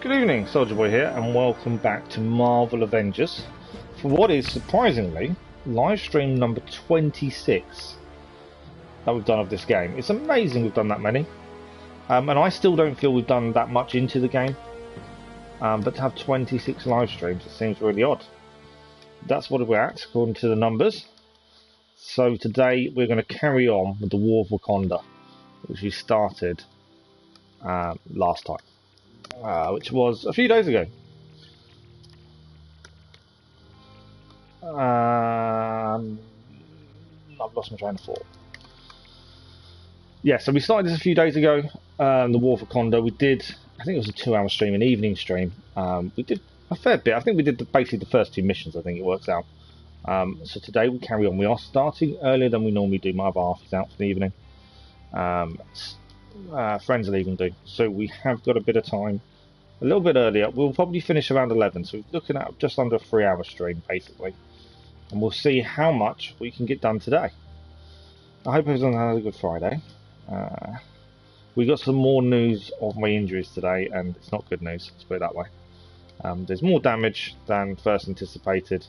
Good evening, Soldier Boy here, and welcome back to Marvel Avengers for what is surprisingly live stream number 26 that we've done of this game. It's amazing we've done that many, and I still don't feel we've done that much into the game, but to have 26 live streams, it seems really odd. That's what we're at according to the numbers. So today we're going to carry on with the War of Wakanda, which we started last time. Which was a few days ago. I've lost my train of thought. Yeah, so we started this a few days ago, the War of Wakanda. We did, I think it was a 2-hour stream, an evening stream. We did a fair bit. I think we did basically the first 2 missions, I think it works out. So today we carry on. We are starting earlier than we normally do. My other half is out for the evening. Friends are leaving do. So we have got a bit of time. A little bit earlier. We'll probably finish around 11, so we're looking at just under a 3-hour stream, basically. And we'll see how much we can get done today. I hope everyone had a good Friday. We got some more news of my injuries today, and it's not good news, let's put it that way. There's more damage than first anticipated,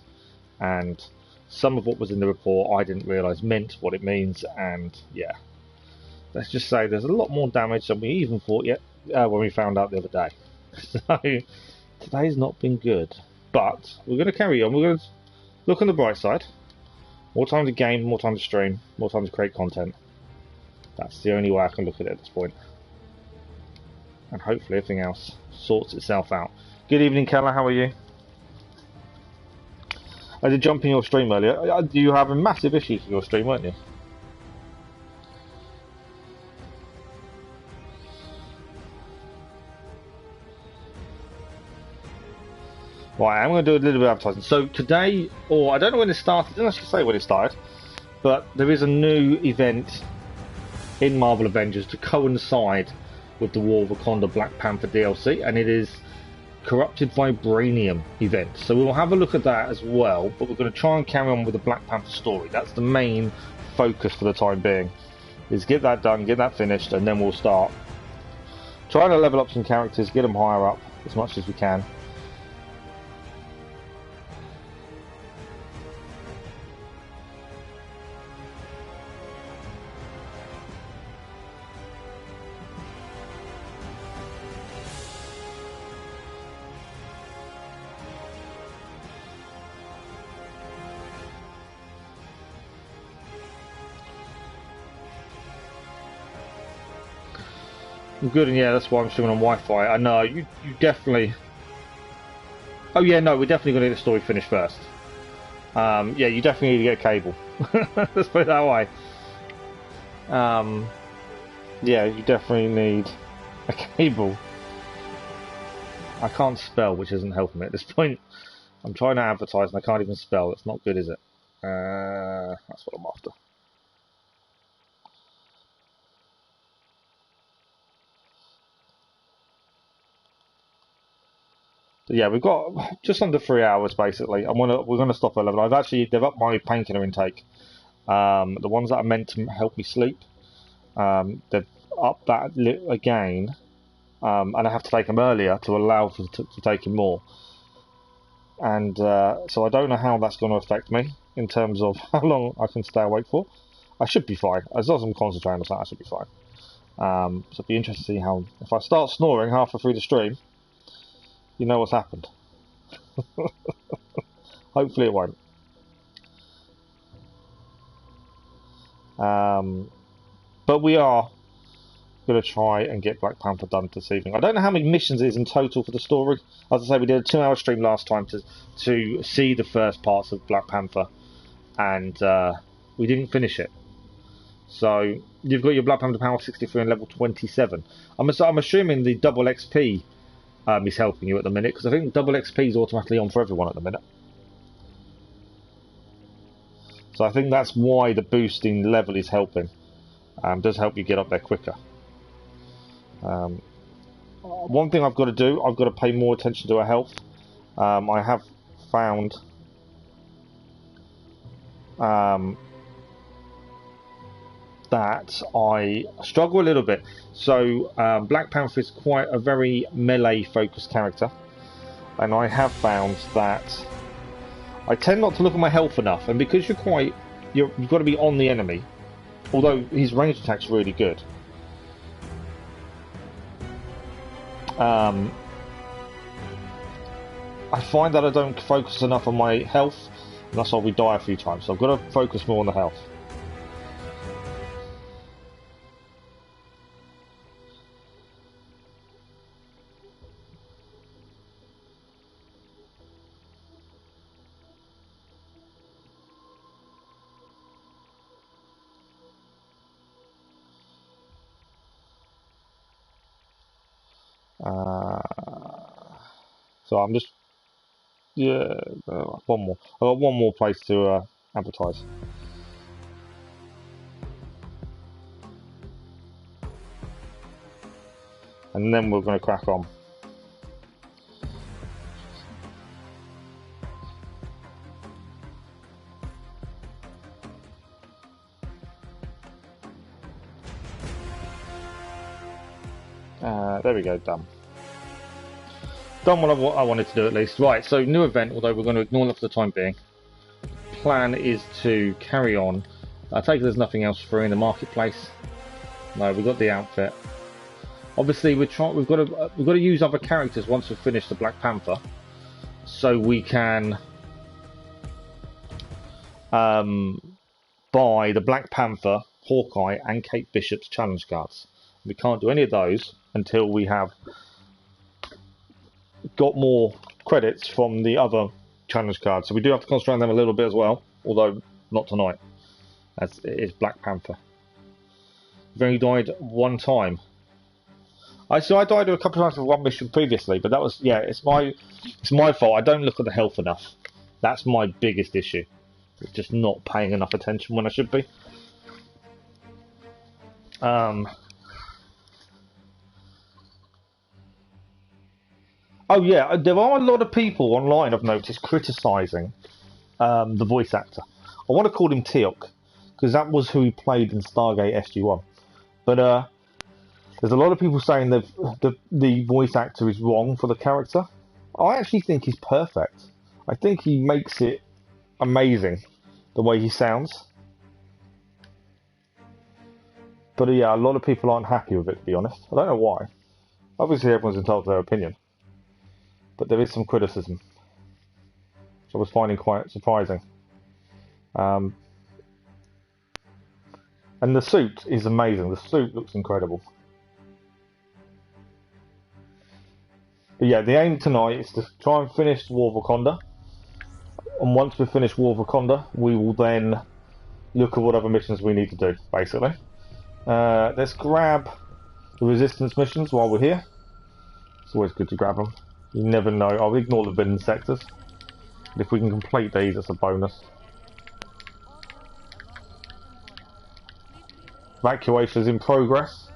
and some of what was in the report I didn't realise meant what it means, and yeah. Let's just say there's a lot more damage than we even thought yet when we found out the other day. So today's not been good, but we're going to carry on. We're going to look on the bright side. More time to game, more time to stream, more time to create content. That's the only way I can look at it at this point. And hopefully everything else sorts itself out. Good evening, Keller. How are you? I did jump in your stream earlier. You have a massive issue with your stream, weren't you? Right, I'm going to do a little bit of advertising. So today, or I don't know when it started, I didn't actually say when it started, but there is a new event in Marvel Avengers to coincide with the War of Wakanda Black Panther DLC, and it is Corrupted Vibranium event. So we'll have a look at that as well, but we're going to try and carry on with the Black Panther story. That's the main focus for the time being, is get that done, get that finished, and then we'll start trying to level up some characters, get them higher up as much as we can. Good, and yeah, that's why I'm streaming on Wi-Fi. I know you definitely. Oh yeah, no, we're definitely going to get the story finished first. Yeah, you definitely need to get a cable. Let's put it that way. Yeah, you definitely need a cable. I can't spell, which isn't helping me at this point. I'm trying to advertise and I can't even spell. That's not good, is it? That's what I'm after. Yeah, we've got just under 3 hours basically. We're gonna stop at 11. They've upped my painkiller intake. The ones that are meant to help me sleep, they've upped that again, and I have to take them earlier to allow for to take them more. And so I don't know how that's going to affect me in terms of how long I can stay awake for. I should be fine as long as I'm concentrating on that. I should be fine. So it'd be interesting to see how if I start snoring halfway through the stream. You know what's happened. Hopefully it won't. But we are going to try and get Black Panther done this evening. I don't know how many missions it is in total for the story. As I say, we did a 2-hour stream last time to see the first parts of Black Panther, and we didn't finish it. So you've got your Black Panther power 63 and level 27. I'm assuming the double XP is helping you at the minute, because I think double XP is automatically on for everyone at the minute. So I think that's why the boosting level is helping. Does help you get up there quicker. One thing I've got to do, I've got to pay more attention to our health. I have found that I struggle a little bit. So Black Panther is quite a very melee focused character, and I have found that I tend not to look at my health enough, and because you've got to be on the enemy, although his ranged attack's really good. I find that I don't focus enough on my health, and that's why we die a few times. So I've got to focus more on the health. So I'm just, one more. I've got one more place to advertise. And then we're going to crack on. There we go, done. Done what I wanted to do at least. Right, so new event, although we're going to ignore that for the time being. Plan is to carry on. I take it there's nothing else free in the marketplace. No, we've got the outfit. Obviously, we've got to use other characters once we've finished the Black Panther, so we can buy the Black Panther, Hawkeye, and Kate Bishop's challenge cards. We can't do any of those until we have got more credits from the other challenge cards. So we do have to concentrate on them a little bit as well, although not tonight, as it is Black Panther. We've only died one time. I died a couple of times with one mission previously, but that was, yeah, it's my fault. I don't look at the health enough. That's my biggest issue. It's just not paying enough attention when I should be. Oh yeah, there are a lot of people online I've noticed criticising the voice actor. I want to call him Teal'c, because that was who he played in Stargate SG-1. But there's a lot of people saying that the voice actor is wrong for the character. I actually think he's perfect. I think he makes it amazing, the way he sounds. But yeah, a lot of people aren't happy with it, to be honest. I don't know why. Obviously everyone's entitled to their opinion. But there is some criticism, which I was finding quite surprising. And the suit is amazing. The suit looks incredible. But yeah, the aim tonight is to try and finish War of Wakanda. And once we finish War of Wakanda, we will then look at what other missions we need to do, basically. Let's grab the resistance missions while we're here. It's always good to grab them. You never know. I'll ignore the villain sectors. But if we can complete these, that's a bonus. Evacuation is in progress.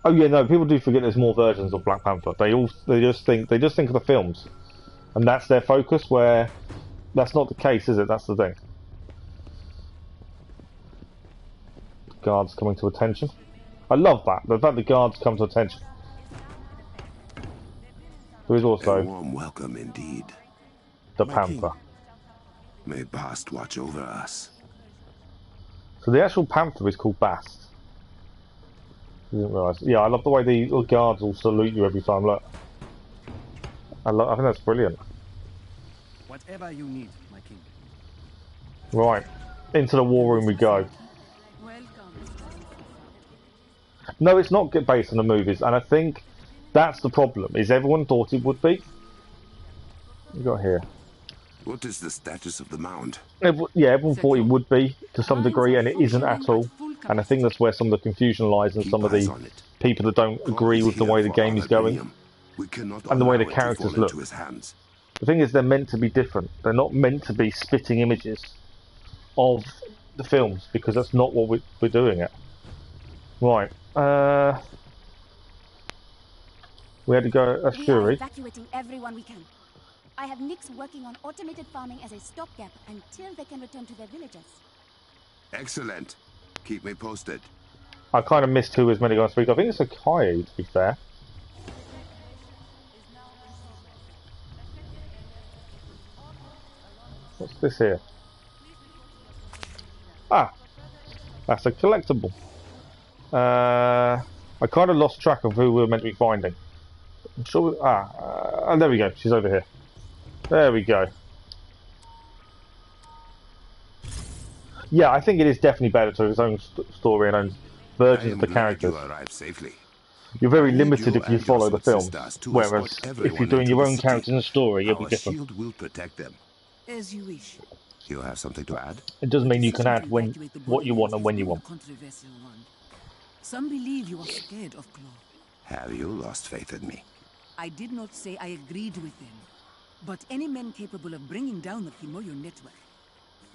Oh yeah, no, people do forget there's more versions of Black Panther. They just think of the films, and that's their focus. Where that's not the case, is it? That's the thing. Guards coming to attention. I love that. The fact the guards come to attention. There is also a warm welcome indeed. the Panther. May Bast watch over us. So the actual Panther is called Bast. I didn't realise. Yeah, I love the way the guards all salute you every time. Look, I think that's brilliant. Whatever you need, my king. Right, into the war room we go. No, it's not based on the movies, and I think that's the problem. Is everyone thought it would be? We got here. What is the status of the mound? Yeah, everyone thought it would be to some degree, and it isn't at all. And I think that's where some of the confusion lies, and some of the people that don't agree with the way the game is going and the way the characters look. The thing is, they're meant to be different. They're not meant to be spitting images of the films, because that's not what we're doing it. Right. We had to go Shuri. Evacuating everyone we can. I have Nix working on automated farming as a stopgap until they can return to their villages. Excellent. Keep me posted. I kind of missed who was meant to go and speak. I think it's Akai, to be fair. What's this here? Ah, that's a collectible. I kind of lost track of who we were meant to be finding. I'm sure. There we go. She's over here. There we go. Yeah, I think it is definitely better to have its own story and own versions of the characters. You arrived safely. You're very limited if you follow the film. Whereas if you're doing your own characters and story, it'll be Our different. shield will protect them. As you wish. You have something to add? It does mean you can add what you want and when you want. Some believe you are scared of Claw. Have you lost faith in me? I did not say I agreed with them. But any man capable of bringing down the Kimoyo network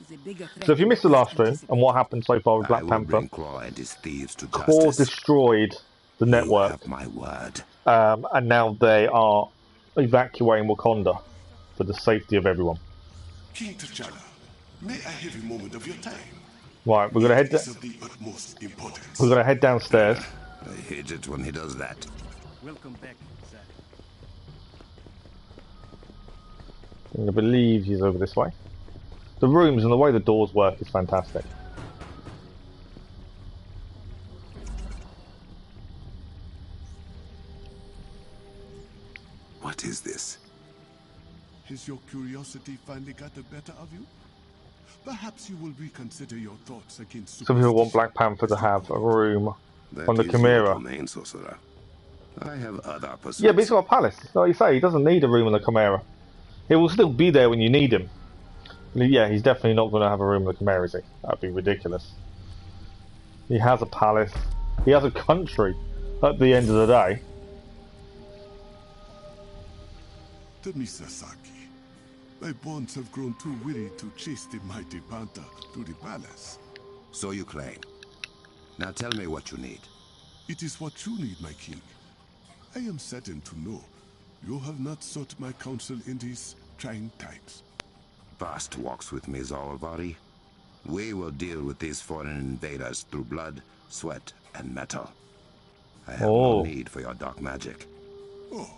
is a bigger threat. So if you missed the last stream and what happened so far with Black Panther, Claw and his thieves to Claw justice. destroyed the network. You have my word. And now they are evacuating Wakanda for the safety of everyone. King T'Challa, may I have a moment of your time? Right, we're gonna head. It's of the utmost importance. We're gonna head downstairs. I hate it when he does that. Welcome back, sir. I believe he's over this way. The rooms and the way the doors work is fantastic. What is this? Has your curiosity finally got the better of you? Perhaps you will reconsider your thoughts against Some people want Black Panther to have a room on the Chimera. Domain, Sorcerer. I have other pursuits. Yeah, but he's got a palace. Like you say, he doesn't need a room on the Chimera. He will still be there when you need him. Yeah, he's definitely not going to have a room on the Chimera, is he? That'd be ridiculous. He has a palace. He has a country at the end of the day. To Misasaki, my bonds have grown too weary to chase the mighty Panther to the palace. So you claim. Now tell me what you need. It is what you need, my king. I am certain to know you have not sought my counsel in these trying times. Past walks with me, Zalvari. We will deal with these foreign invaders through blood, sweat, and metal. I have no need for your dark magic. Oh,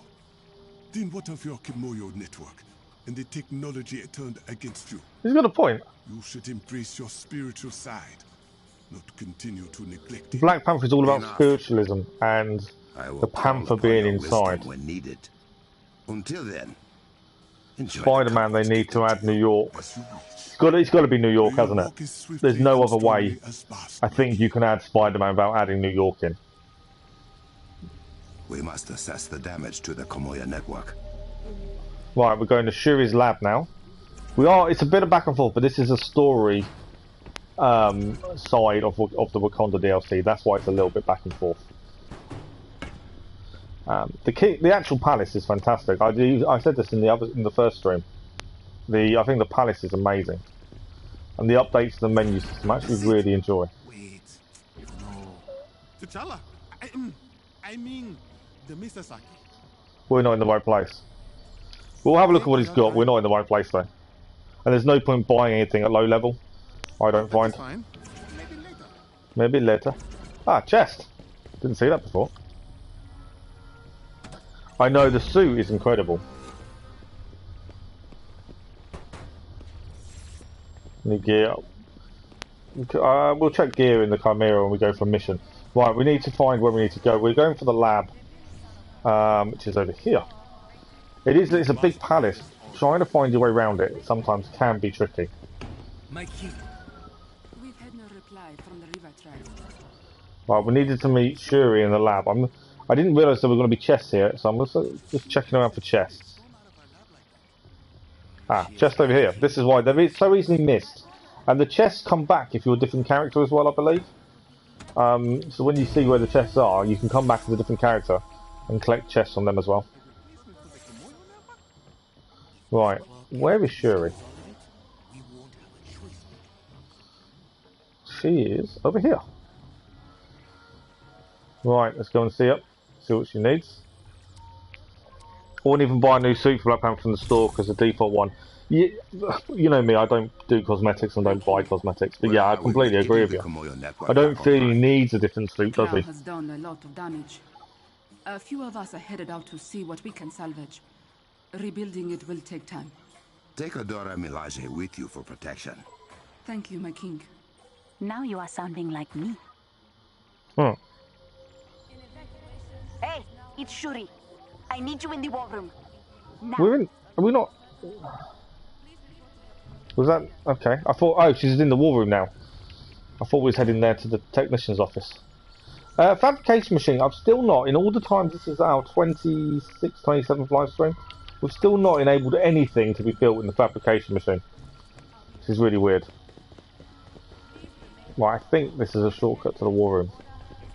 then what of your Kimoyo network and the technology it turned against you? He's got a point. You should embrace your spiritual side, not continue to neglect it. Black Panther is all about spiritualism and the Panther being inside. When needed. Until then, Spider-Man, they need to add New York. It's got to be New York, hasn't it? There's no other way. I think you can add Spider-Man without adding New York in. We must assess the damage to the Kimoyo network. Right, we're going to Shuri's lab now. It's a bit of back and forth, but this is a story side of the Wakanda DLC. That's why it's a little bit back and forth. The actual palace is fantastic. I said this in the first stream. I think the palace is amazing, and the updates to the menu system I actually really enjoy. Wait, no. T'Challa, I mean the Misasaki. We're not in the right place. We'll have a look at what he's got. We're not in the right place though, and there's no point buying anything at low level. I don't find. Fine. Maybe later. Maybe later. Ah, chest. Didn't see that before. I know the suit is incredible. New gear. We'll check gear in the Chimera when we go for a mission. Right, we need to find where we need to go. We're going for the lab, which is over here. It's a big palace. Trying to find your way around it sometimes can be tricky. My king. We've had no reply from the river tribe. Right, we needed to meet Shuri in the lab. I didn't realise there were going to be chests here, so I'm just checking around for chests. Ah, chest over here. This is why they're so easily missed. And the chests come back if you're a different character as well, I believe. So when you see where the chests are, you can come back as a different character and collect chests on them as well. Right, where is Shuri? She is over here. Right, let's go and see her. See what she needs. I won't even buy a new suit for Black Panther from the store because the default one You, you know me, I don't do cosmetics and don't buy cosmetics, but yeah, I completely agree with you. I don't feel he needs a different suit, does Crow he? has done a lot of damage. A few of us are headed out to see what we can salvage. Rebuilding it will take time. Take Adora Milaje with you for protection. Thank you, my king. Now you are sounding like me. Hmm. Hey, it's Shuri. I need you in the war room. Now. We're in. Are we not? Was that okay? I thought. Oh, she's in the war room now. I thought we was heading there to the technician's office. Fabrication machine. I've still not. In all the times this is our 26th, 27th live stream, we've still not enabled anything to be built in the fabrication machine. This is really weird. Right, I think this is a shortcut to the war room.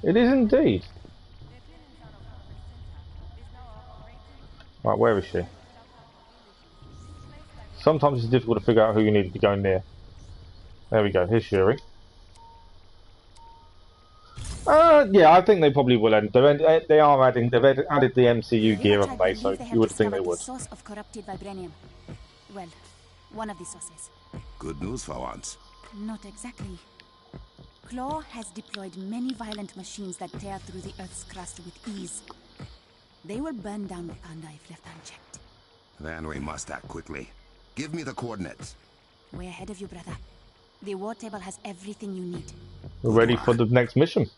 It is indeed. Right, where is she? Sometimes it's difficult to figure out who you need to be going near. There we go, here's Shuri. Yeah, I think they probably will end. They've added the MCU gear, haven't they? So you would think they would. The source of corrupted vibranium. Well, one of the sources. Good news for once. Not exactly. Claw has deployed many violent machines that tear through the Earth's crust with ease. They will burn down Wakanda if left unchecked. Then we must act quickly. Give me the coordinates. We're ahead of you, brother. The war table has everything you need. We're ready for the next mission.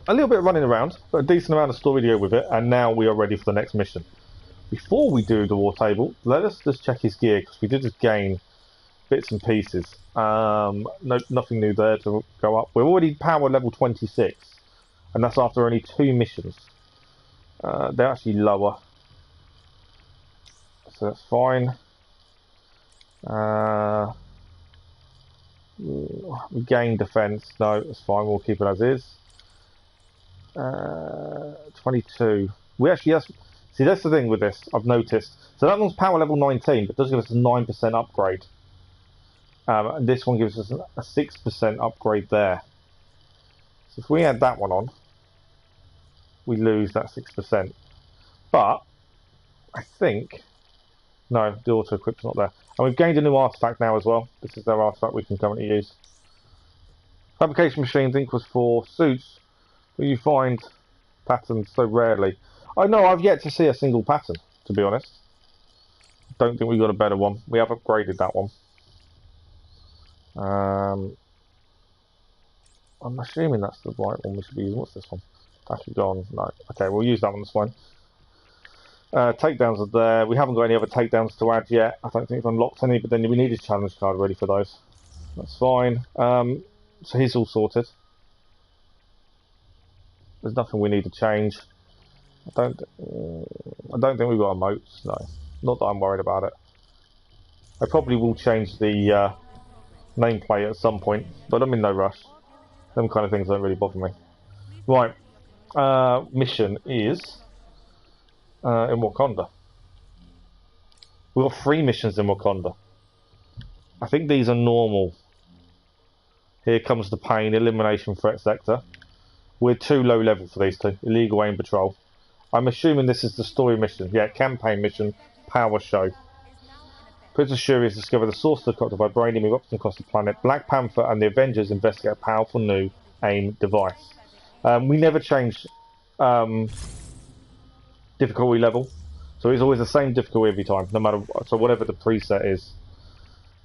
A little bit of running around, but a decent amount of story to go with it, and now we are ready for the next mission. Before we do the war table, let us just check his gear, because we did just gain bits and pieces. No, nothing new there to go up. We're already power level 26, and that's after only 2 missions. They're actually lower, so that's fine. We gain defense. No, it's fine. We'll keep it as is. 22. We actually have. See, that's the thing with this. I've noticed. So that one's power level 19, but does give us a 9% upgrade. And this one gives us a 6% upgrade there. So if we add that one on, we lose that 6%. But I think no, the auto equip's not there. And we've gained a new artifact now as well. This is their artifact we can currently use. Fabrication machines equals for suits where you find patterns so rarely. I know I've yet to see a single pattern, to be honest. Don't think we got a better one. We have upgraded that one. I'm assuming that's the right one we should be using. What's this one? Actually gone. No. Okay, we'll use that one. This one. Takedowns are there. We haven't got any other takedowns to add yet. I don't think we've unlocked any, but then we need a challenge card ready for those. That's fine. So he's all sorted. There's nothing we need to change. I don't think we've got emotes. No, not that I'm worried about it. I probably will change the nameplate at some point, but I'm in no rush. Them kind of things don't really bother me. Right, mission is in Wakanda. We've got 3 missions in Wakanda. I think these are normal. Here comes the pain, elimination threat sector. We're too low level for these two. Illegal aim patrol. I'm assuming this is the story mission. Yeah, campaign mission, power show. Princess Shuri has discovered the source of the corrupted vibranium erupting across the planet. Black Panther and the Avengers investigate a powerful new aim device. We never change difficulty level, so it's always the same difficulty every time, no matter so whatever the preset is.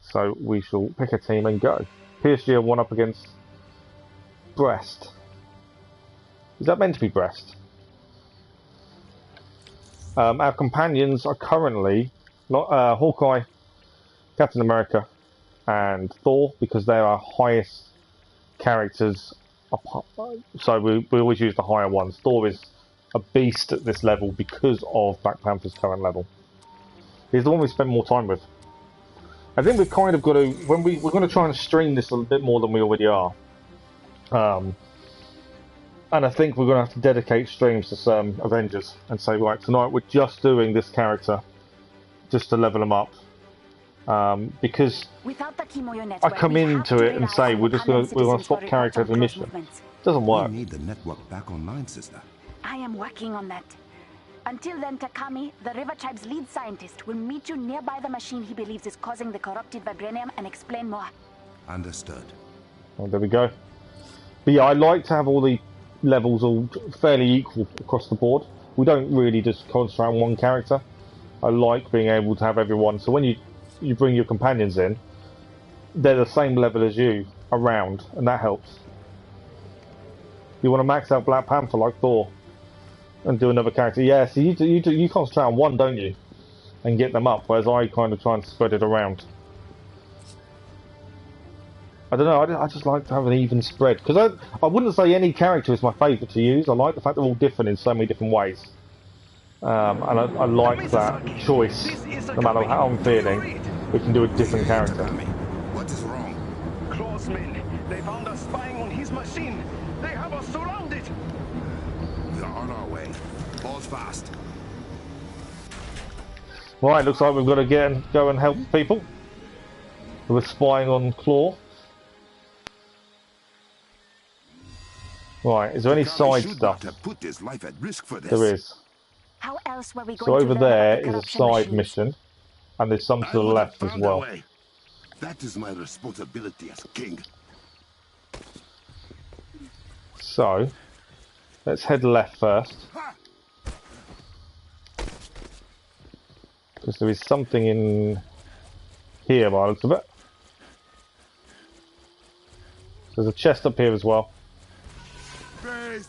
So we shall pick a team and go. PSG are 1 up against Brest. Is that meant to be Brest? Our companions are currently Hawkeye, Captain America, and Thor, because they're our highest characters. So we always use the higher ones. Thor is a beast at this level because of Black Panther's current level. He's the one we spend more time with. I think we've kind of got to, when we're going to try and stream this a little bit more than we already are. And I think we're going to have to dedicate streams to some Avengers and say, right, tonight we're just doing this character just to level them up. Because I come into it and say we're going to swap characters and mission. It doesn't work. We need the network back online, sister. I am working on that. Until then, Takami, the River Tribe's lead scientist, will meet you nearby the machine he believes is causing the corrupted vibranium and explain more. Understood. Oh, there we go. But yeah, I like to have all the levels all fairly equal across the board. We don't really just concentrate on one character. I like being able to have everyone. So when you bring your companions in, they're the same level as you around, and that helps. You want to max out Black Panther like Thor and do another character. Yeah, so you concentrate on one, don't you? And get them up, whereas I kind of try and spread it around. I don't know, I just like to have an even spread. Because I wouldn't say any character is my favourite to use. I like the fact they're all different in so many different ways. And I like that choice. No matter how I'm feeling, we can do a different character. What is wrong? Claw's men. They found us spying on his machine. They have us surrounded. We are on our way. Hold fast. Right, looks like we've got to go and help people who are spying on Claw. Right, is there any side stuff? Put his life at risk for this. There is. How else were we going So to over learn there about the is a corruption side machines? mission, and there's some to I the would have left as found a well. way. That is my responsibility as king. So, let's head left first. Because there is something in here by the looks of it. There's a chest up here as well.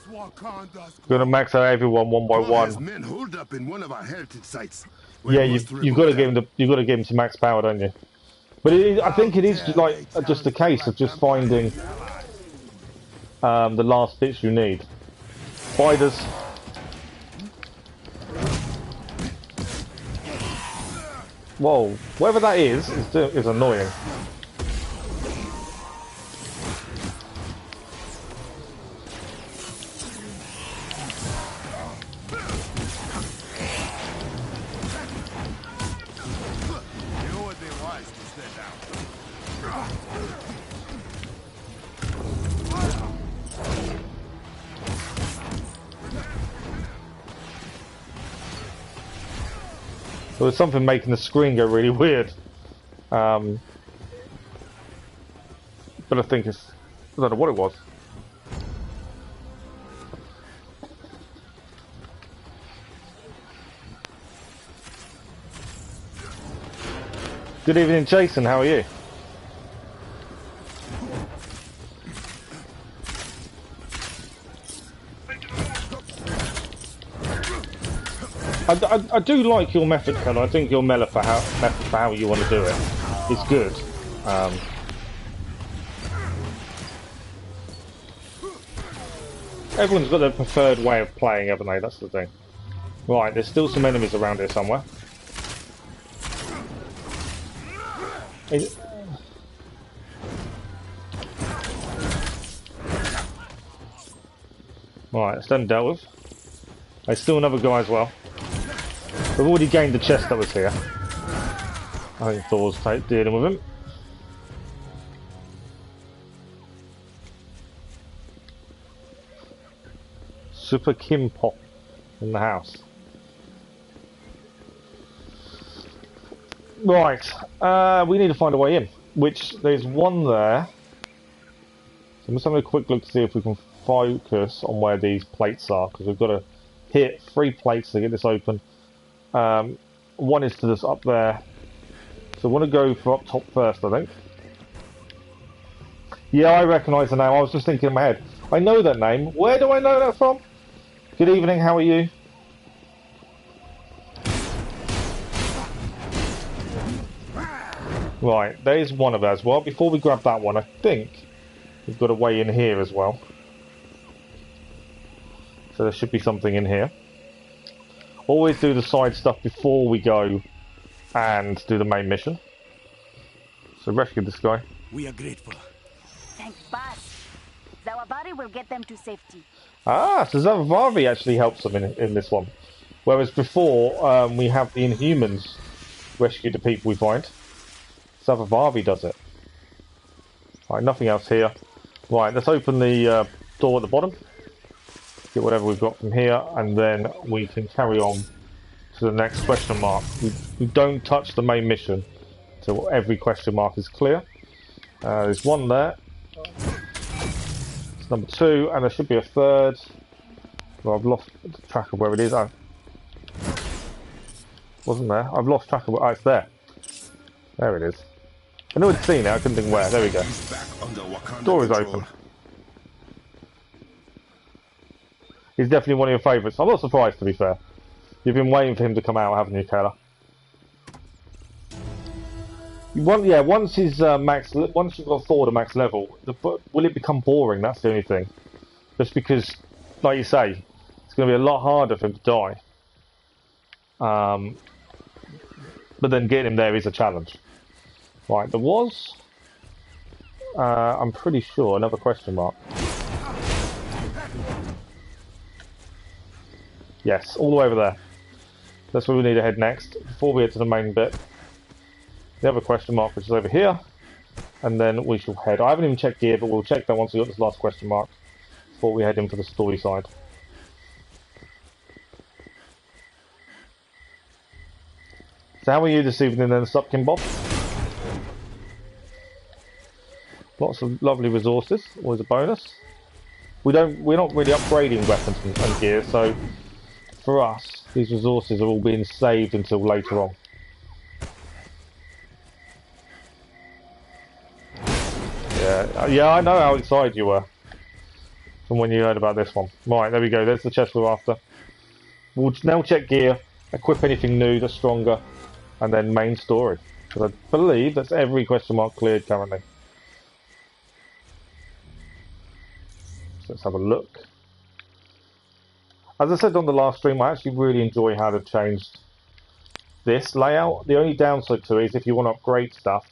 We're gonna max out everyone one by one. Men hold up in one of our heritage sites. Yeah, you've got to give him some max power, don't you? But I think it is just a case of just finding the last bits you need. Spiders. Whoa, whatever that is annoying. There was something making the screen go really weird. But I think I don't know what it was. Good evening, Jason, how are you? I do like your method, Ken. I think your method for how you want to do it is good. Everyone's got their preferred way of playing, haven't they? That's the thing. Right, there's still some enemies around here somewhere. Right, it's done dealt with. There's still another guy as well. We've already gained the chest that was here. I think Thor's dealing with him. Super Kim Pop in the house. Right, we need to find a way in. Which, there's one there. So I'm just having a quick look to see if we can focus on where these plates are. Because we've got to hit 3 plates to get this open. One is to this up there. So I want to go for up top first, I think. Yeah, I recognise the name. I was just thinking in my head. I know that name. Where do I know that from? Good evening, how are you? Right, there's one of us. Well, before we grab that one, I think we've got a way in here as well. So there should be something in here. Always do the side stuff before we go and do the main mission. So rescue this guy. We are grateful. Thank boss. Zawabari will get them to safety. Ah, so Zavavari actually helps them in this one. Whereas before, we have the Inhumans rescue the people we find. Zavavari does it. Right, nothing else here. Right, let's open the door at the bottom. Get whatever we've got from here, and then we can carry on to the next question mark. We don't touch the main mission until every question mark is clear. There's one there. It's number 2, and there should be a third. Well, I've lost track of where it is. Oh, wasn't there? I've lost track of where. Oh, it's there. There it is. I knew I'd seen it. I couldn't think where. There we go. Door is open. He's definitely one of your favourites. I'm not surprised, to be fair. You've been waiting for him to come out, haven't you, Kayla? Once he's once you've got Thor to max level, will it become boring? That's the only thing. Just because, like you say, it's going to be a lot harder for him to die. But then getting him there is a challenge. Right, there was, I'm pretty sure, another question mark. Yes, all the way over there. That's where we need to head next, before we get to the main bit. The other question mark, which is over here, and then we shall head. I haven't even checked gear, but we'll check that once we got this last question mark, before we head in for the story side. So how are you this evening then, Supkin Bob? Lots of lovely resources, always a bonus. We're not really upgrading weapons and gear, so for us, these resources are all being saved until later on. Yeah, I know how excited you were from when you heard about this one. Right, there we go. There's the chest we're after. We'll now check gear, equip anything new that's stronger, and then main story. Because I believe that's every question mark cleared currently. So let's have a look. As I said on the last stream, I actually really enjoy how they've changed this layout. The only downside to it is if you want to upgrade stuff,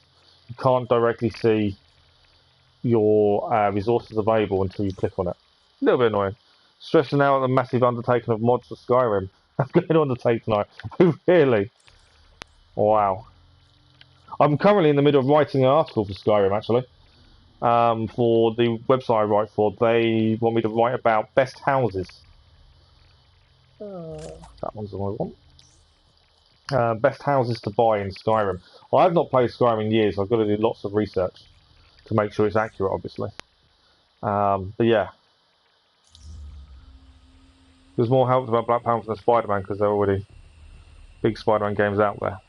you can't directly see your resources available until you click on it. A little bit annoying. Stressing out at the massive undertaking of mods for Skyrim. I'm going to undertake tonight. Oh, really? Wow. I'm currently in the middle of writing an article for Skyrim, actually. For the website I write for, they want me to write about best houses. That one's the one I want. Best houses to buy in Skyrim. I have not played Skyrim in years. I've got to do lots of research to make sure it's accurate, obviously. But yeah. There's more help about Black Panther than Spider-Man because there are already big Spider-Man games out there.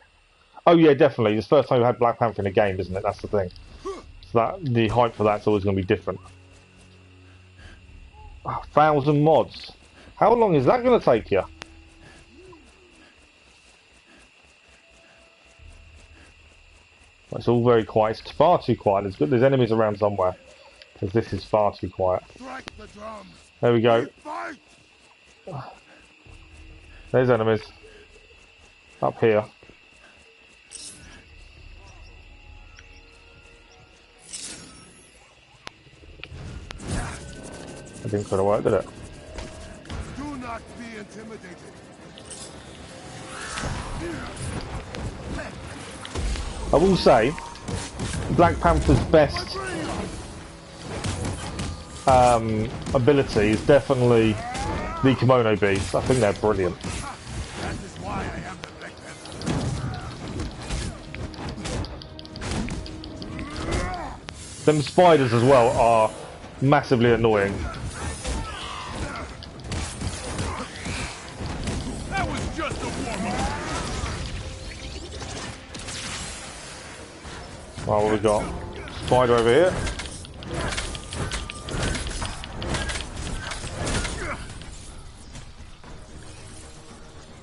Oh yeah, definitely. It's the first time we've had Black Panther in a game, isn't it? That's the thing. So that the hype for that's always going to be different. 1,000 mods. How long is that going to take you? It's all very quiet. It's far too quiet. There's enemies around somewhere. Because this is far too quiet. There we go. There's enemies. Up here. That didn't quite work, did it? Do not be intimidated. I will say, Black Panther's best ability is definitely the kimono beasts. I think they're brilliant. That is why I am the Black Panther. Them spiders as well are massively annoying. That was just a warm-up. Well, what we got? Spider over here.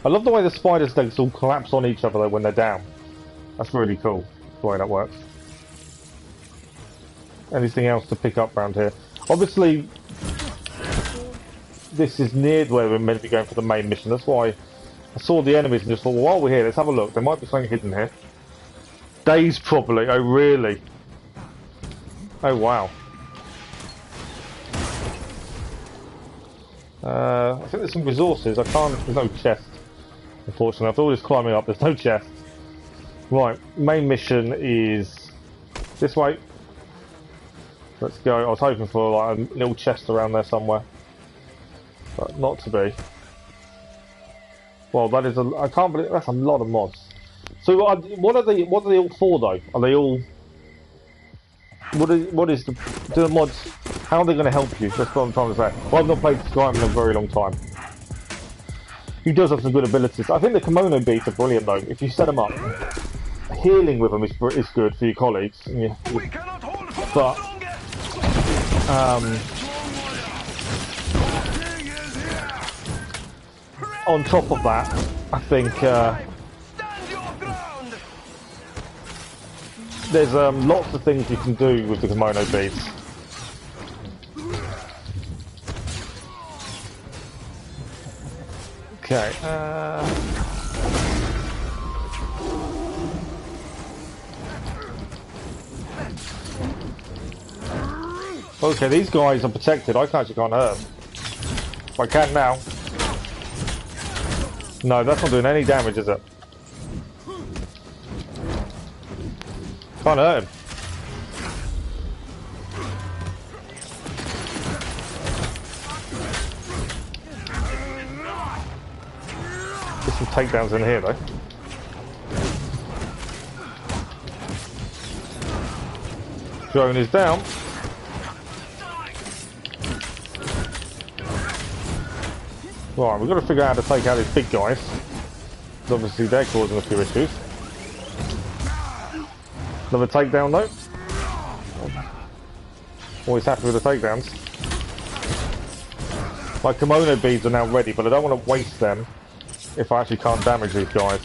I love the way the spiders' legs all collapse on each other when they're down. That's really cool, the way that works. Anything else to pick up around here? Obviously, this is near where we're meant to be going for the main mission. That's why I saw the enemies and just thought, well, while we're here, let's have a look. There might be something hidden here. Days, probably. Oh, really? Oh, wow. I think there's some resources. I can't... There's no chest, unfortunately. After all this climbing up, there's no chest. Right, main mission is this way. Let's go. I was hoping for like a little chest around there somewhere. but not to be. Well, that is I can't believe that's a lot of mods. So what are they all for though? Are they all? What is the mods? How are they going to help you? That's what I'm trying to say. Well, I've not played Skyrim in a very long time. He does have some good abilities. I think the kimono beads are brilliant though. If you set them up, healing with them is good for your colleagues. Yeah. But on top of that, I think there's lots of things you can do with the kimono beads. Okay. Okay, these guys are protected. I actually can't hurt them. I can now. No, that's not doing any damage, is it? Can't hurt him. There's some takedowns in here, though. Drone is down. Right, we've got to figure out how to take out these big guys. Because obviously they're causing a few issues. Another takedown though. Always happy with the takedowns. My kimono beads are now ready, but I don't want to waste them if I actually can't damage these guys.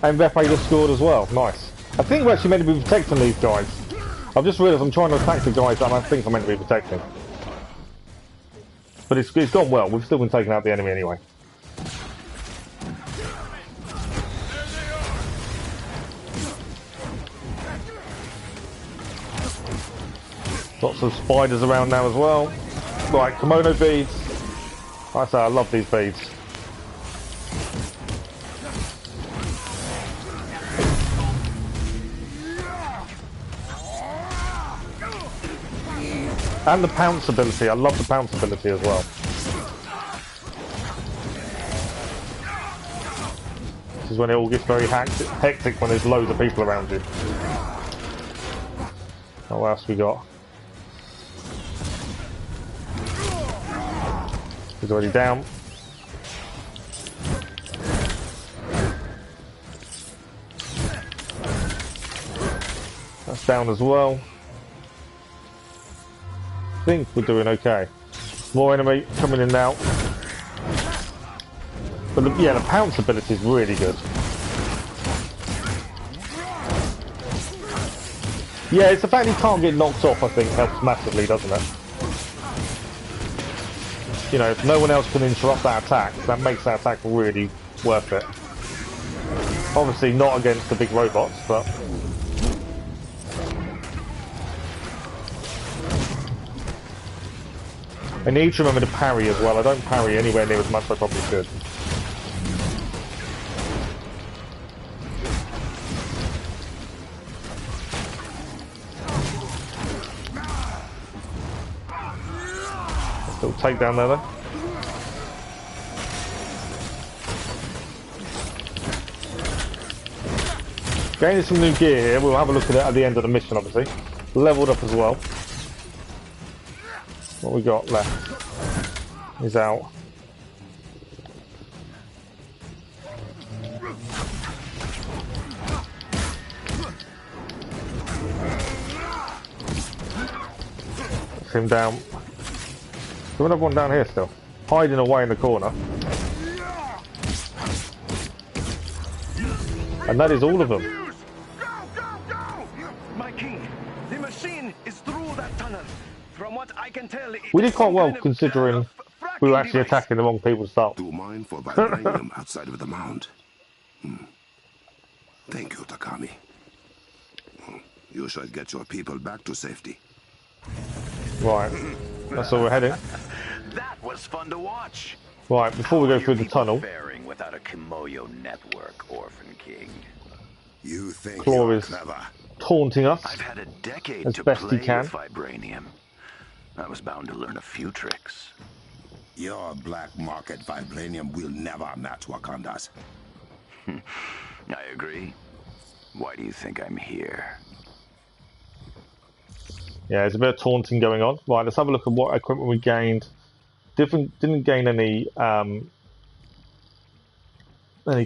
And Mbappe just scored as well. Nice. I think we're actually meant to be protecting these guys. I've just realised I'm trying to attack the guys that I think I'm meant to be protecting. But it's gone well. We've still been taking out the enemy anyway. Lots of spiders around now as well. Right, kimono beads. I say I love these beads. And the pounce ability, I love the pounce ability as well. This is when it all gets very hectic when there's loads of people around you. Oh, what else we got? He's already down. That's down as well. I think we're doing okay. More enemy coming in now. But yeah, the pounce ability is really good. Yeah, it's the fact he can't get knocked off, I think, helps massively, doesn't it? You know, if no one else can interrupt that attack, that makes that attack really worth it. Obviously not against the big robots, but... I need to remember to parry as well. I don't parry anywhere near as much as I probably should. Little takedown there though. Gaining some new gear here. We'll have a look at it at the end of the mission, obviously. Leveled up as well. What we got left is out. Push him down. There's another one down here still, hiding away in the corner. And that is all of them. My king, the machine is through that tunnel. From what I can tell, We did quite well considering we were actually attacking the wrong people to start. Do mine for vibranium outside of the mound. Thank you, Takami. You should get your people back to safety. Right, that's where we're heading. That was fun to watch. Right, before we go through the tunnel, Faring without a Kimoyo network, Orphan King. You think Claw you're is clever? taunting us I've had a decade as to best he play can. with vibranium. I was bound to learn a few tricks. Your black market vibranium will never match Wakanda's. I agree. Why do you think I'm here? Yeah, there's a bit of taunting going on. Right, let's have a look at what equipment we gained. Didn't gain any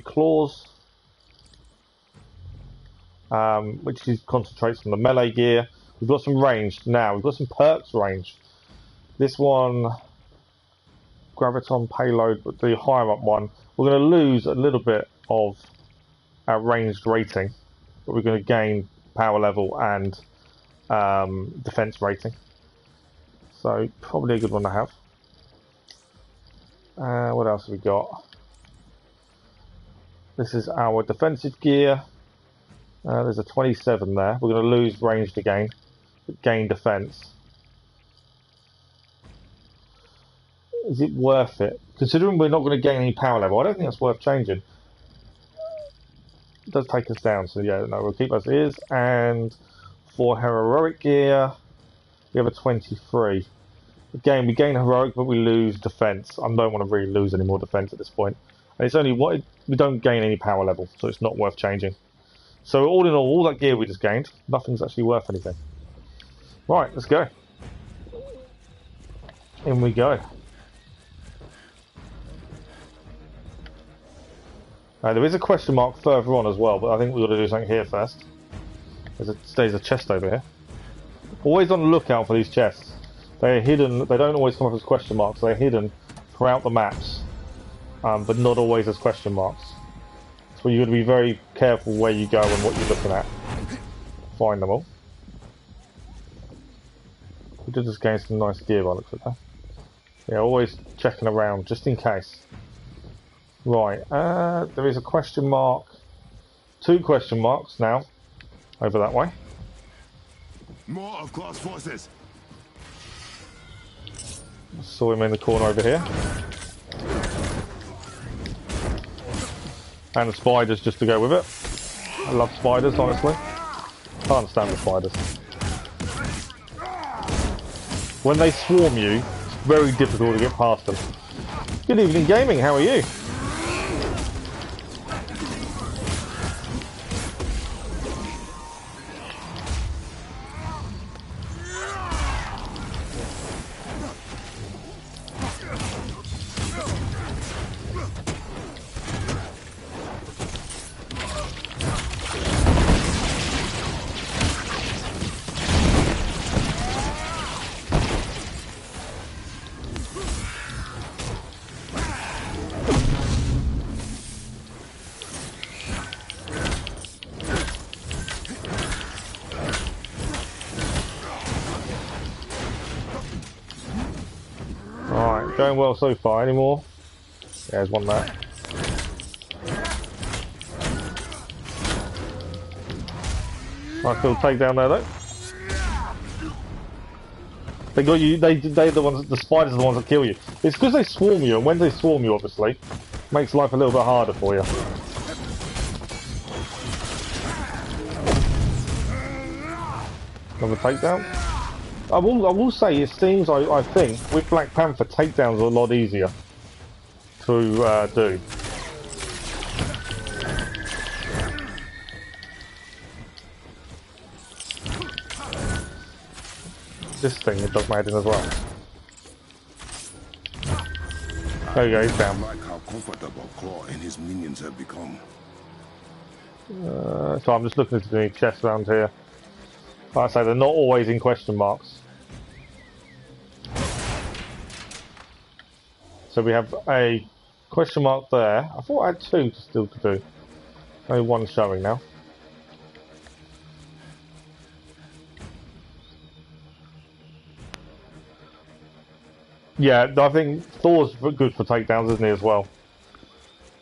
claws, which is concentrates on the melee gear. We've got some range now. We've got some perks range. This one, graviton payload, but the higher up one, we're going to lose a little bit of our ranged rating, but we're going to gain power level and defense rating. So probably a good one to have. What else have we got? This is our defensive gear. There's a 27 there. We're going to lose ranged again, but gain defense. Is it worth it? Considering we're not going to gain any power level, I don't think that's worth changing. It does take us down, so yeah, no, we'll keep as is. And for heroic gear, we have a 23. Again, we gain heroic, but we lose defense. I don't want to really lose any more defense at this point. And it's only what we don't gain any power level, so it's not worth changing. So all in all that gear we just gained, nothing's actually worth anything. Right, let's go. In we go. There is a question mark further on as well, but I think we've got to do something here first. There's a chest over here. Always on the lookout for these chests. They're hidden. They don't always come up as question marks. They're hidden throughout the maps, but not always as question marks. So you've got to be very careful where you go and what you're looking at. Find them all. We did just gain some nice gear by the looks of that. Yeah, always checking around just in case. Right, there is a question mark. 2 question marks now. Over that way. More of Claw's forces. Saw him in the corner over here. And the spiders just to go with it. I love spiders, honestly. Can't stand the spiders. When they swarm you, it's very difficult to get past them. Good evening, gaming. How are you? Going well so far. Any more? Yeah, there's one there. Nice little takedown there, though. They got you. They're the ones. The spiders are the ones that kill you. It's because they swarm you, and when they swarm you, obviously, makes life a little bit harder for you. Another takedown. I will say it seems I think with Black Panther takedowns are a lot easier to do. This thing it does my head in as well. There you go, he's down. Like how comfortable Claw and his minions have become. So I'm just looking at the chests around here. Like I say, they're not always in question marks. So we have a question mark there. I thought I had 2 still to do. Only 1 showing now. Yeah, I think Thor's good for takedowns, isn't he, as well?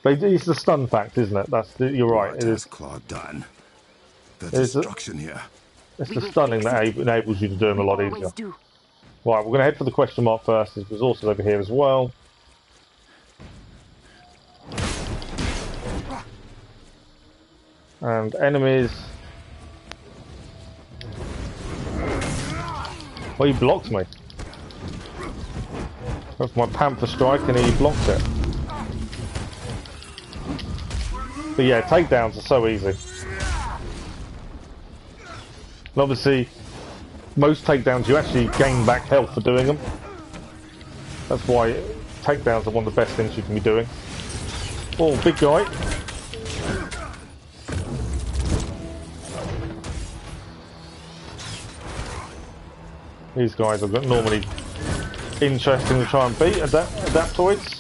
It's the stun fact, isn't it? You're right. What has Claw done? The destruction here. It's the stunning that enables you to do them a lot easier. Right, we're going to head for the question mark first. There's resources over here as well. And enemies... Well, he blocked me. Went for my Panther strike and he blocked it. But yeah, takedowns are so easy. And obviously, most takedowns you actually gain back health for doing them. That's why takedowns are one of the best things you can be doing. Oh, big guy. These guys are normally interesting to try and beat, adaptoids.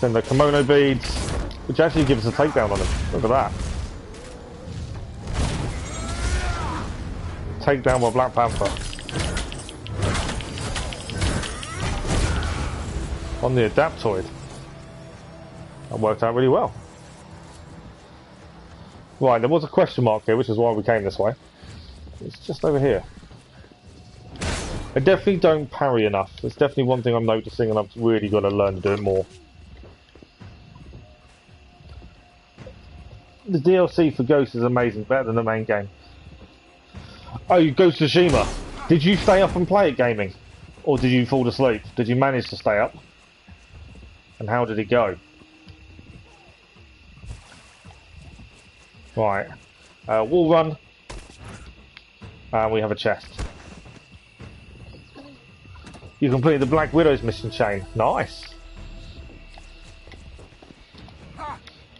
Then the kimono beads, which actually gives us a takedown on them. Look at that. Takedown by Black Panther. On the adaptoid. That worked out really well. Right, there was a question mark here, which is why we came this way. It's just over here. I definitely don't parry enough. It's definitely one thing I'm noticing, and I've really got to learn to do it more. The DLC for Ghost is amazing, better than the main game. Oh, Ghost of Tsushima. Did you stay up and play it gaming? Or did you fall asleep? Did you manage to stay up? And how did it go? Right. Wall run. And we have a chest. You completed the Black Widow's mission chain. Nice.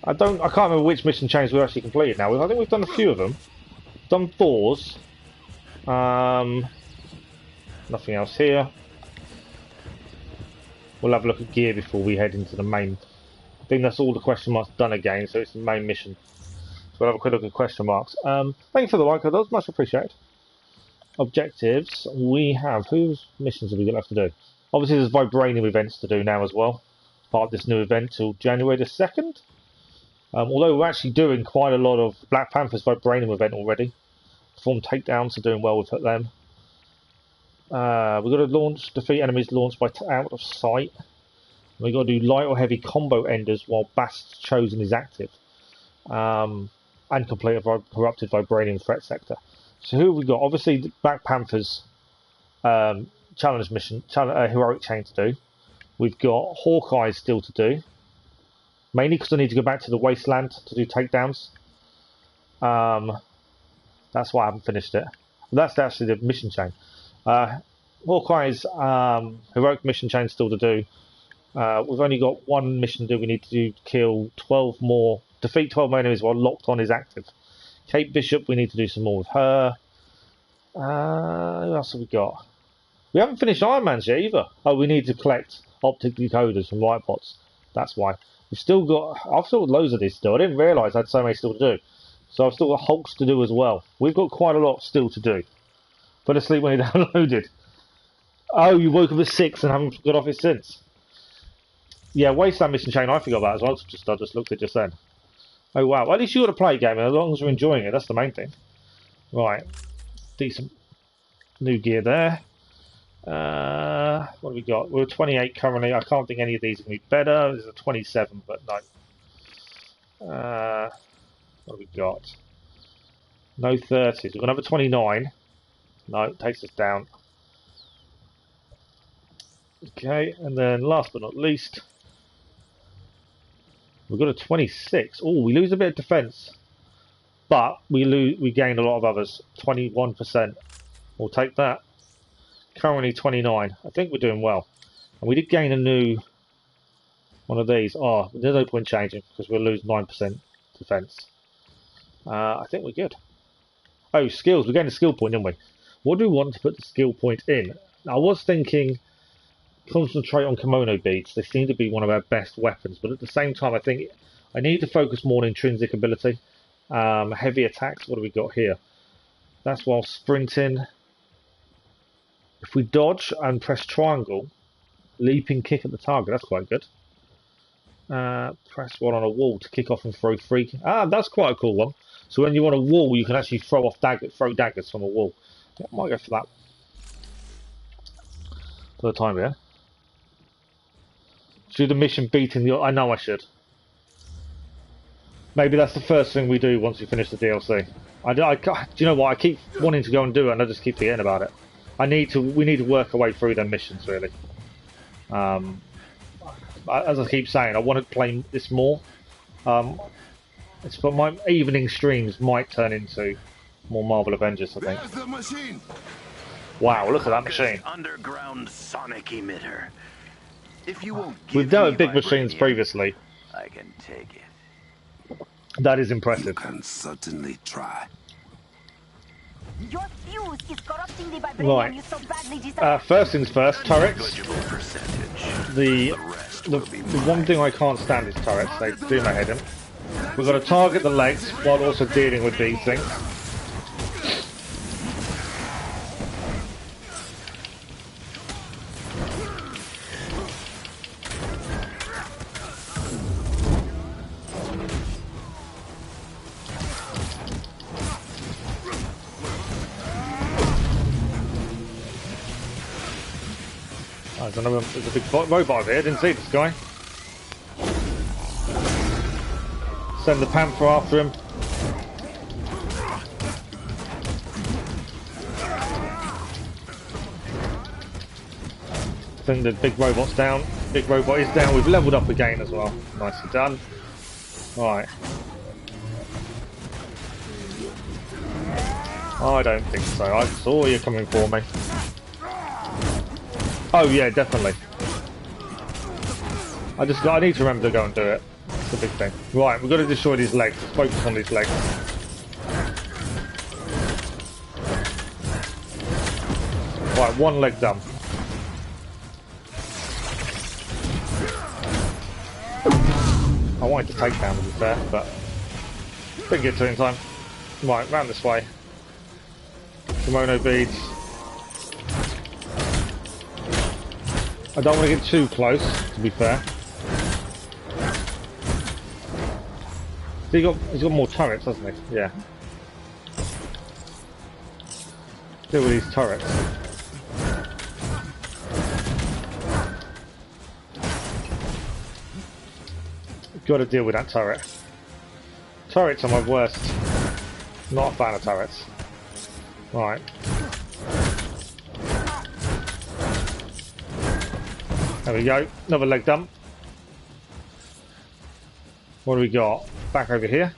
I can't remember which mission chains we've actually completed now. I think we've done a few of them. Done Thor's. Nothing else here. We'll have a look at gear before we head into the main. I think that's all the question marks done again, so it's the main mission. So we'll have a quick look at question marks. Thanks for the like, those much appreciated. Objectives. We have whose missions have we got left to do? Obviously, there's Vibranium events to do now as well. Part of this new event till January the 2nd. Although we're actually doing quite a lot of Black Panther's Vibranium event already. Perform takedowns are doing well with them. We've got to defeat enemies launched by out of sight. We've got to do light or heavy combo enders while Bast's Chosen is active. And complete a corrupted Vibranium threat sector. So who have we got? Obviously, Black Panther's challenge mission, heroic chain to do. We've got Hawkeye still to do. Mainly because I need to go back to the Wasteland to do takedowns. That's why I haven't finished it. That's actually the mission chain. Hawkeye's heroic mission chain still to do. We've only got one mission to do. We need to kill 12 more, defeat 12 more enemies while locked on is active. Kate Bishop, we need to do some more with her. Who else have we got? We haven't finished Iron Man's yet either. Oh, we need to collect optic decoders from Lightbots. That's why. I've still got loads of these still. I didn't realise I had so many still to do. So I've still got Hulks to do as well. We've got quite a lot still to do. Fell asleep when he downloaded. Oh, you woke up at 6 and haven't got off it since. Yeah, Wasteland mission chain, I forgot about as well. I just looked at it just then. Oh wow, well, at least you got to play a game, as long as you're enjoying it, that's the main thing. Right, decent new gear there. What have we got? We're 28 currently. I can't think any of these are going to be better. There's a 27, but no. What have we got? No 30s. We've got another 29. No, it takes us down. Okay, and then last but not least, we've got a 26. Oh, we lose a bit of defense, but we gain a lot of others. 21%. We'll take that. Currently 29. I think we're doing well. And we did gain a new one of these. Oh, there's no point changing because we'll lose 9% defense. I think we're good. Oh, skills. We're getting a skill point, didn't we? What do we want to put the skill point in? I was thinking concentrate on kimono beads. They seem to be one of our best weapons, but at the same time I think I need to focus more on intrinsic ability. Heavy attacks, what do we got here? That's while sprinting. If we dodge and press triangle, leaping kick at the target, that's quite good. Press one on a wall to kick off and throw free. That's quite a cool one. So when you're on a wall, you can actually throw daggers from a wall. Yeah, I might go for that. for the time being. Do the mission beating the... I know I should. Maybe that's the first thing we do once we finish the DLC. Do you know what? I keep wanting to go and do it, and I just keep forgetting about it. We need to work our way through them missions, really. As I keep saying, I want to play this more. But my evening streams might turn into more Marvel Avengers, I think. There's the machine. Wow, look at that machine. Underground sonic emitter. If you won't We've dealt with big machines previously. I can take it. That is You impressive. can certainly try. Your fuse is corrupting the vibranium you so badly desired. First things first, turrets. Percentage. The one thing I can't stand is turrets. They do my head in. We've got to target the legs while also dealing with these things. There's a big robot over here, didn't see this guy. Send the Panther after him. I think the big robot's down. Big robot is down. We've leveled up again as well. Nicely done. Right. I don't think so. I saw you coming for me. Oh yeah, definitely. I need to remember to go and do it. It's the big thing. Right, we've got to destroy these legs. Let's focus on these legs. Right, one leg done. I wanted to take down to be fair, but didn't get to it in time. Right, round this way. Kimono beads. I don't want to get too close, to be fair. He's got more turrets, hasn't he? Yeah. Deal with these turrets. Got to deal with that turret. Turrets are my worst. Not a fan of turrets. Right. There we go. Another leg dump. What do we got? Back over here.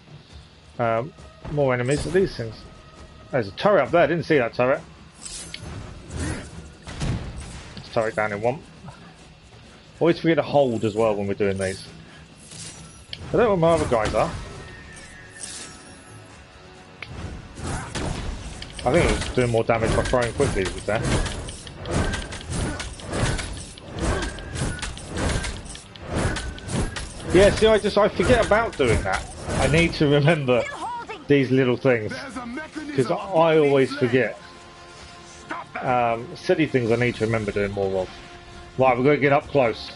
More enemies. Are these things? There's a turret up there. Didn't see that turret. Let's turret down in one. Always forget to hold as well when we're doing these. I don't know what my other guys are. I think it was doing more damage by throwing quickly, to be fair. Yeah, see, I forget about doing that. I need to remember these little things because I always forget. Silly things I need to remember doing more of. Right, we're going to get up close.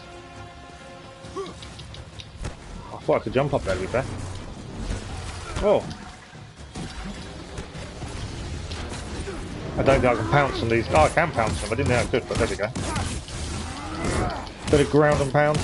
I thought I could jump up there, to be fair. Oh. I don't think I can pounce on these. Oh, I can pounce them. I didn't think I could, but there we go. Bit of ground and pound.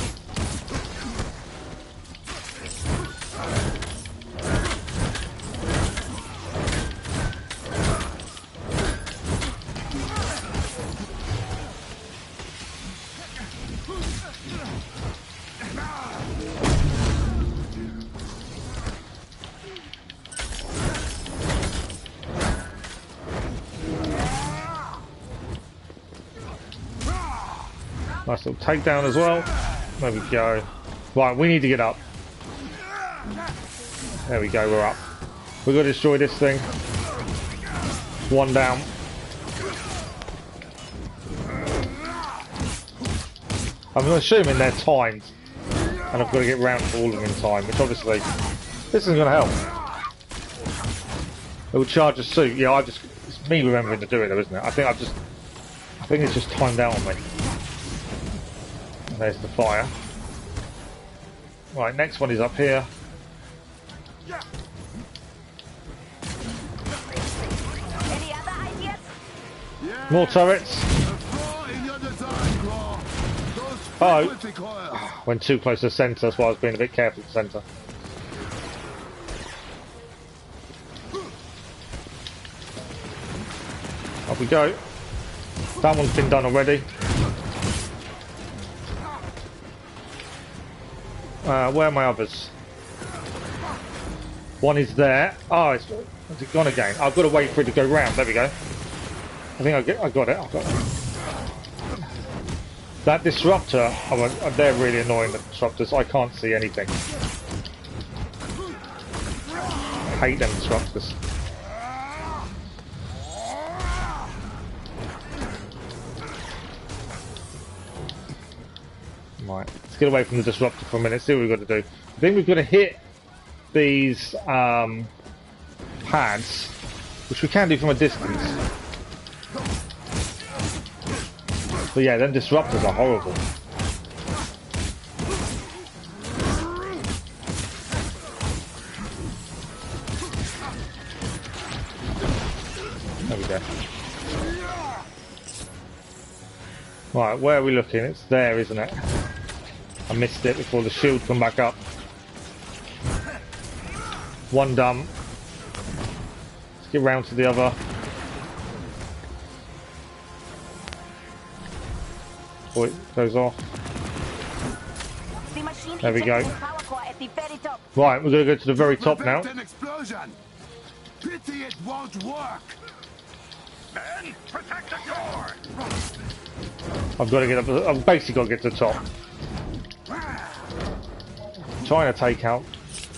Nice little takedown as well. There we go. Right, we need to get up. There we go, we're up. We've got to destroy this thing. One down. I'm assuming they're timed. And I've got to get round to all of them in time, which obviously this isn't going to help. It will charge a suit. Yeah, it's me remembering to do it though, isn't it? I think it's just timed out on me. There's the fire. Right, next one is up here. Any other ideas? More turrets. Oh! Went too close to the centre, that's why I was being a bit careful with the centre. Up we go. That one's been done already. Where are my others? One is there. Oh, it's gone again. I've got to wait for it to go round. There we go. I think I got it. That disruptor, they're really annoying, the disruptors. I can't see anything. I hate them disruptors. Right, let's get away from the disruptor for a minute, see what we've got to do. I think we've got to hit these pads, which we can do from a distance. But yeah, them disruptors are horrible. There we go. Right, where are we looking? It's there, isn't it? I missed it before the shield come back up. One done. Let's get round to the other. Oh, it goes off. There we go. Right, we're going to go to the very top now. An explosion. Pity it won't work. Men, protect the door! I've got to get up. I've basically got to get to the top. Trying to take out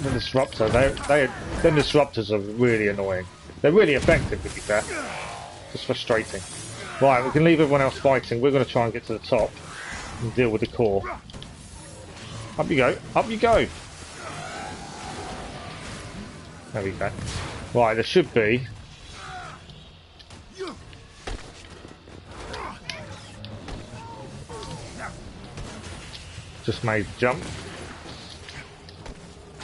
the disruptor. Them disruptors are really annoying. They're really effective, to be fair. Just frustrating. Right, we can leave everyone else fighting. We're going to try and get to the top and deal with the core. Up you go. Up you go. There we go. Right, there should be. Just made the jump.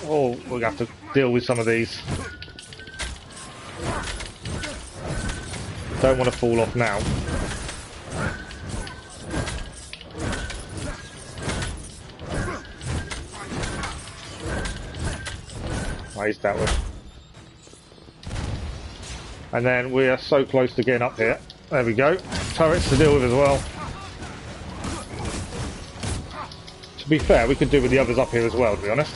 Oh, we're going to have to deal with some of these. Don't want to fall off now. Raise that one. And then we are so close to getting up here. There we go. Turrets to deal with as well. To be fair, we could do with the others up here as well, to be honest.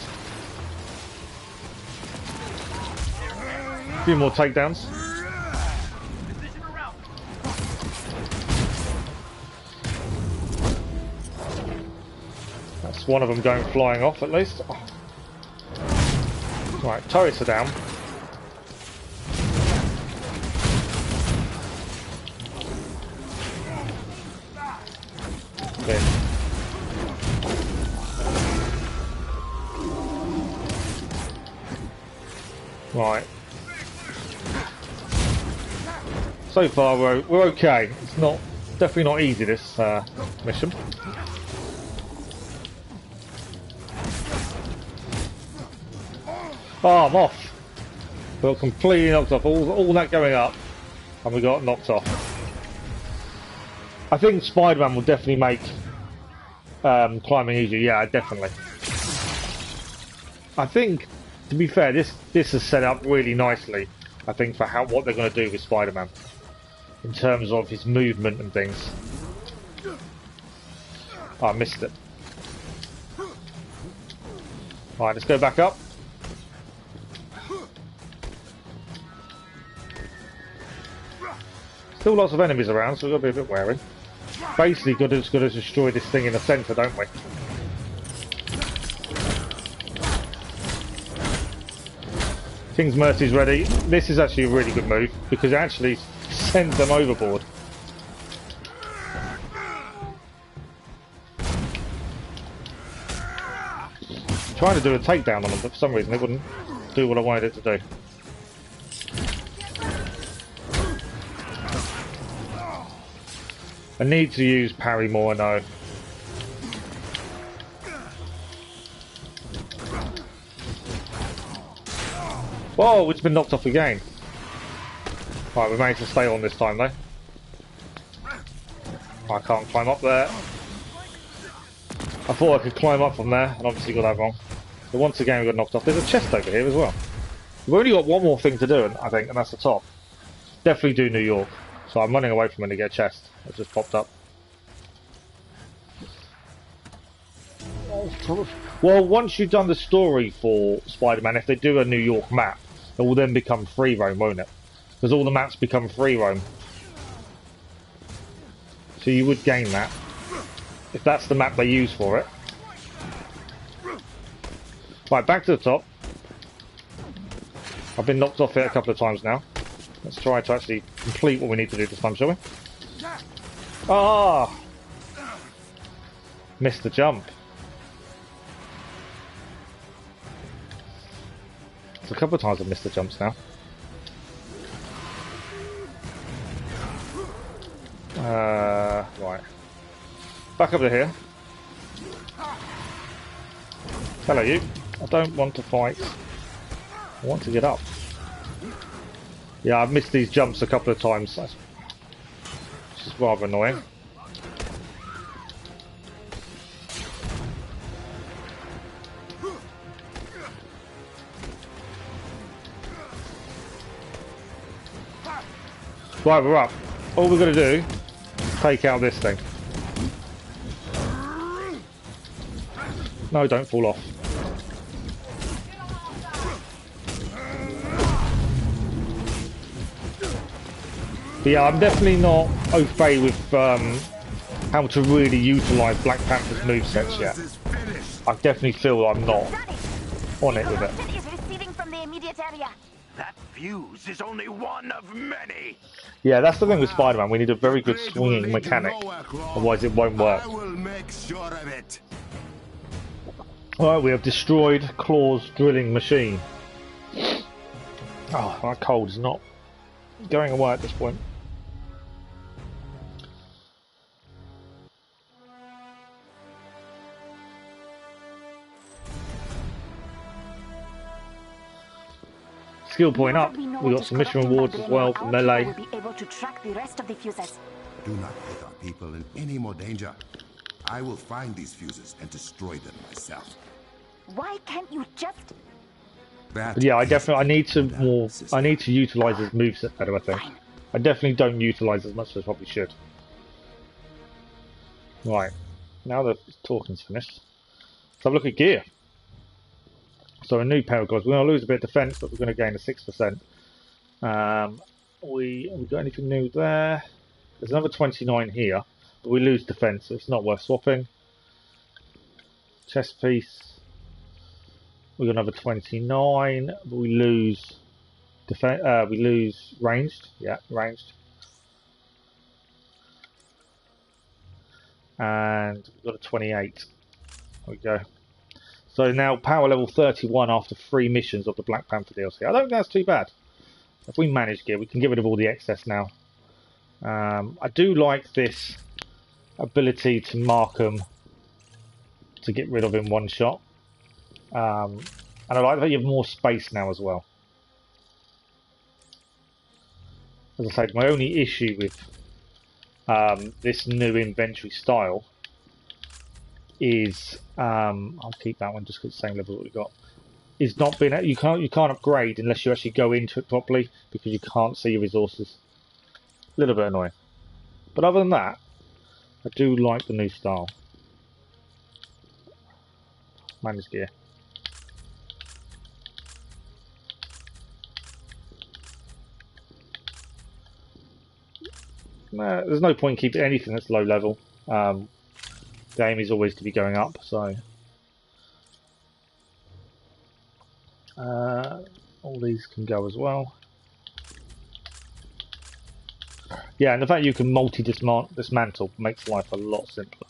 A few more takedowns. That's one of them going flying off at least. Oh. Right, turrets are down. Okay. Right. So far we're okay. It's definitely not easy, this mission. Oh, I'm off. We got completely knocked off. All that going up, and we got knocked off. I think Spider-Man will definitely make climbing easier. Yeah, definitely. I think, to be fair, this is set up really nicely. I think for what they're going to do with Spider-Man in terms of his movement and things. Oh, I missed it. Right, let's go back up. Still lots of enemies around, so we've got to be a bit wary. Basically, got to destroy this thing in the centre, don't we? King's Mercy's ready. This is actually a really good move because it actually sends them overboard. Trying to do a takedown on them, but for some reason it wouldn't do what I wanted it to do. I need to use parry more, I know. Whoa, it's been knocked off again. Right, we managed to stay on this time though. I can't climb up there. I thought I could climb up from there, and obviously got that wrong. So once again we got knocked off. There's a chest over here as well. We've only got one more thing to do, I think, and that's the top. Definitely do New York. So I'm running away from it to get a chest. It just popped up. Well, once you've done the story for Spider-Man, if they do a New York map, it will then become free roam, won't it? Because all the maps become free roam. So you would gain that, if that's the map they use for it. Right, back to the top. I've been knocked off it a couple of times now. Let's try to actually complete what we need to do this time, shall we? Ah! Missed the jump. A couple of times I've missed the jumps now. Right. Back over here. Hello, you. I don't want to fight. I want to get up. Yeah, I've missed these jumps a couple of times. That's just rather annoying. Right, we're up. All we're going to do is take out this thing. No, don't fall off. But yeah, I'm definitely not au fait with how to really utilise Black Panther's movesets yet. I definitely feel I'm not on it with it. That fuse is only one of many. Yeah, that's the thing with Spider-Man. We need a very good swinging mechanic, otherwise it won't work. I will make sure of it. Alright, we have destroyed Claw's drilling machine. Oh, my cold is not going away at this point. Skill point up. We got some mission rewards as well for melee. Do not put our people in any more danger. I will find these fuses and destroy them myself. Why can't you just... But yeah, I need to utilise his moveset better, I think. I definitely don't utilise as much as I probably should. Right. Now the talking's finished. Let's have a look at gear. So a new pair of gloves. We're going to lose a bit of defence, but we're going to gain a 6%. Have we got anything new there? There's another 29 here, but we lose defence, so it's not worth swapping. Chest piece. We got another 29, but we lose defense. We lose ranged. Yeah, ranged. And we've got a 28. There we go. So now power level 31 after 3 missions of the Black Panther DLC. I don't think that's too bad. If we manage gear, we can get rid of all the excess now. I do like this ability to mark them to get rid of in one shot. And I like that you have more space now as well. As I said, my only issue with this new inventory style is I'll keep that one just because it's the same level that we got. Is not being you can't upgrade unless you actually go into it properly because you can't see your resources. A little bit annoying, but other than that, I do like the new style. Manage gear. There's no point keeping anything that's low level. The aim is always to be going up, so all these can go as well. Yeah, and the fact you can dismantle makes life a lot simpler.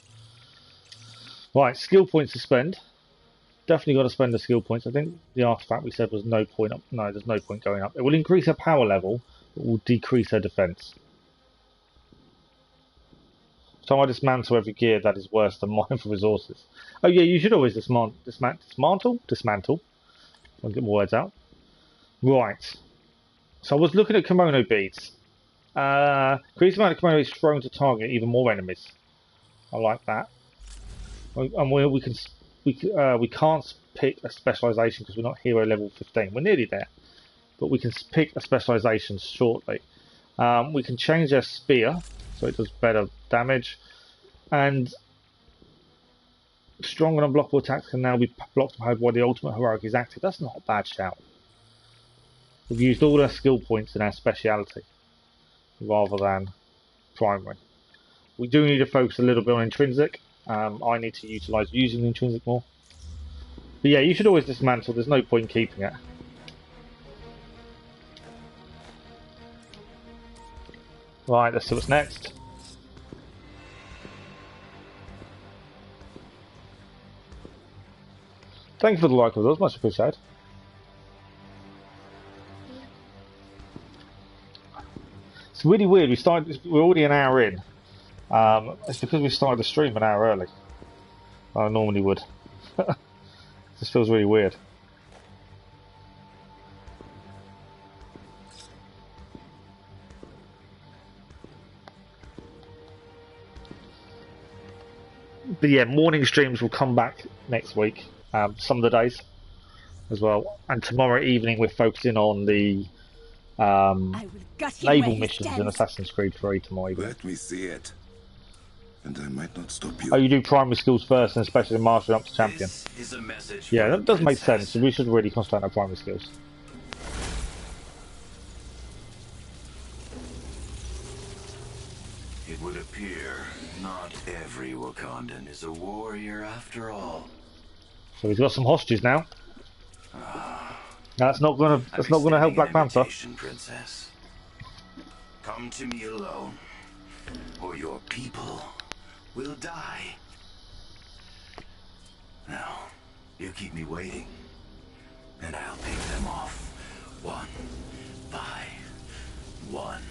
Right, skill points to spend. Definitely got to spend the skill points. I think the artifact we said was no point up. No, there's no point going up. It will increase her power level, but will decrease her defense. So I dismantle every gear that is worse than mine for resources. Oh yeah, you should always dismantle. I'll get my words out. Right. So I was looking at kimono beads. Increase the amount of kimono beads thrown to target even more enemies. I like that. And we can't pick a specialisation because we're not hero level 15. We're nearly there, but we can pick a specialisation shortly. We can change our spear so it does better damage, and strong and unblockable attacks can now be blocked while the ultimate heroic is active. That's not a bad shout. We've used all our skill points in our speciality rather than primary. We do need to focus a little bit on intrinsic. I need to utilise using the intrinsic more. But yeah, you should always dismantle. There's no point keeping it. Right, let's see what's next. Thank you for the like of those, much appreciated. It's really weird. We're already an hour in. It's because we started the stream an hour early. I normally would. This feels really weird. But yeah, morning streams will come back next week. Some of the days as well. And tomorrow evening we're focusing on the naval missions in Assassin's Creed 3 tomorrow evening. Let me see it. And I might not stop you. Oh, you do primary skills first and especially mastering up to champion. This is a message Yeah, for that does the make princess. sense. We should really concentrate on our primary skills. It would appear not every Wakandan is a warrior after all. So he's got some hostages now. That's not gonna help Black Panther. Princess. Come to me alone, or your people will die. Now, you keep me waiting, and I'll pick them off one by one.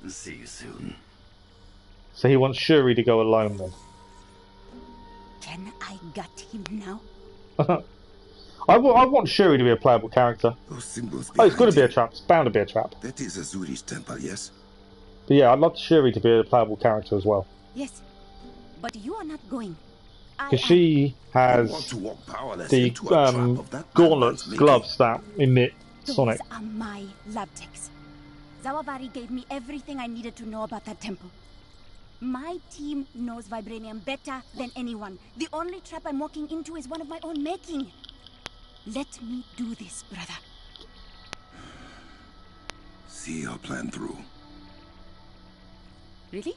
See you soon. So he wants Shuri to go alone then. Can I get him now? I want Shuri to be a playable character. Those symbols Oh, it's got to be a behind trap. It's bound to be a trap. you. That is Azuri's temple, yes? But yeah, I'd love Shuri to be a playable character as well. Yes, but you are not going. Because she I has want to walk powerless the into a trap of that gauntlets, madman's gloves that emit Those Sonic. are my lab techs. Zawavari gave me everything I needed to know about that temple. My team knows vibranium better than anyone. The only trap I'm walking into is one of my own making. Let me do this, brother. See your plan through. Really?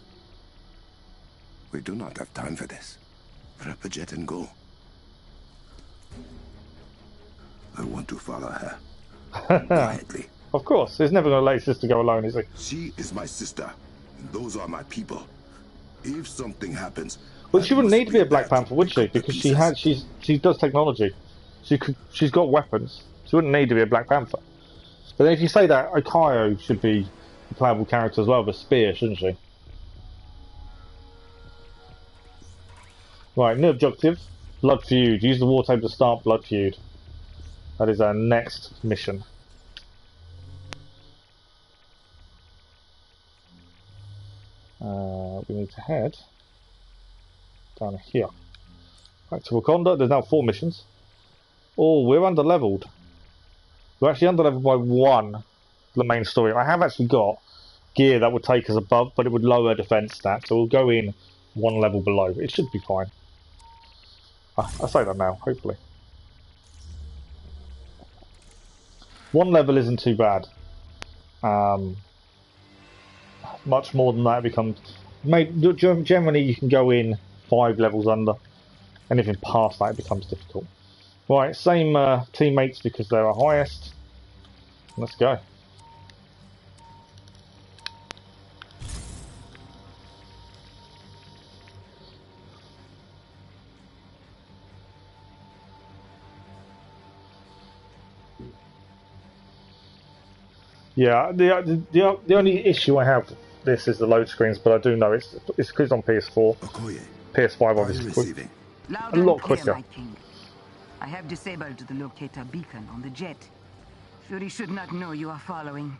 We do not have time for this. Grab a jet and go. I want to follow her. Quietly. Of course, he's never going to let his sister go alone, is he? She is my sister, and those are my people. If something happens, Well, she wouldn't must need to be a there Black to Panther, would pick she? up the Because pieces. she does technology. She's got weapons. She wouldn't need to be a Black Panther. But then if you say that, Okayo should be a playable character as well, with a spear, shouldn't she? Right, new objective. Blood Feud. Use the war table to start Blood Feud. That is our next mission. We need to head down here. Back to Wakanda. There's now 4 missions. Oh, we're under-leveled. We're actually under-leveled by 1 for the main story. I have actually got gear that would take us above, but it would lower defense stats, so we'll go in 1 level below. It should be fine. I say that now, hopefully. 1 level isn't too bad. Much more than that it becomes... Generally you can go in 5 levels under. Anything past that it becomes difficult. Right, same teammates because they're our highest. Let's go. Yeah, the only issue I have with this is the load screens, but I do know it's because it's on PS4. Okoye, PS5 are you obviously. receiving? Loud A lot and clear, quicker. my king. I have disabled the locator beacon on the jet. Fury should not know you are following.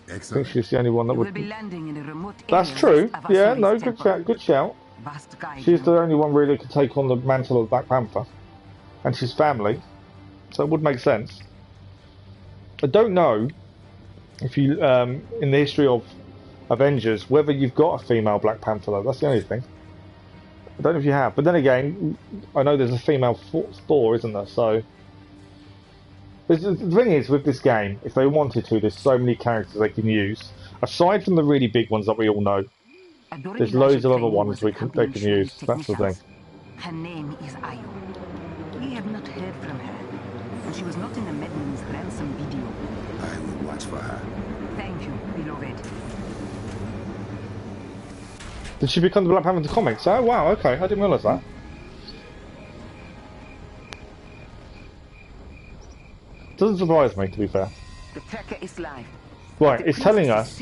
I think Excellent. she's the only one that You will would. be landing in a remote That's area true. west of Yeah, Asuri's no, good temple. shout. Good shout. She's the only one really who can take on the mantle of Black Panther. And she's family. So it would make sense. I don't know if you, in the history of Avengers, whether you've got a female Black Panther though. That's the only thing. I don't know if you have. But then again, I know there's a female Thor, isn't there? So... The thing is, with this game, if they wanted to, there's so many characters they can use. Aside from the really big ones that we all know, there's loads of other ones they can use. That's the thing. Her name is Ayo. We have not heard from her. And she was not in the Medmen's ransom video. I will watch for her. Thank you, beloved. Did she become the Black Panther in the comics? Oh, wow, okay. I didn't realise that. Doesn't surprise me, to be fair. The tracker is live. Right, it's telling us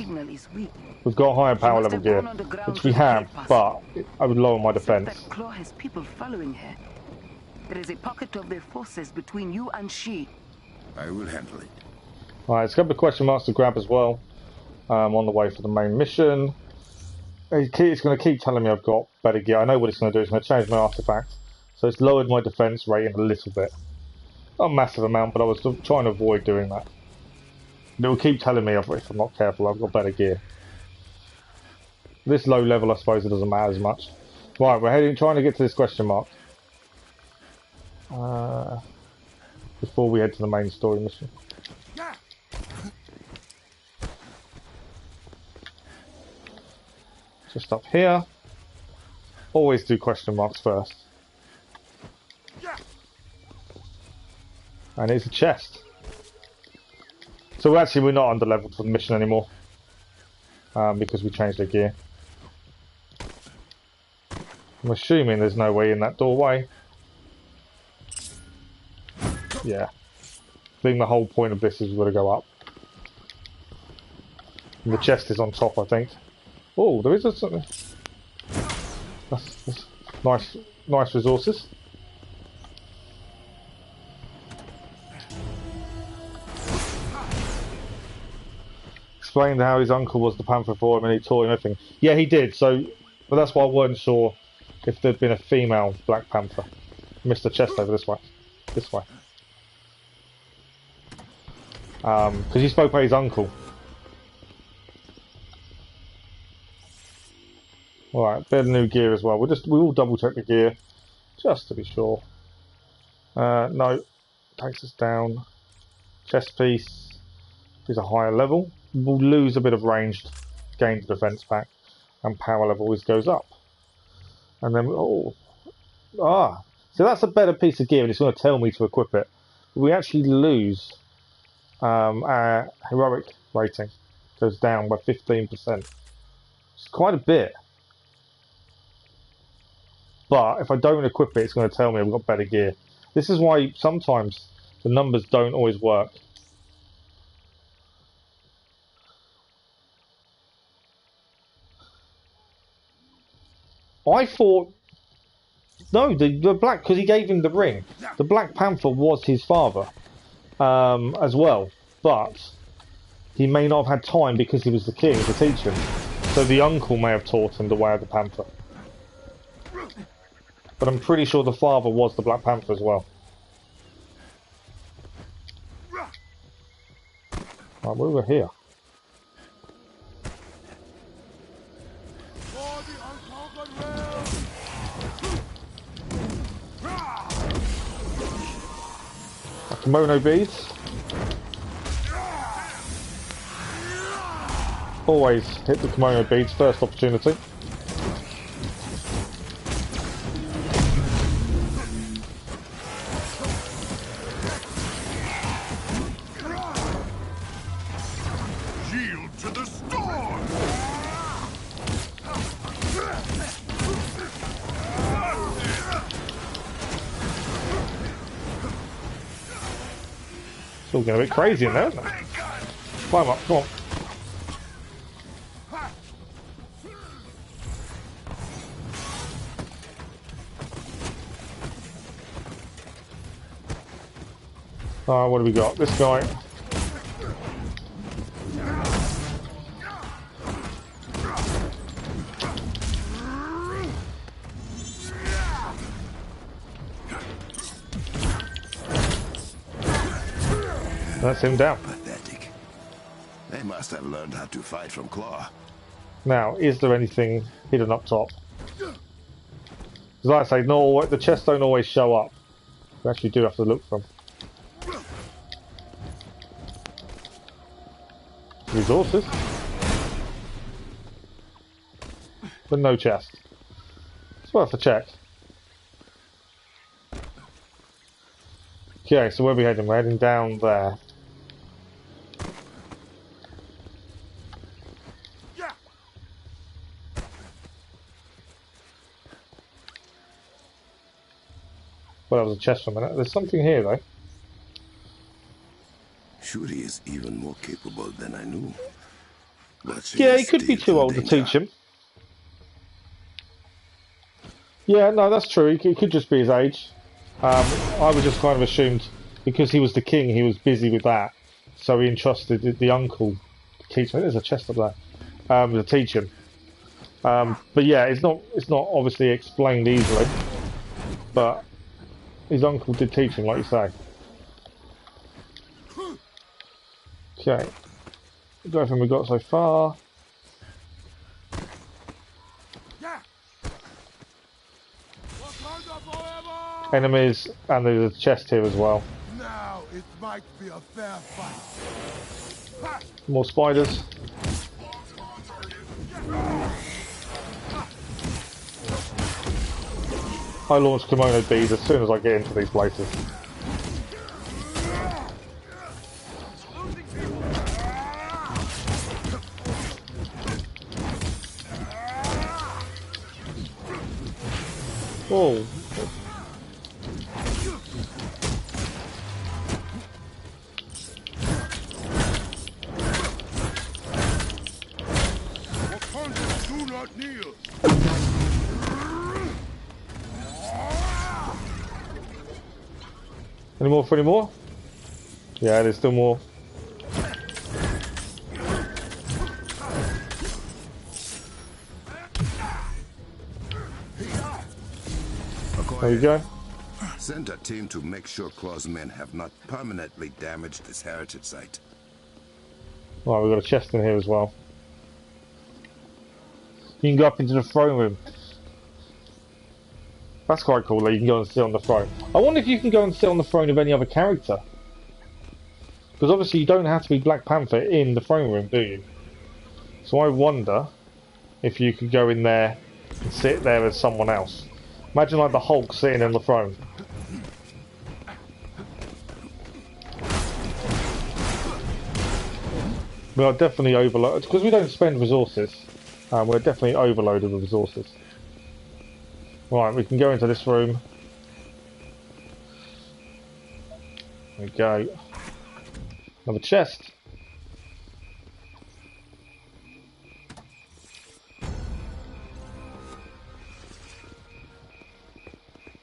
we've got higher power level gear, which we have, but I would lower my defense. That claw has people following her. There is a pocket of their forces between you and she. I will handle it. Alright, it's got the question marks to grab as well. On the way for the main mission. It's going to keep telling me I've got better gear. I know what it's going to do. It's going to change my artifact. So it's lowered my defense rating a little bit. Not a massive amount, but I was trying to avoid doing that. It will keep telling me if I'm not careful I've got better gear. This low level, I suppose it doesn't matter as much. Right, we're trying to get to this question mark. Before we head to the main story mission. Just up here. Always do question marks first. And it's a chest. So actually we're not under leveled for the mission anymore. Because we changed the gear. I'm assuming there's no way in that doorway. Yeah. I think the whole point of this is we've got to go up. And the chest is on top, I think. Oh, there is something. That's nice resources. Explained how his uncle was the Panther for him and he taught him everything. Yeah, he did. So, but that's why I wasn't sure if there'd been a female Black Panther. Missed the chest over this way. This way. Because he spoke about his uncle. Alright, bit of new gear as well. We'll double check the gear just to be sure. No, takes us down. Chest piece is a higher level. We'll lose a bit of range, gain the defense back, and power level always goes up. And then so that's a better piece of gear, and it's going to tell me to equip it. We actually lose our heroic rating. Goes down by 15%. It's quite a bit. But if I don't equip it, it's going to tell me I've got better gear. This is why sometimes the numbers don't always work. I thought... No, the Black... Because he gave him the ring. The Black Panther was his father. As well. But he may not have had time because he was the king to teach him. So the uncle may have taught him the way of the Panther. But I'm pretty sure the father was the Black Panther as well. Right, we're over here. Kimono beads. Always hit the kimono beads first opportunity. Yield to the storm! It's all getting a bit crazy in there, isn't it? Climb up, come on. Alright, what do we got? This guy. That's him down. Pathetic. They must have learned how to fight from Claw. Now, is there anything hidden up top? Because like I say, no, the chests don't always show up. We actually do have to look for them. Resources. But no chest. It's worth a check. Okay, so where are we heading? We're heading down there. Well, that was a chest for a minute. There's something here, though. Shuri is even more capable than I knew. But Yeah, he could be too old to teach him. Yeah, no, that's true. He could just be his age. I was just kind of assumed because he was the king, he was busy with that, so he entrusted the uncle to teach him. There's a chest up there to teach him. But yeah, it's not obviously explained easily. But his uncle did teach him, like you say. Okay, go everything we got so far. Enemies, and there's a chest here as well. Now it might be a fair fight. More spiders. I launch kimono bees as soon as I get into these places. Whoa. Do not kneel. Any more for any more? Yeah, there's still more. There you go. Send a team to make sure Claw's men have not permanently damaged this heritage site. Right, we've got a chest in here as well. You can go up into the throne room. That's quite cool that you can go and sit on the throne. I wonder if you can go and sit on the throne of any other character. Because obviously you don't have to be Black Panther in the throne room, do you? So I wonder if you could go in there and sit there as someone else. Imagine like the Hulk sitting on the throne. We are definitely overloaded, because we don't spend resources. We're definitely overloaded with resources. Right, we can go into this room. There we go. Another chest.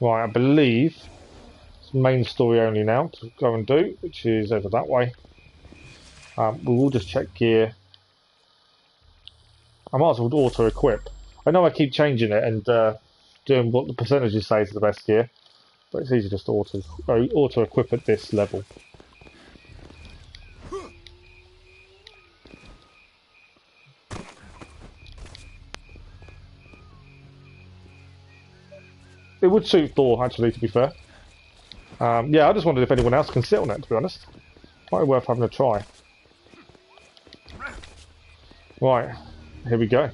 Right, I believe it's main story only now to go and do, which is over that way. We will just check gear. I might as well auto-equip. I know I keep changing it and doing what the percentages say is the best gear, but it's easy just to auto-equip at this level. It would suit Thor, actually, to be fair. Yeah, I just wondered if anyone else can sit on it, to be honest. Might be worth having a try. Right, here we go.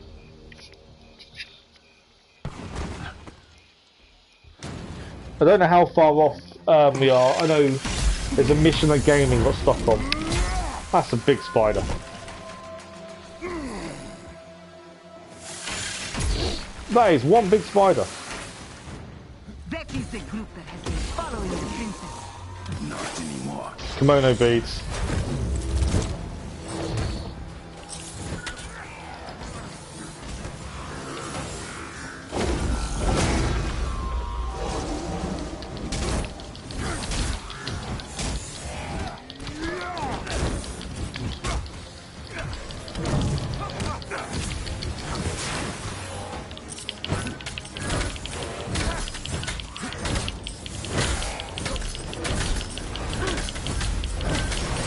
I don't know how far off we are. I know there's a mission that gaming got stuck on. That's a big spider. That is one big spider. That is the group that has been following the princess. Not anymore. Kimono beads.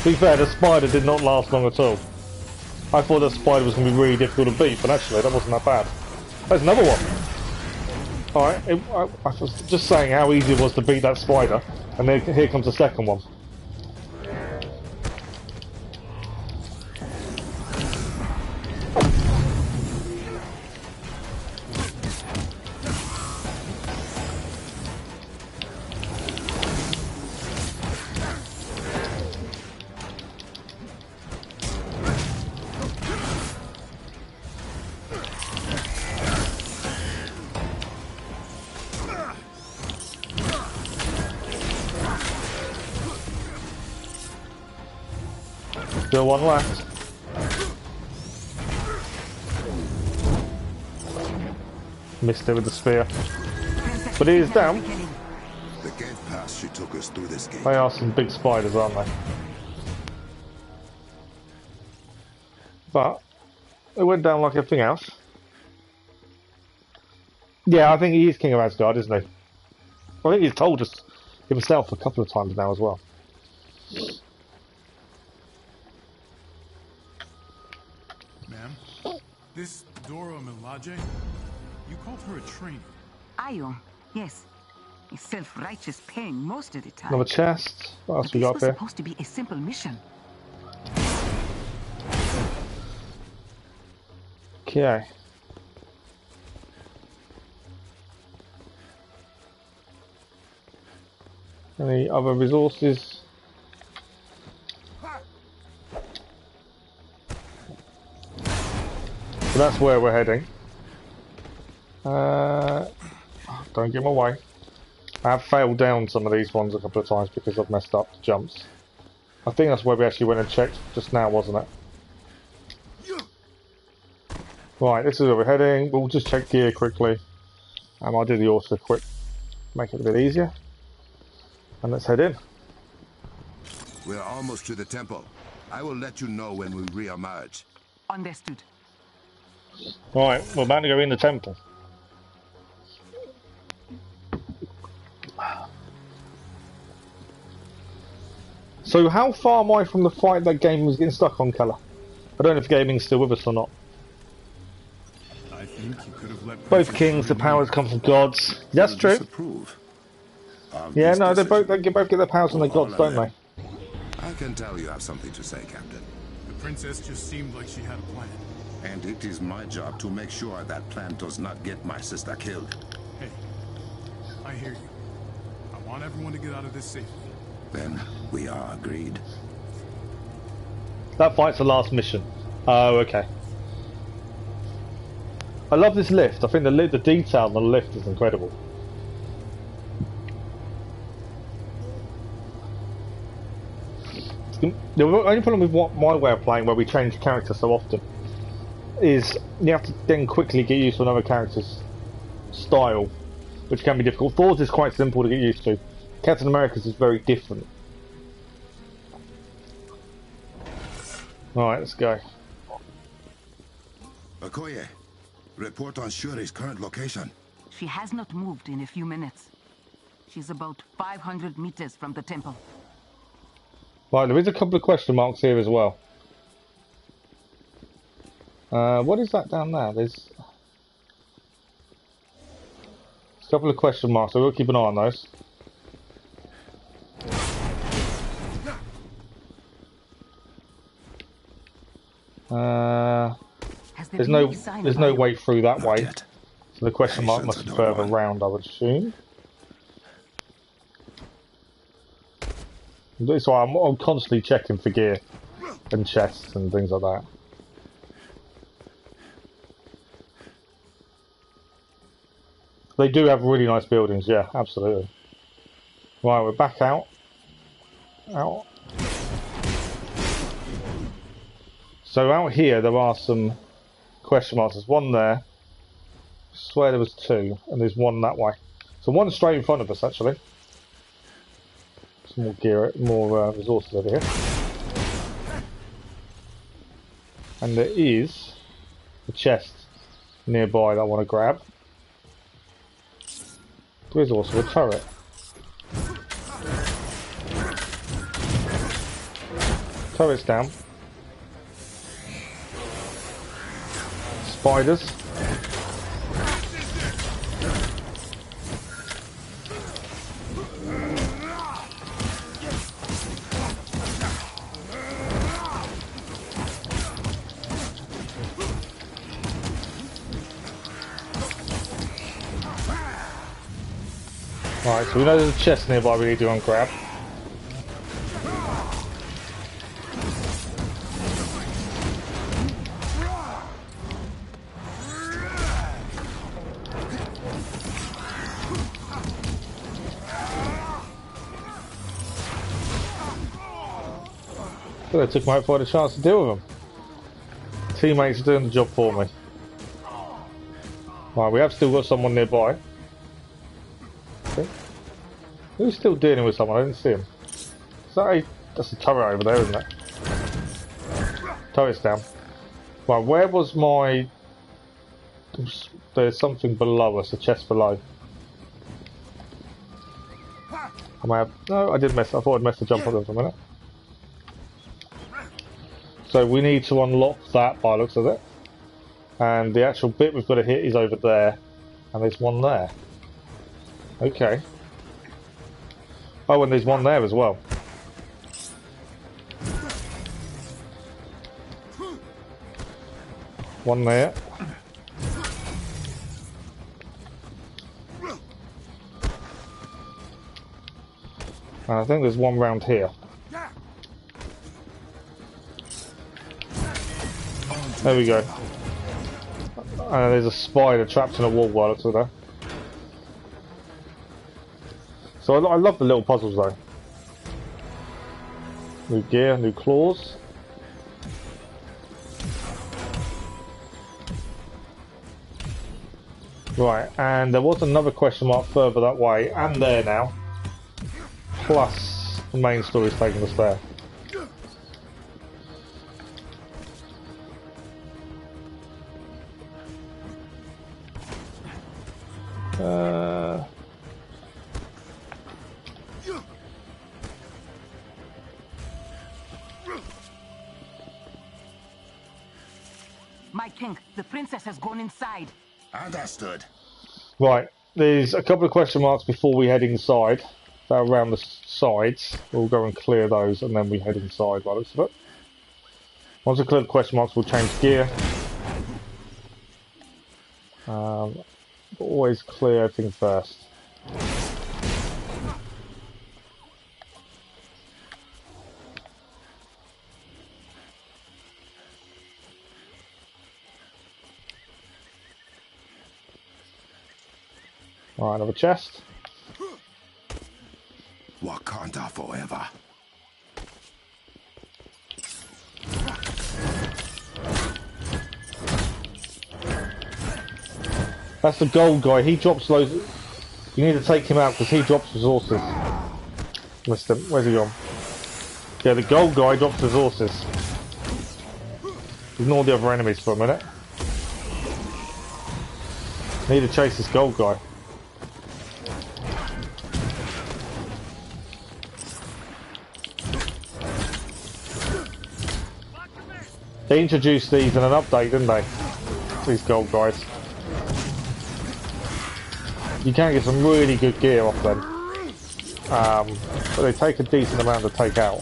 To be fair, the spider did not last long at all. I thought that spider was going to be really difficult to beat, but actually that wasn't that bad. There's another one. Alright, I was just saying how easy it was to beat that spider, and then here comes the second one. Still one left. Missed it with the spear. But he is down. The gate pass she took us through this gate. They are some big spiders, aren't they? But it went down like everything else. Yeah, I think he is King of Asgard, isn't he? I think he's told us himself a couple of times now as well. This Dora Milaje, you called her a trainer. Ayo, yes. A self-righteous pain most of the time. Another chest. What else we got This was here? supposed to be a simple mission. Okay. Any other resources? So that's where we're heading. Don't get in my way. I have failed down some of these ones a couple of times because I've messed up the jumps. I think that's where we actually went and checked just now, wasn't it? Right, this is where we're heading. We'll just check gear quickly. I'll do the auto quick. Make it a bit easier. And let's head in. We're almost to the temple. I will let you know when we re-emerge. Understood. Right, we're about to go in the temple. So how far am I from the fight that game was getting stuck on, Keller? I don't know if gaming's still with us or not. I think you could have let Both kings, the powers come from gods. That's true. Yeah, no, they both get their powers from the gods, don't they? I can tell you have something to say, Captain. The princess just seemed like she had a plan. And it is my job to make sure that plan does not get my sister killed. Hey, I hear you. I want everyone to get out of this safely. Then we are agreed. That fight's the last mission. Oh, okay. I love this lift. I think the detail on the lift is incredible. The only problem with my way of playing, where we change characters so often, is you have to then quickly get used to another character's style, which can be difficult. Thor's is quite simple to get used to. Captain America's is very different. Alright, let's go. Okoye, report on Shuri's current location. She has not moved in a few minutes. She's about 500 meters from the temple. Right, there is a couple of question marks here as well. What is that down there? There's a couple of question marks, so we'll keep an eye on those. There's no way through that way, so the question mark must be further around, I would assume. So I'm constantly checking for gear and chests and things like that. They do have really nice buildings, yeah, absolutely. Right, we're back out. So out here there are some question marks. There's one there. I swear there was two, and there's one that way. So one straight in front of us actually. Some more gear, more resources over here. And there is a chest nearby that I want to grab. There is also a turret. Turrets down. Spiders. Right, so we know there's a chest nearby we need to go and grab. Well, I took my out a chance to deal with them. Teammates are doing the job for me. Right, we have still got someone nearby. Okay. Who's still dealing with someone? I didn't see him. Is that that's a turret over there, isn't it? Turret's down. Right, where was my... There's something below us, a chest below. I may have... No, I did mess. I thought I'd messed the jump on them for a minute. So we need to unlock that by the looks of it. And the actual bit we've got to hit is over there. And there's one there. Okay. Oh, and there's one there as well. One there. And I think there's one round here. There we go. And there's a spider trapped in a wall while it's there. So I love the little puzzles though. New gear, new claws. Right, and there was another question mark further that way, and there now. Plus, the main story's taking us there. My king, the princess has gone inside. Understood. Right, there's a couple of question marks before we head inside. They're around the sides. We'll go and clear those and then we head inside by the looks of it. Once we clear the question marks, we'll change gear. Always clear everything first. Alright, another chest. Wakanda forever. That's the gold guy. He drops loads. You need to take him out because he drops resources. Missed him. Where's he gone? Yeah, the gold guy drops resources. Ignore the other enemies for a minute. Need to chase this gold guy. They introduced these in an update, didn't they? These gold guys. You can get some really good gear off them. But they take a decent amount to take out.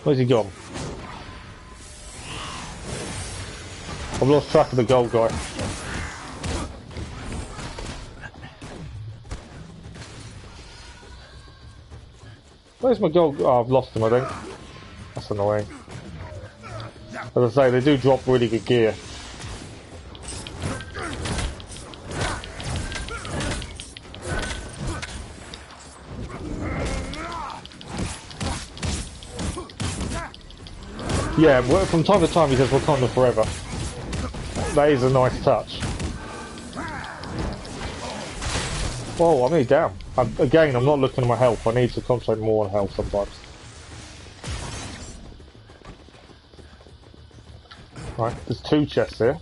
Where's he gone? I've lost track of the gold guy. Where's my gold? Oh, I've lost him, I think. That's annoying. As I say, they do drop really good gear. Yeah, well, from time to time he says Wakanda forever. That is a nice touch. Whoa, I'm nearly down. Again, I'm not looking at my health. I need to concentrate more on health sometimes. Right, there's two chests here.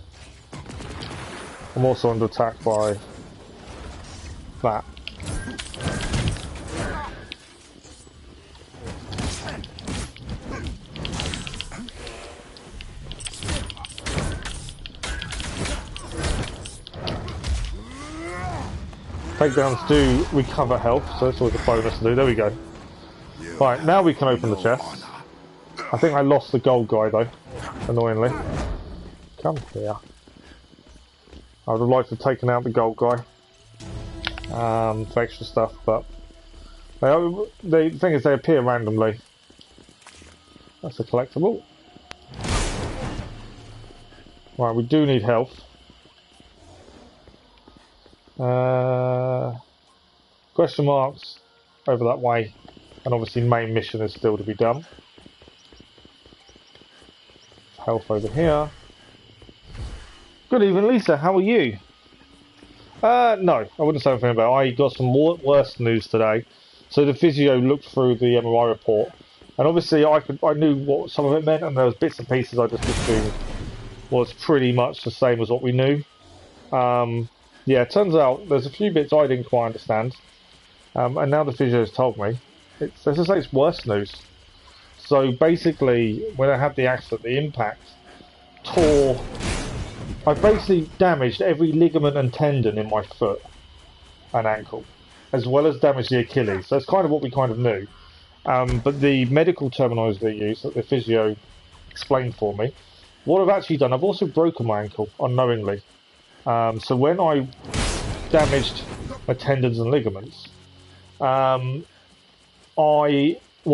I'm also under attack by that. Takedowns do recover health, so that's always a bonus to do. There we go. Right, now we can open the chest. I think I lost the gold guy though, annoyingly. Come here. I would have liked to have taken out the gold guy for extra stuff, but the thing is they appear randomly. That's a collectible. Right, we do need health. Question marks over that way, and obviously main mission is still to be done. Health over here. Good evening, Lisa. How are you? No, I wouldn't say anything about it. I got some worse news today. So the physio looked through the MRI report, and obviously I knew what some of it meant, and there was bits and pieces I just assumed was pretty much the same as what we knew. Yeah, it turns out there's a few bits I didn't quite understand, and now the physio has told me. Let's just say it's worse news. So basically, when I had the accident, the impact tore. I basically damaged every ligament and tendon in my foot and ankle, as well as damaged the Achilles. So that's kind of what we kind of knew. But the medical terminology they use, that the physio explained for me, what I've actually done, I've also broken my ankle unknowingly. So when I damaged my tendons and ligaments, one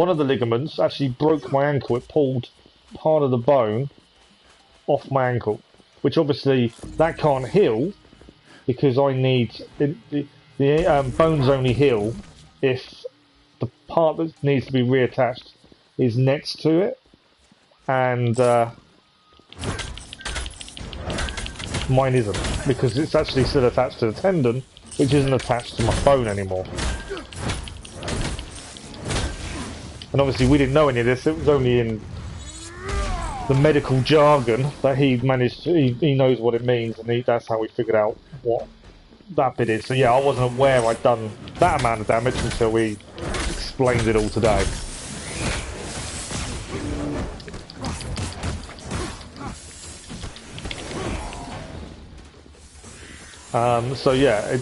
of the ligaments actually broke my ankle. It pulled part of the bone off my ankle, which obviously that can't heal because I need the bones only heal if the part that needs to be reattached is next to it, and mine isn't, because it's actually still attached to the tendon, which isn't attached to my bone anymore. And obviously we didn't know any of this. It was only in the medical jargon that he managed to, he knows what it means, and that's how we figured out what that bit is. So yeah, I wasn't aware I'd done that amount of damage until we explained it all today. So yeah,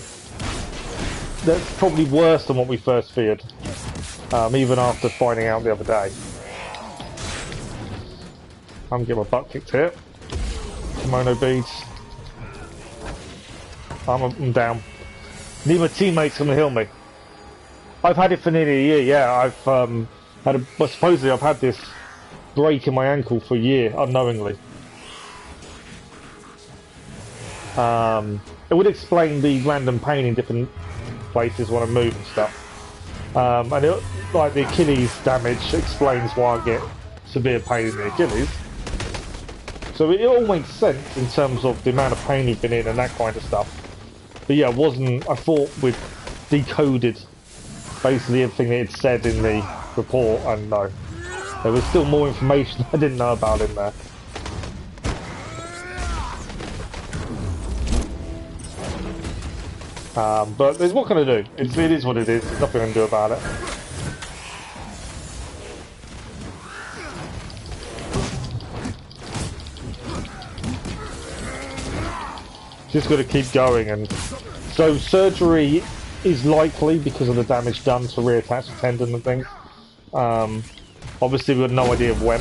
that's probably worse than what we first feared, even after finding out the other day. I'm getting my butt kicked here. Kimono beads. I'm down. Need my teammates come and heal me. I've had it for nearly a year. Yeah, I've supposedly I've had this break in my ankle for a year unknowingly. It would explain the random pain in different places when I move and stuff. And like the Achilles damage explains why I get severe pain in the Achilles. So it all makes sense in terms of the amount of pain you've been in and that kind of stuff. But yeah, I thought we'd decoded basically everything that it said in the report, and no. There was still more information I didn't know about in there. But what can I do? It is what it is. There's nothing I can do about it. Just got to keep going. And so surgery is likely because of the damage done to reattach the tendon and things. Obviously we have no idea of when,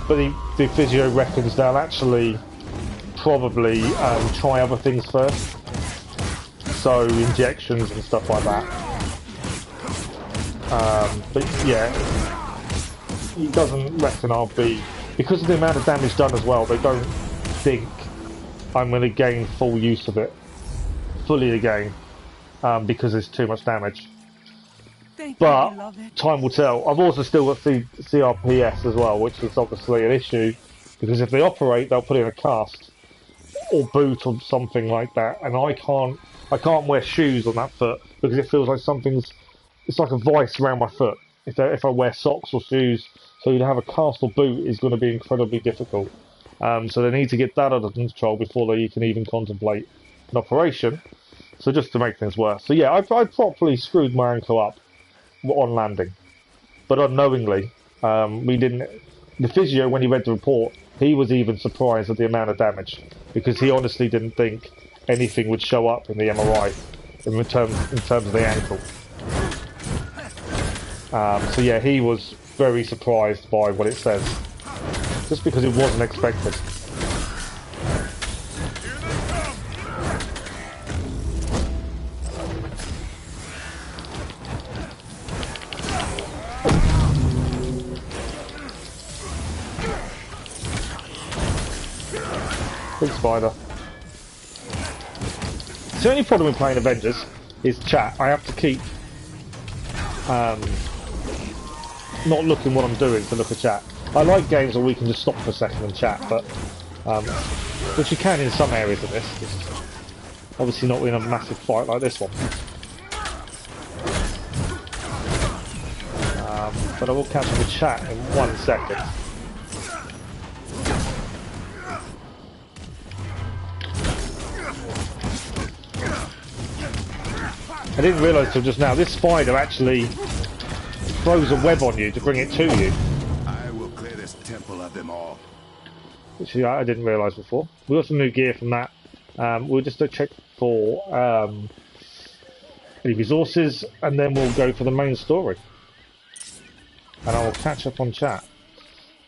but the physio reckons they'll actually probably try other things first. So injections and stuff like that. But yeah, he doesn't reckon I'll be, because of the amount of damage done as well, they don't think I'm going to gain full use of it fully again, because there's too much damage. But time will tell. I've also still got CRPS as well, which is obviously an issue, because if they operate, they'll put in a cast or boot or something like that, and I can't wear shoes on that foot because it feels like it's like a vice around my foot if I wear socks or shoes. So to have a cast or boot is going to be incredibly difficult. So they need to get that under control before they can even contemplate an operation. So just to make things worse. So yeah, I properly screwed my ankle up on landing. But unknowingly, we didn't... The physio, when he read the report, he was even surprised at the amount of damage. Because he honestly didn't think anything would show up in the MRI in terms of the ankle. So yeah, he was very surprised by what it says. Just because it wasn't expected. Big spider. The only problem with playing Avengers is chat. I have to keep not looking what I'm doing to look at chat. I like games where we can just stop for a second and chat, but which you can in some areas of this. Obviously not in a massive fight like this one. But I will catch up with chat in 1 second. I didn't realise till just now, this spider actually throws a web on you to bring it to you. I will clear this temple of them all. Which I didn't realise before. We got some new gear from that. We'll just check for any resources, and then we'll go for the main story. And I will catch up on chat.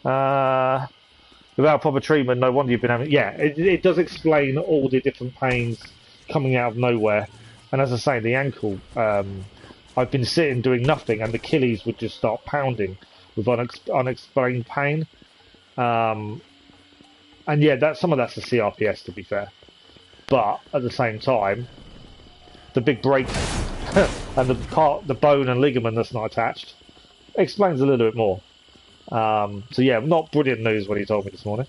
Without proper treatment, no wonder you've been having... Yeah, it does explain all the different pains coming out of nowhere. And as I say, the ankle, I've been sitting doing nothing, and the Achilles would just start pounding with unexplained pain. And yeah, some of that's the CRPS, to be fair. But at the same time, the big break and the bone and ligament that's not attached explains a little bit more. So yeah, not brilliant news when he told me this morning.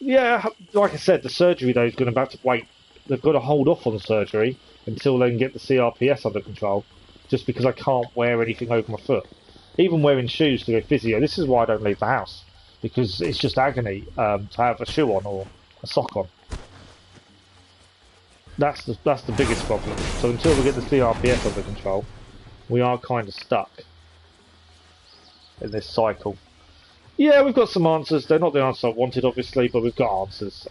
Yeah, like I said, the surgery though is going to have to wait. They've got to hold off on surgery until they can get the CRPS under control, just because I can't wear anything over my foot. Even wearing shoes to go physio, this is why I don't leave the house, because it's just agony to have a shoe on or a sock on. That's the biggest problem. So until we get the CRPS under control, we are kind of stuck in this cycle. Yeah, we've got some answers. They're not the answers I wanted, obviously, but we've got answers.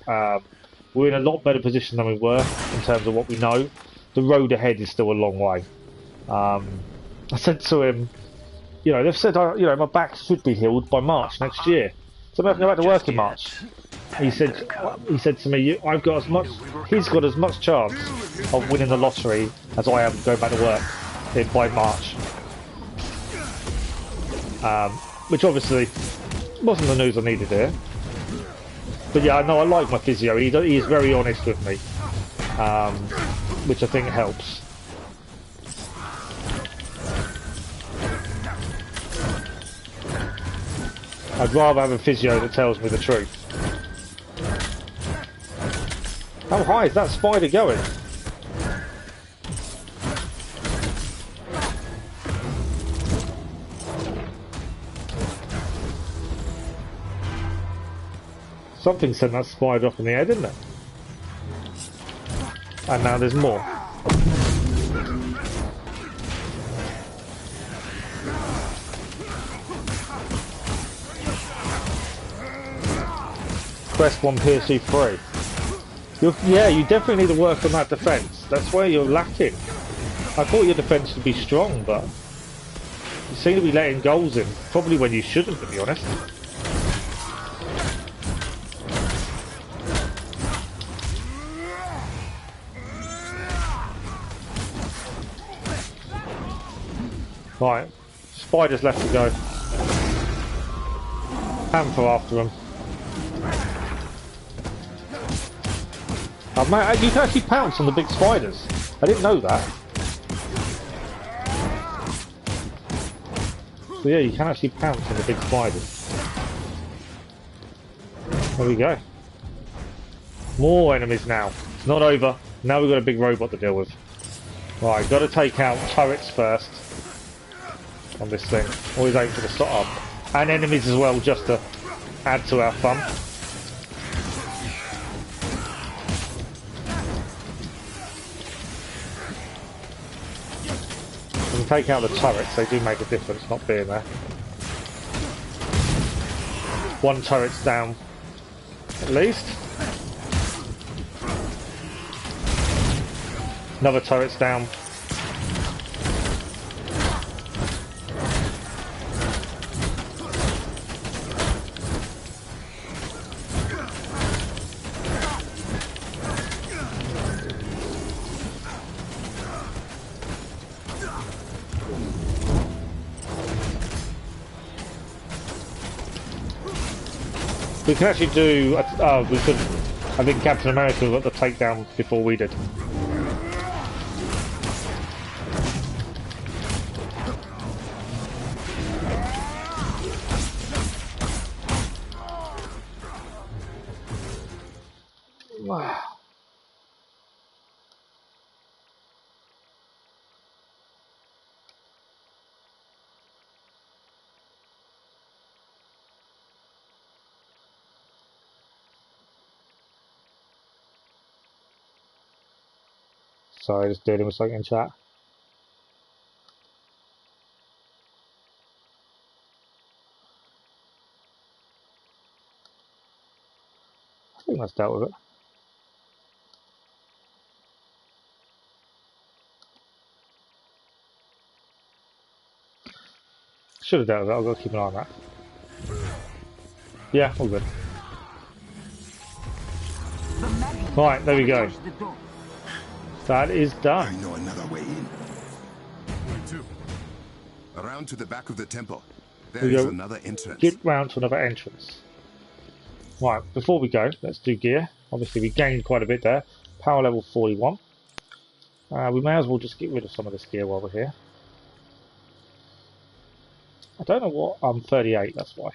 We're in a lot better position than we were in terms of what we know. The road ahead is still a long way. I said to him, you know, they've said, you know, my back should be healed by March next year. So I'm going to go back to work in March. He said to me, he's got as much chance of winning the lottery as I have going back to work by March. Which obviously wasn't the news I needed here. But yeah, no, I like my physio. He is very honest with me, which I think helps. I'd rather have a physio that tells me the truth. How high is that spider going? Something sent that spider up in the air, didn't it? And now there's more. Quest 1 PSC3. Yeah, you definitely need to work on that defence. That's where you're lacking. I thought your defence would be strong, but you seem to be letting goals in. Probably when you shouldn't, to be honest. Right, spiders left to go. Panther after them. Oh, man, you can actually pounce on the big spiders. I didn't know that. So yeah, you can actually pounce on the big spiders. There we go. More enemies now. It's not over. Now we've got a big robot to deal with. Right, got to take out turrets first. On this thing. Always aim for the stop up. And enemies as well, just to add to our fun. take out the turrets, they do make a difference not being there. One turret's down, at least. Another turret's down. We can actually do. We could. I think Captain America got the takedown before we did. Wow. Sorry, just dealing with something in chat. I think that's dealt with it. Should have dealt with it, I've got to keep an eye on that. Yeah, all good. Right, there we go. That is done. I know another way in. Around to the back of the temple. There is another entrance. Get round to another entrance. Right, before we go, let's do gear. Obviously, we gained quite a bit there. Power level 41. We may as well just get rid of some of this gear while we're here. I don't know what. I'm 38, that's why.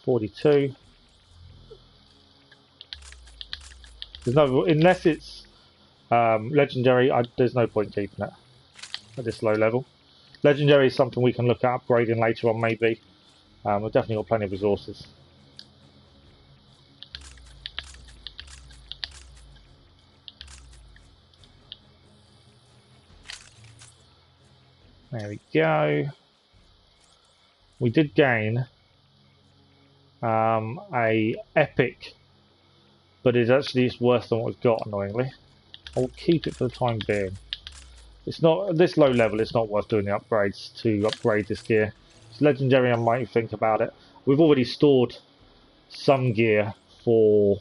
$42. There's no, unless it's legendary. There's no point keeping it at this low level. Legendary is something we can look at upgrading later on, maybe. We've definitely got plenty of resources. There we go. We did gain a epic, but it's worse than what we've got, annoyingly. I'll keep it for the time being. It's not at this low level, it's not worth doing the upgrades to upgrade this gear. It's legendary, I might think about it. We've already stored some gear for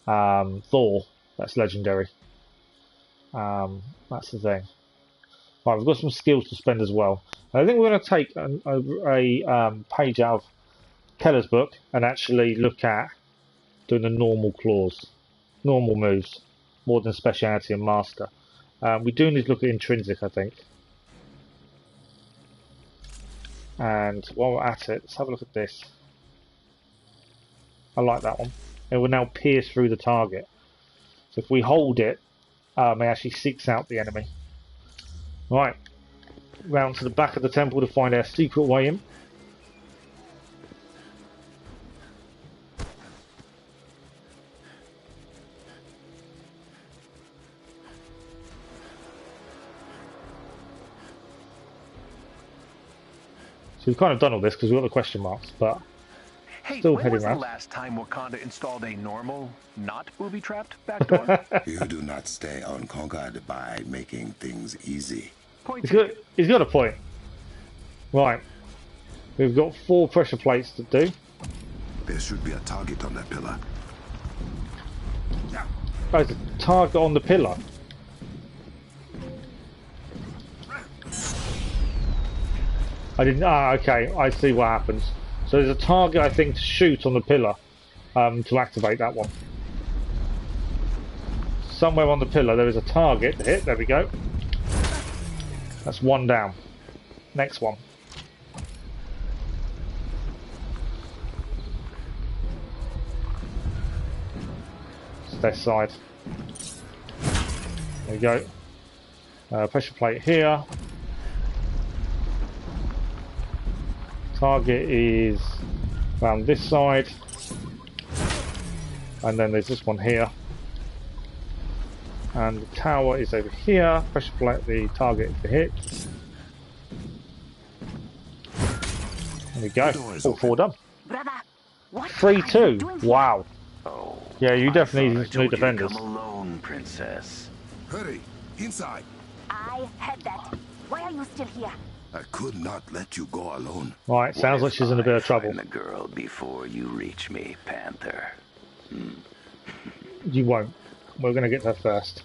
Thor, that's legendary. That's the thing. Right, we've got some skills to spend as well. And I think we're going to take a page out of Keller's book and actually look at doing the normal claws, normal moves, more than speciality and master. We do need to look at intrinsic, I think. And while we're at it, let's have a look at this. I like that one. It will now pierce through the target. So if we hold it, it actually seeks out the enemy. Right, round to the back of the temple to find our secret way in. So we've kind of done all this because we've got the question marks, but still heading when was round. the last time Wakanda installed a normal, not booby-trapped backdoor? You do not stay unconquered by making things easy. He's got a point. Right. We've got 4 pressure plates to do. There should be a target on that pillar. There's a target on the pillar. I didn't. Okay. I see what happens. So there's a target, I think, to shoot on the pillar to activate that one. Somewhere on the pillar there is a target to hit. There we go. That's 1 down. Next one. It's this side. There we go. Pressure plate here. Target is around this side. And then there's this one here. And the tower is over here. Pressure plate the target to hit. There we go. All four done. Brother, what 3-2. Wow. Oh, Yeah, you I definitely thought I need new told you to defenders. come alone, princess. Hurry, inside. I had that. Why are you still here? I could not let you go alone. Right, sounds like she's in a bit of trouble. Find the girl before you reach me, Panther. You won't. We're going to get there first.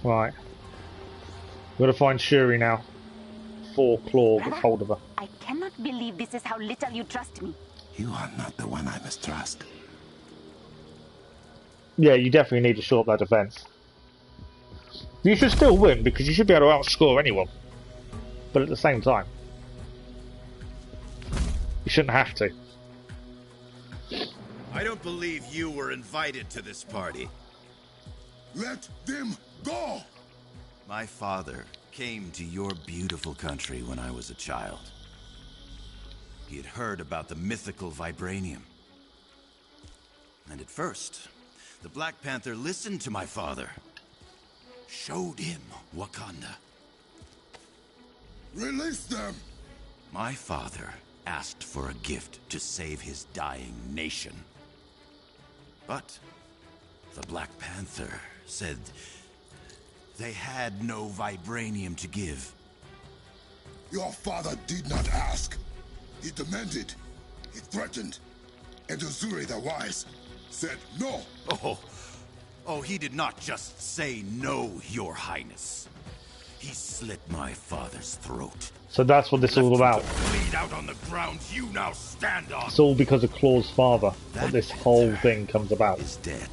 Right. We've got to find Shuri now. Before Claw gets hold of her. I cannot believe this is how little you trust me. You are not the one I mistrust. Yeah, you definitely need to shore up that defense. You should still win because you should be able to outscore anyone. But at the same time, you shouldn't have to. I don't believe you were invited to this party. Let them go! My father came to your beautiful country when I was a child. He had heard about the mythical vibranium. And at first, the Black Panther listened to my father. Showed him Wakanda. Release them! My father asked for a gift to save his dying nation. But the Black Panther said they had no vibranium to give. Your father did not ask. He demanded. He threatened. And Uzuri the Wise said no. Oh, he did not just say no, Your Highness. He slit my father's throat. So that's what this is all about. Bleed out on the ground you now stand on. It's all because of Claw's father that this whole thing comes about. Is dead.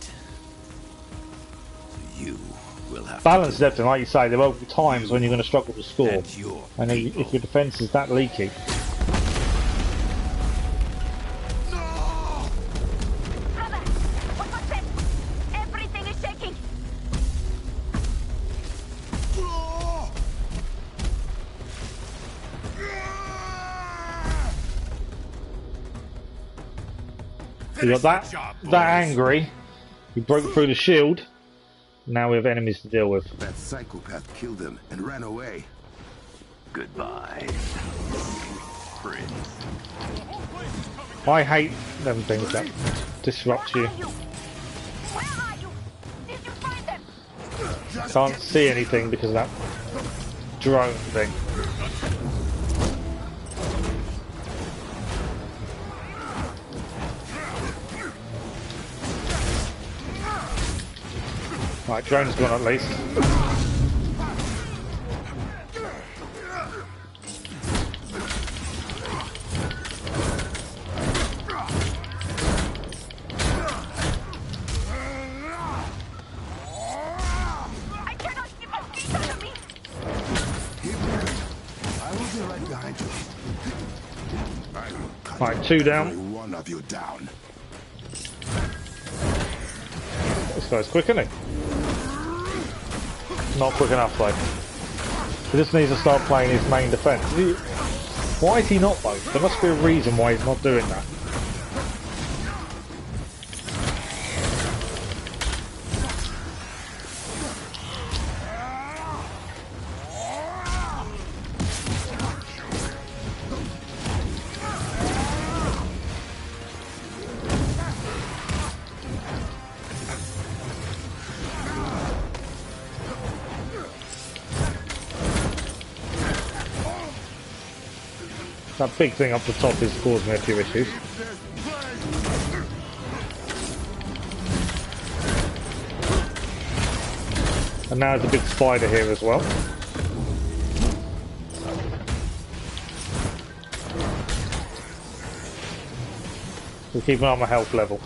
You will have Balance to is everything, like you say. There will be times when you're going to struggle to score, and if your defense is that leaky. Brother, what was that? Everything is shaking. You got that angry. He broke through the shield. Now we have enemies to deal with. That psychopath killed him and ran away. Goodbye, Prince. I hate them things that disrupt you. Where are you? Did you find them? Can't see anything because of that drone thing. Right, drone's gone at least. I cannot keep up these under me. Keep moving. I will be right behind you. I will cut Right, 2 down. every one of you down. This guy's quick, isn't he? Not quick enough though. He just needs to start playing his main defence. Why is he not though? There must be a reason why he's not doing that. That big thing up the top is causing me a few issues. And now there's a big spider here as well. We're keeping up my health level.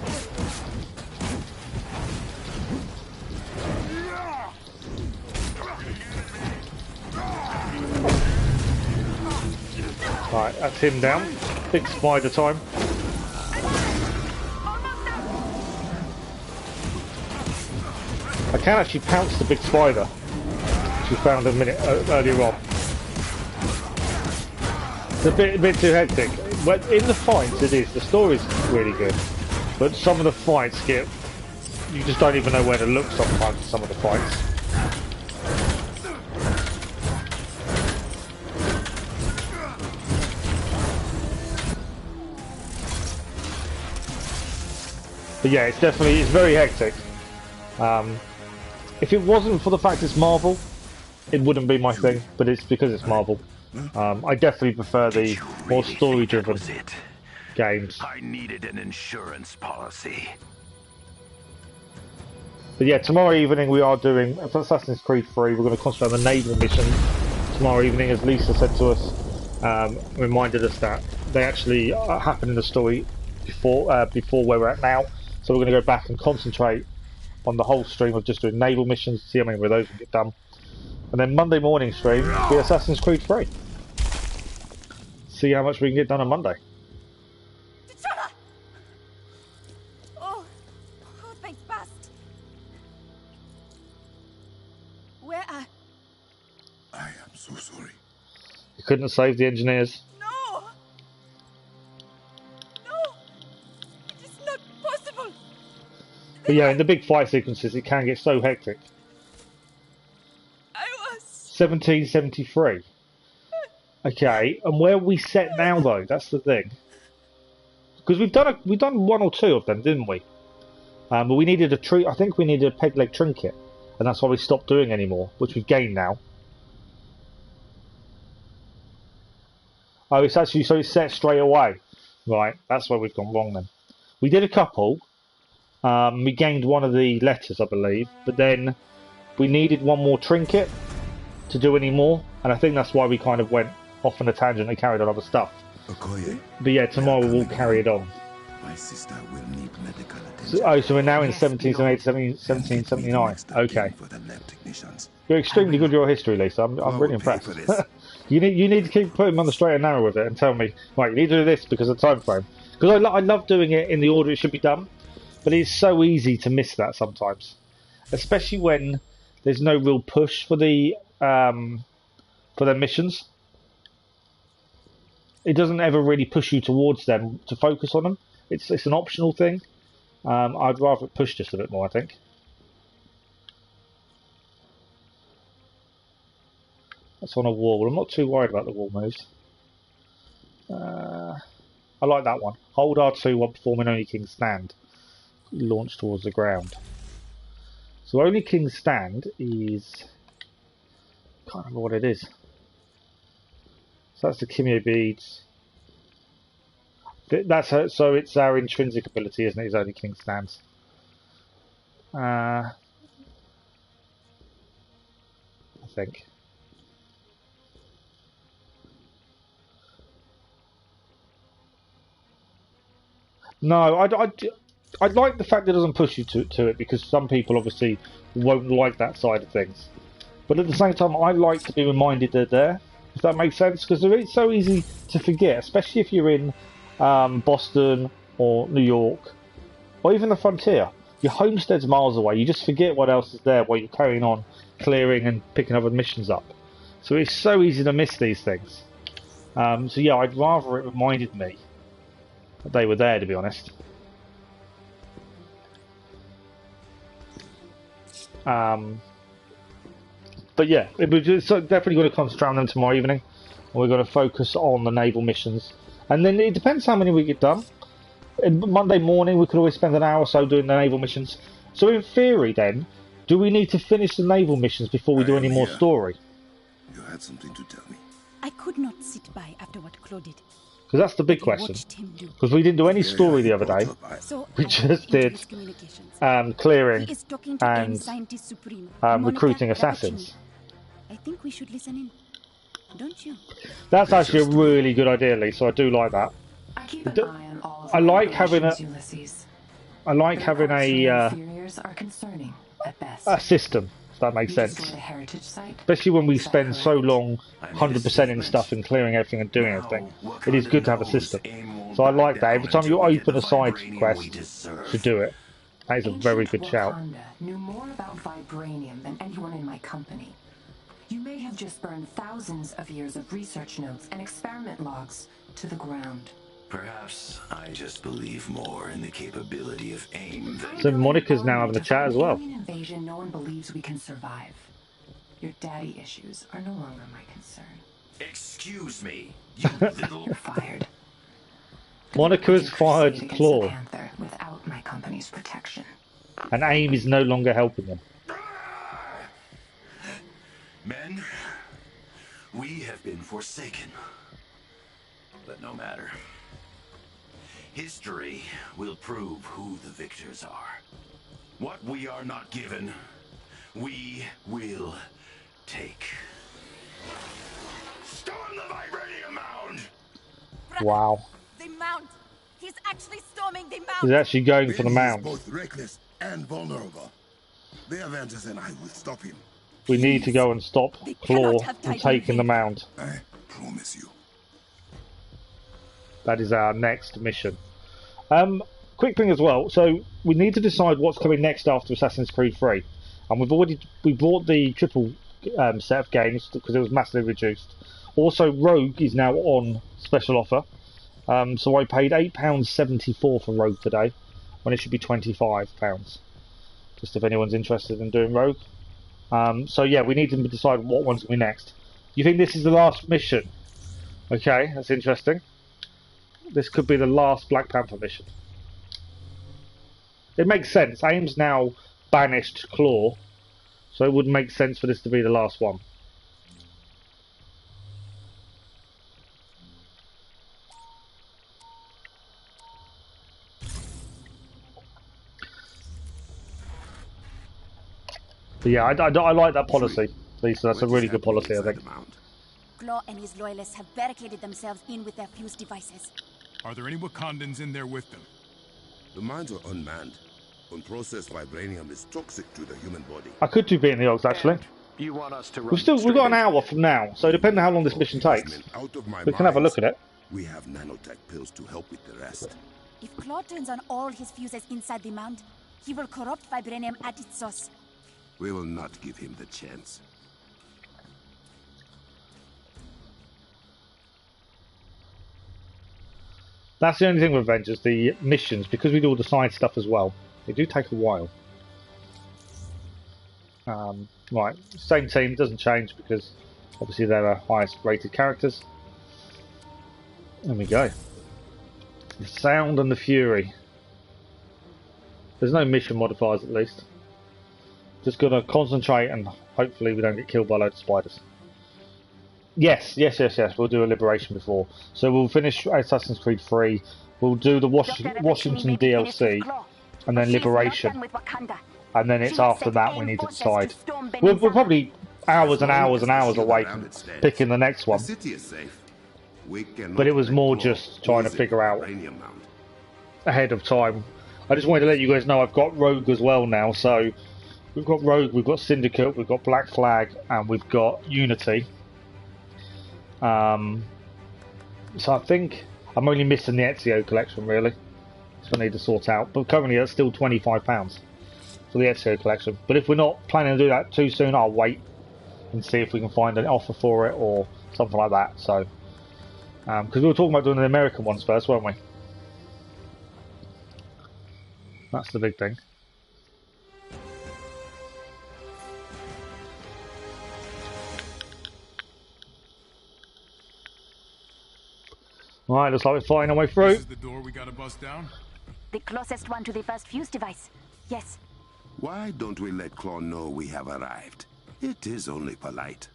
Right, that's him down. Big spider time. I can actually pounce the big spider, which we found a minute earlier on. It's a bit too hectic. But in the fights it is. The story's really good. But some of the fights get you just don't even know where to look sometimes in some of the fights. But yeah, it's very hectic. If it wasn't for the fact it's Marvel, it wouldn't be my thing, but it's because it's Marvel. I definitely prefer the more story-driven games. I needed an insurance policy. But yeah, tomorrow evening we are doing Assassin's Creed 3. We're going to concentrate on the naval mission tomorrow evening, as Lisa said to us, reminded us that they actually happen in the story before where we're at now. So we're going to go back and concentrate on the whole stream of just doing naval missions, see how many of those we get done. And then Monday morning stream, be Assassin's Creed 3. See how much we can get done on Monday. Oh, thanks, Bast. Where are... I am so sorry. You couldn't save the engineers. No! No! It is not possible! But yeah, in the big fight sequences, it can get so hectic. I was... 1773. Okay, and where are we set now, though? That's the thing. Because we've done one or two of them, didn't we? But we needed I think we needed a peg leg trinket, and that's why we stopped doing anymore, which we've gained now. Oh, it's actually so it's set straight away. Right, that's where we've gone wrong then. We did a couple. We gained one of the letters, I believe, but then we needed one more trinket to do any more, and I think that's why we kind of went off on a tangent and carried on other stuff. Okoye, but yeah, tomorrow we'll carry it on. My sister will need medical attention. So we're now in 1779. Okay. You're extremely good at your history, Lisa. I'm really impressed. you need to keep putting me on the straight and narrow with it and tell me, right, you need to do this because of the time frame. Because I love doing it in the order it should be done, but it's so easy to miss that sometimes, especially when there's no real push for the missions. It doesn't ever really push you towards them to focus on them. It's an optional thing. I'd rather it push just a bit more, I think. That's on a wall. I'm not too worried about the wall moves. I like that one. Hold R2 while performing Only King Stand. Launch towards the ground. So Only King Stand is... can't remember what it is. So that's the Kimio beads. That's her, so it's our intrinsic ability, isn't it? Is Only King Stands. I think. No, I like the fact that it doesn't push you to it, because some people obviously won't like that side of things. But at the same time, I like to be reminded they're there, if that makes sense, because it's so easy to forget, especially if you're in Boston or New York, or even the frontier. Your homestead's miles away, you just forget what else is there while you're carrying on clearing and picking other missions up. So it's so easy to miss these things. So yeah, I'd rather it reminded me that they were there, to be honest. But yeah, it's definitely going to concentrate on them tomorrow evening, and we're going to focus on the naval missions. And then it depends how many we get done. Monday morning we could always spend an hour or so doing the naval missions. So in theory then, do we need to finish the naval missions before we do any more story? You had something to tell me. I could not sit by after what Claude did. Because that's the big question. Because we didn't do any story the other day. So we just did clearing and recruiting assassins. I think we should listen in. Don't you? That's actually a really good idea, Lee. So I do like that. I like having a system. If that makes sense. Especially when we spend so long 100% in stuff and clearing everything and doing everything. It is good to have a system. So I like that. Every time you open a side quest to do it, that is a very good shout. Wakanda knew more about vibranium than anyone in my company. You may have just burned thousands of years of research notes and experiment logs to the ground. Perhaps I just believe more in the capability of AIM than... So Monica's now having a chat as well. Alien invasion, no one believes we can survive. Your daddy issues are no longer my concern. Excuse me, you little... You're fired. Monica's fired Claw. Panther without my company's protection. And AIM is no longer helping them. Men, we have been forsaken. But no matter. History will prove who the victors are. What we are not given, we will take. Storm the Vibranium Mound! Wow. The mound! He's actually storming the mound! He's actually going for the mound. He is both reckless and vulnerable. The Avengers and I will stop him. We need to go and stop Claw from taking the mound. I promise you. That is our next mission. Quick thing as well. So we need to decide what's coming next after Assassin's Creed 3, and we bought the triple set of games because it was massively reduced. Also, Rogue is now on special offer. So I paid £8.74 for Rogue today, when it should be £25. Just if anyone's interested in doing Rogue. So yeah, we need to decide what one's going to be next. You think this is the last mission? Okay, that's interesting. This could be the last Black Panther mission. It makes sense. AIM's now banished Claw, so it would make sense for this to be the last one. But yeah, I like that policy, Lisa. That's a really good policy, I think. Claw and his loyalists have barricaded themselves in with their fuse devices. Are there any Wakandans in there with them? The mines are unmanned. Unprocessed vibranium is toxic to the human body. I could do being the odds actually. You want us to We've got an hour from now, so depending on how long this mission takes, we can have a look at it. We have nanotech pills to help with the rest. If Claw turns on all his fuses inside the mound, he will corrupt vibranium at its source. We will not give him the chance. That's the only thing with Avengers, the missions, because we do all the side stuff as well, they do take a while. Right, same team, doesn't change because obviously they're the highest rated characters. There we go. The Sound and the Fury. There's no mission modifiers at least. Just gonna concentrate and hopefully we don't get killed by loads of spiders. Yes. We'll do a Liberation before. So we'll finish Assassin's Creed 3. We'll do the Washington DLC, and then Liberation. And then it's after that we need to decide. We're probably hours and hours and hours away from picking the next one. But it was more just trying to figure out ahead of time. I just wanted to let you guys know I've got Rogue as well now. So we've got Rogue, we've got Syndicate, we've got Black Flag, and we've got Unity. So I think I'm only missing the Ezio collection really, so I need to sort out. But currently that's still £25 for the Ezio collection. But if we're not planning to do that too soon, I'll wait and see if we can find an offer for it or something like that. So, because we were talking about doing the American ones first, weren't we? That's the big thing. Right, looks like we're flying our way through. This is the door we gotta bust down? The closest one to the first fuse device. Yes. Why don't we let Claw know we have arrived? It is only polite.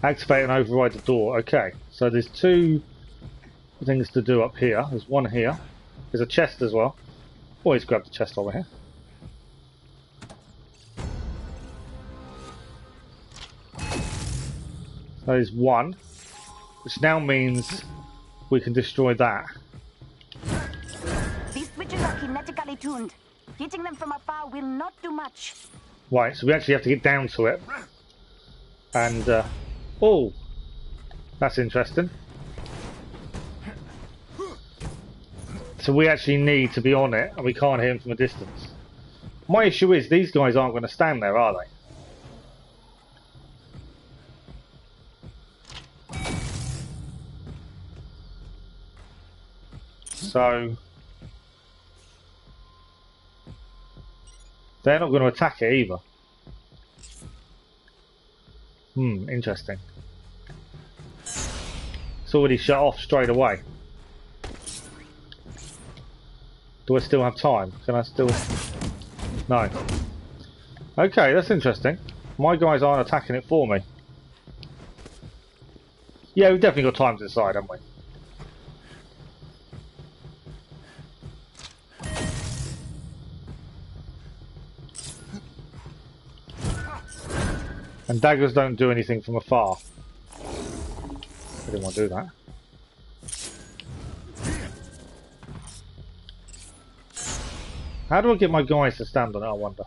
Activate and override the door. Okay, so there's two things to do up here. There's one here. There's a chest as well. Always grab the chest over here. That is one. Which now means we can destroy that. These switches are kinetically tuned. Hitting them from afar will not do much. Right, so we actually have to get down to it. And, oh! That's interesting. So we actually need to be on it, and we can't hear them from a distance. My issue is, these guys aren't going to stand there, are they? So they're not going to attack it either. Interesting. It's already shut off straight away. Do I still have time? Can I still... No. Okay, that's interesting. My guys aren't attacking it for me. Yeah, we've definitely got time to decide, haven't we? And daggers don't do anything from afar. I didn't want to do that. How do I get my guys to stand on it, I wonder?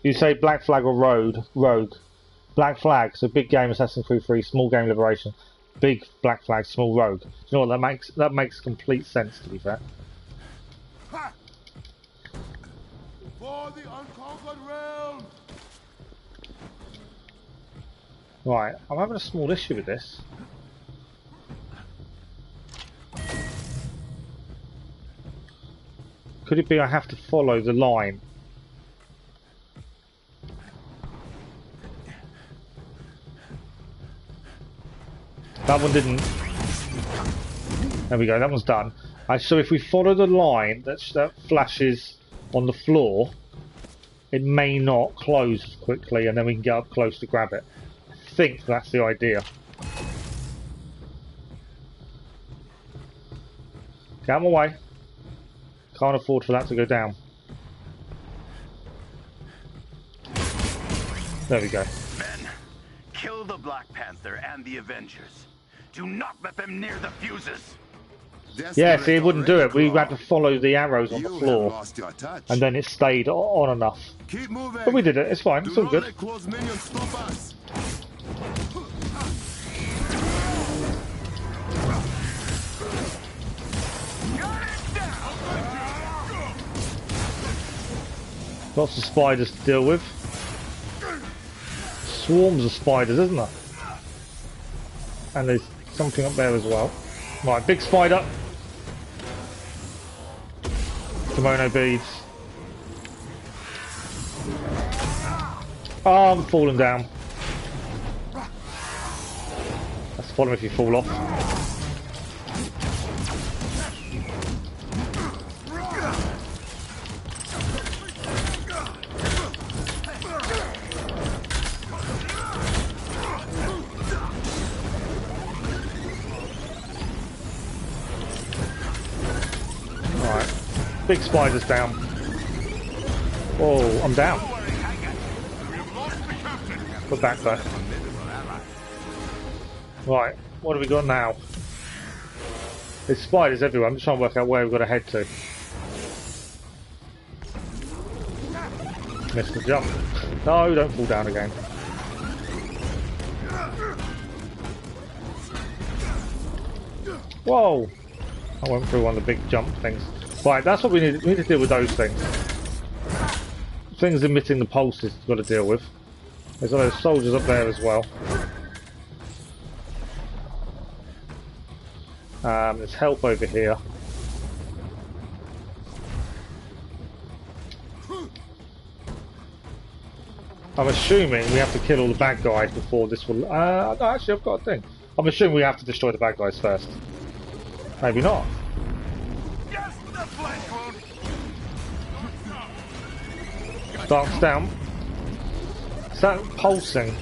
You say Black Flag or Rogue? Black Flag, so big game Assassin's Creed 3, small game Liberation. Big Black Flag, small Rogue. Do you know what that makes complete sense, to be fair. For the unconquered realm. Right, I'm having a small issue with this. Could it be I have to follow the line? That one didn't. There we go, that one's done. So if we follow the line that flashes on the floor, it may not close quickly and then we can get up close to grab it. I think that's the idea. Get out of my way. Can't afford for that to go down. There we go. Men, kill the Black Panther and the Avengers. Do not let them near the fuses. Yeah, see, it wouldn't do it. We had to follow the arrows on the floor, and then it stayed on enough. But we did it. It's fine. It's all good. Lots of spiders to deal with. Swarms of spiders, isn't there? And there's something up there as well. Right, big spider. Kimono beads. Oh, I'm falling down. That's the problem if you fall off. Big spider's down. Oh, I'm down. Put back though. Right, what have we got now? There's spiders everywhere. I'm just trying to work out where we've got to head to. Missed the jump. No, don't fall down again. Whoa! I went through one of the big jump things. Right, that's what we need. We need to deal with those things. Things emitting the pulses we've got to deal with. There's all those soldiers up there as well. There's help over here. I'm assuming we have to kill all the bad guys before this will... no, actually, I've got a thing. I'm assuming we have to destroy the bad guys first. Maybe not. Dark's down. Is that pulsing?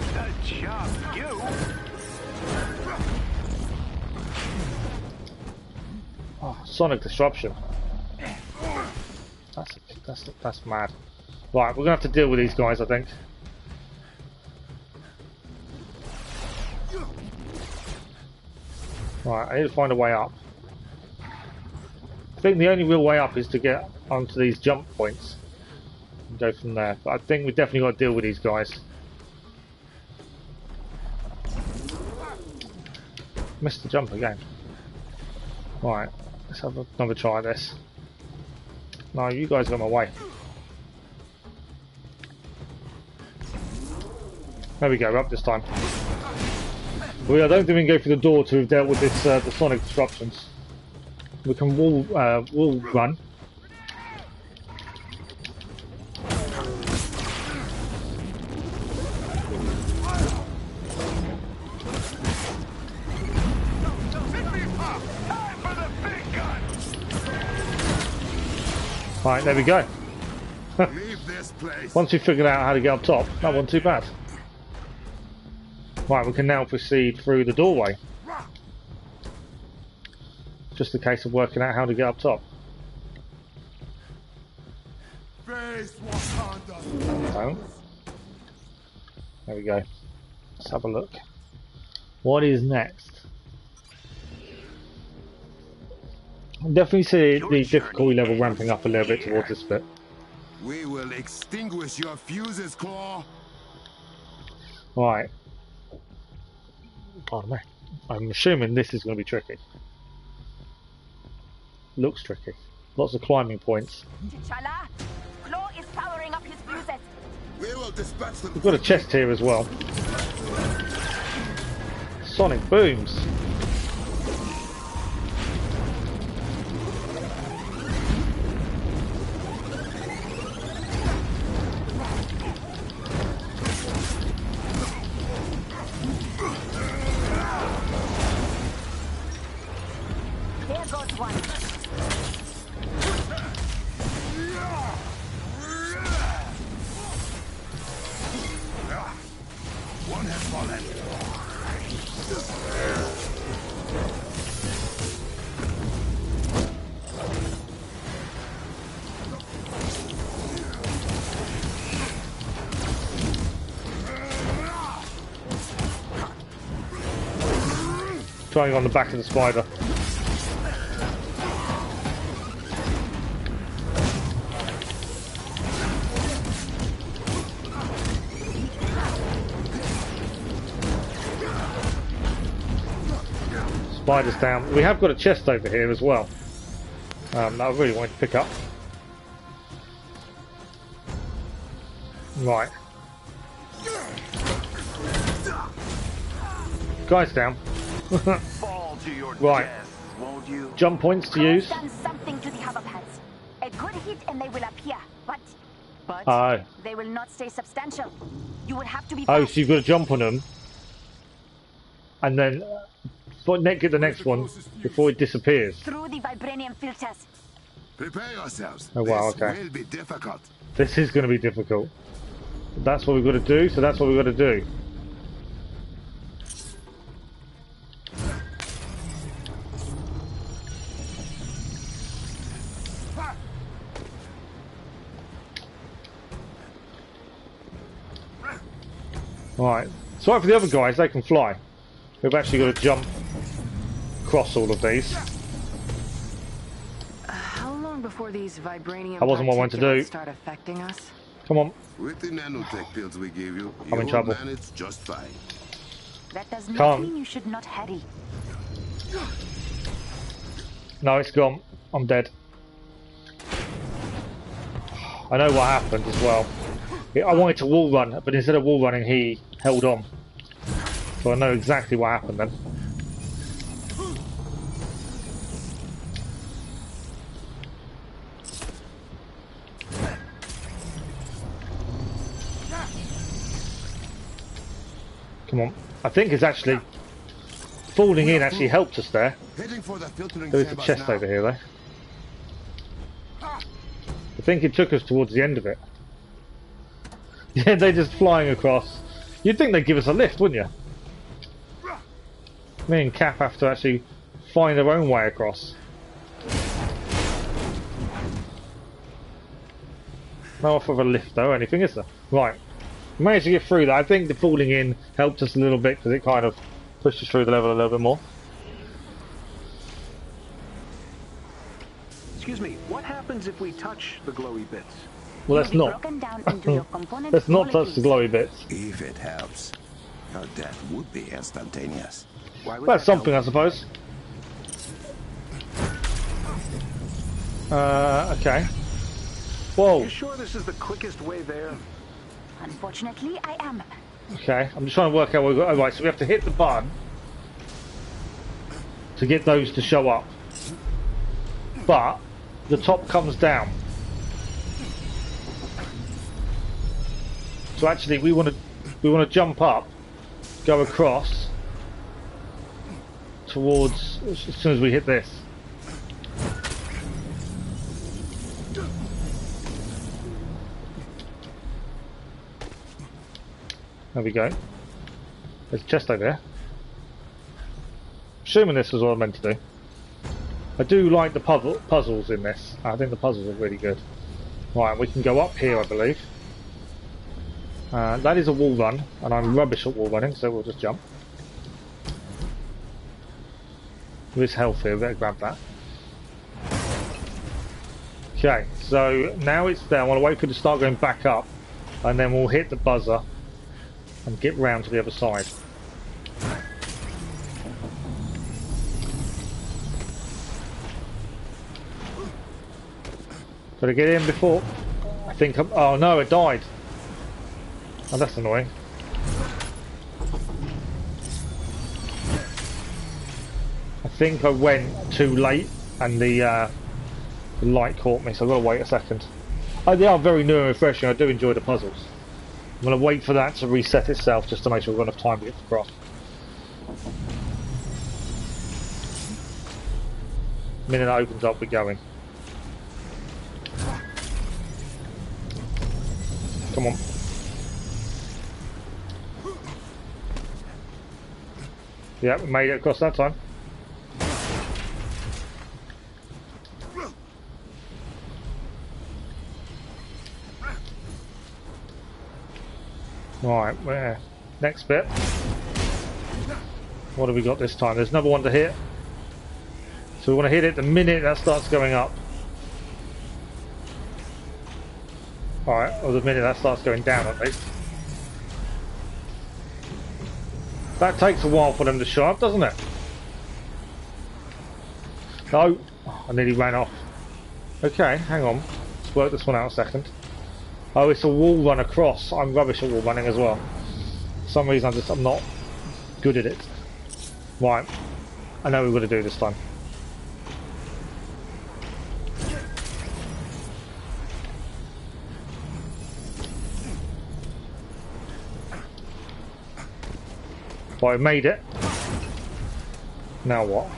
Oh, sonic disruption. That's mad. Right, we're gonna have to deal with these guys, I think. Right, I need to find a way up. I think the only real way up is to get onto these jump points and go from there. But I think we've definitely got to deal with these guys. Missed the jump again. Right, let's have another try at this. No, you guys got my way. There we go, we're up this time. I don't think we can go through the door to have dealt with this, the sonic disruptions. We can wall run. Right, there we go. Leave this place. Once we figured out how to get up top, that wasn't too bad. Right, we can now proceed through the doorway. Just a case of working out how to get up top. Face Wakanda. There we go. Let's have a look. What is next? I definitely see the difficulty level ramping up a little bit towards this bit. We will extinguish your fuses, Claw. Right. Pardon me. I'm assuming this is going to be tricky. Looks tricky. Lots of climbing points. T'Challa, Claw is powering up his fuses. We will dispatch them. We've got a chest here as well. Sonic booms. One has fallen. Trying on the back of the spider. Spider's down. We have got a chest over here as well. That I really wanted to pick up. Right. Guy's down. Fall to your Right. death, won't you? Jump points to use. Done something to the hover pads. A good hit and they will appear, but Oh. they will not stay substantial. You will have to be. Oh, so you've got to jump on them, and then get the next one before it disappears. Through the vibranium filters. Prepare yourselves. Oh wow, This okay. will be difficult. This is going to be difficult. That's what we've got to do, so that's what we've got to do. Right. Sorry for the other guys, they can fly. We've actually got to jump across all of these. How long before these vibranium That wasn't what I wanted to do. start affecting us? Come on. With the nanotech pills we gave you, I'm in trouble. manage just fine. That does not Can't. mean you should not hurry. No, it's gone. I'm dead. I know what happened as well. I wanted to wall run, but instead of wall running, he held on. So I know exactly what happened then. Come on. I think it's actually falling in actually helped us there. Heading for the filtering There is a chambers chest now. over here though. I think it took us towards the end of it. Yeah, they're just flying across. You'd think they'd give us a lift, wouldn't you? Me and Cap have to actually find their own way across. No offer of a lift though or anything, is there? Right. We managed to get through that. I think the falling in helped us a little bit because it kind of pushed us through the level a little bit more. Excuse me, what happens if we touch the glowy bits? Well, let's not. Let's not touch the glowy bits. If it helps, your death would be instantaneous. Why would That's that something, I help? suppose. Okay. Whoa. You sure this is the quickest way there? Unfortunately, I am. Okay, I'm just trying to work out what we've got. Oh, right, so we have to hit the button to get those to show up. But the top comes down. So actually we want to jump up, go across towards as soon as we hit this. There we go. There's a chest over there. Assuming this was what I meant to do. I do like the puzzles in this. I think the puzzles are really good. Right, we can go up here, I believe. That is a wall run, and I'm rubbish at wall running, so we'll just jump. There is health here, better grab that. Okay, so now it's there. I want to wait for it to start going back up, and then we'll hit the buzzer and get round to the other side. Got to get in before. I think I'm, oh no, it died. Oh, that's annoying. I think I went too late and the light caught me, so I've got to wait a second. Oh, they are very new and refreshing. I do enjoy the puzzles. I'm going to wait for that to reset itself just to make sure we've got enough time to get across. The minute it opens up, we're going. Come on. Yeah, we made it across that time. Right, where? Next bit. What have we got this time? There's another one to hit. So we want to hit it the minute that starts going up. Alright, or the minute that starts going down at least. That takes a while for them to show up, doesn't it? No, I nearly ran off. Okay, hang on. Let's work this one out a second. Oh, it's a wall run across. I'm rubbish at wall running as well. For some reason I'm not good at it. Right, I know what we're going to do this time. Right, I made it. Now what?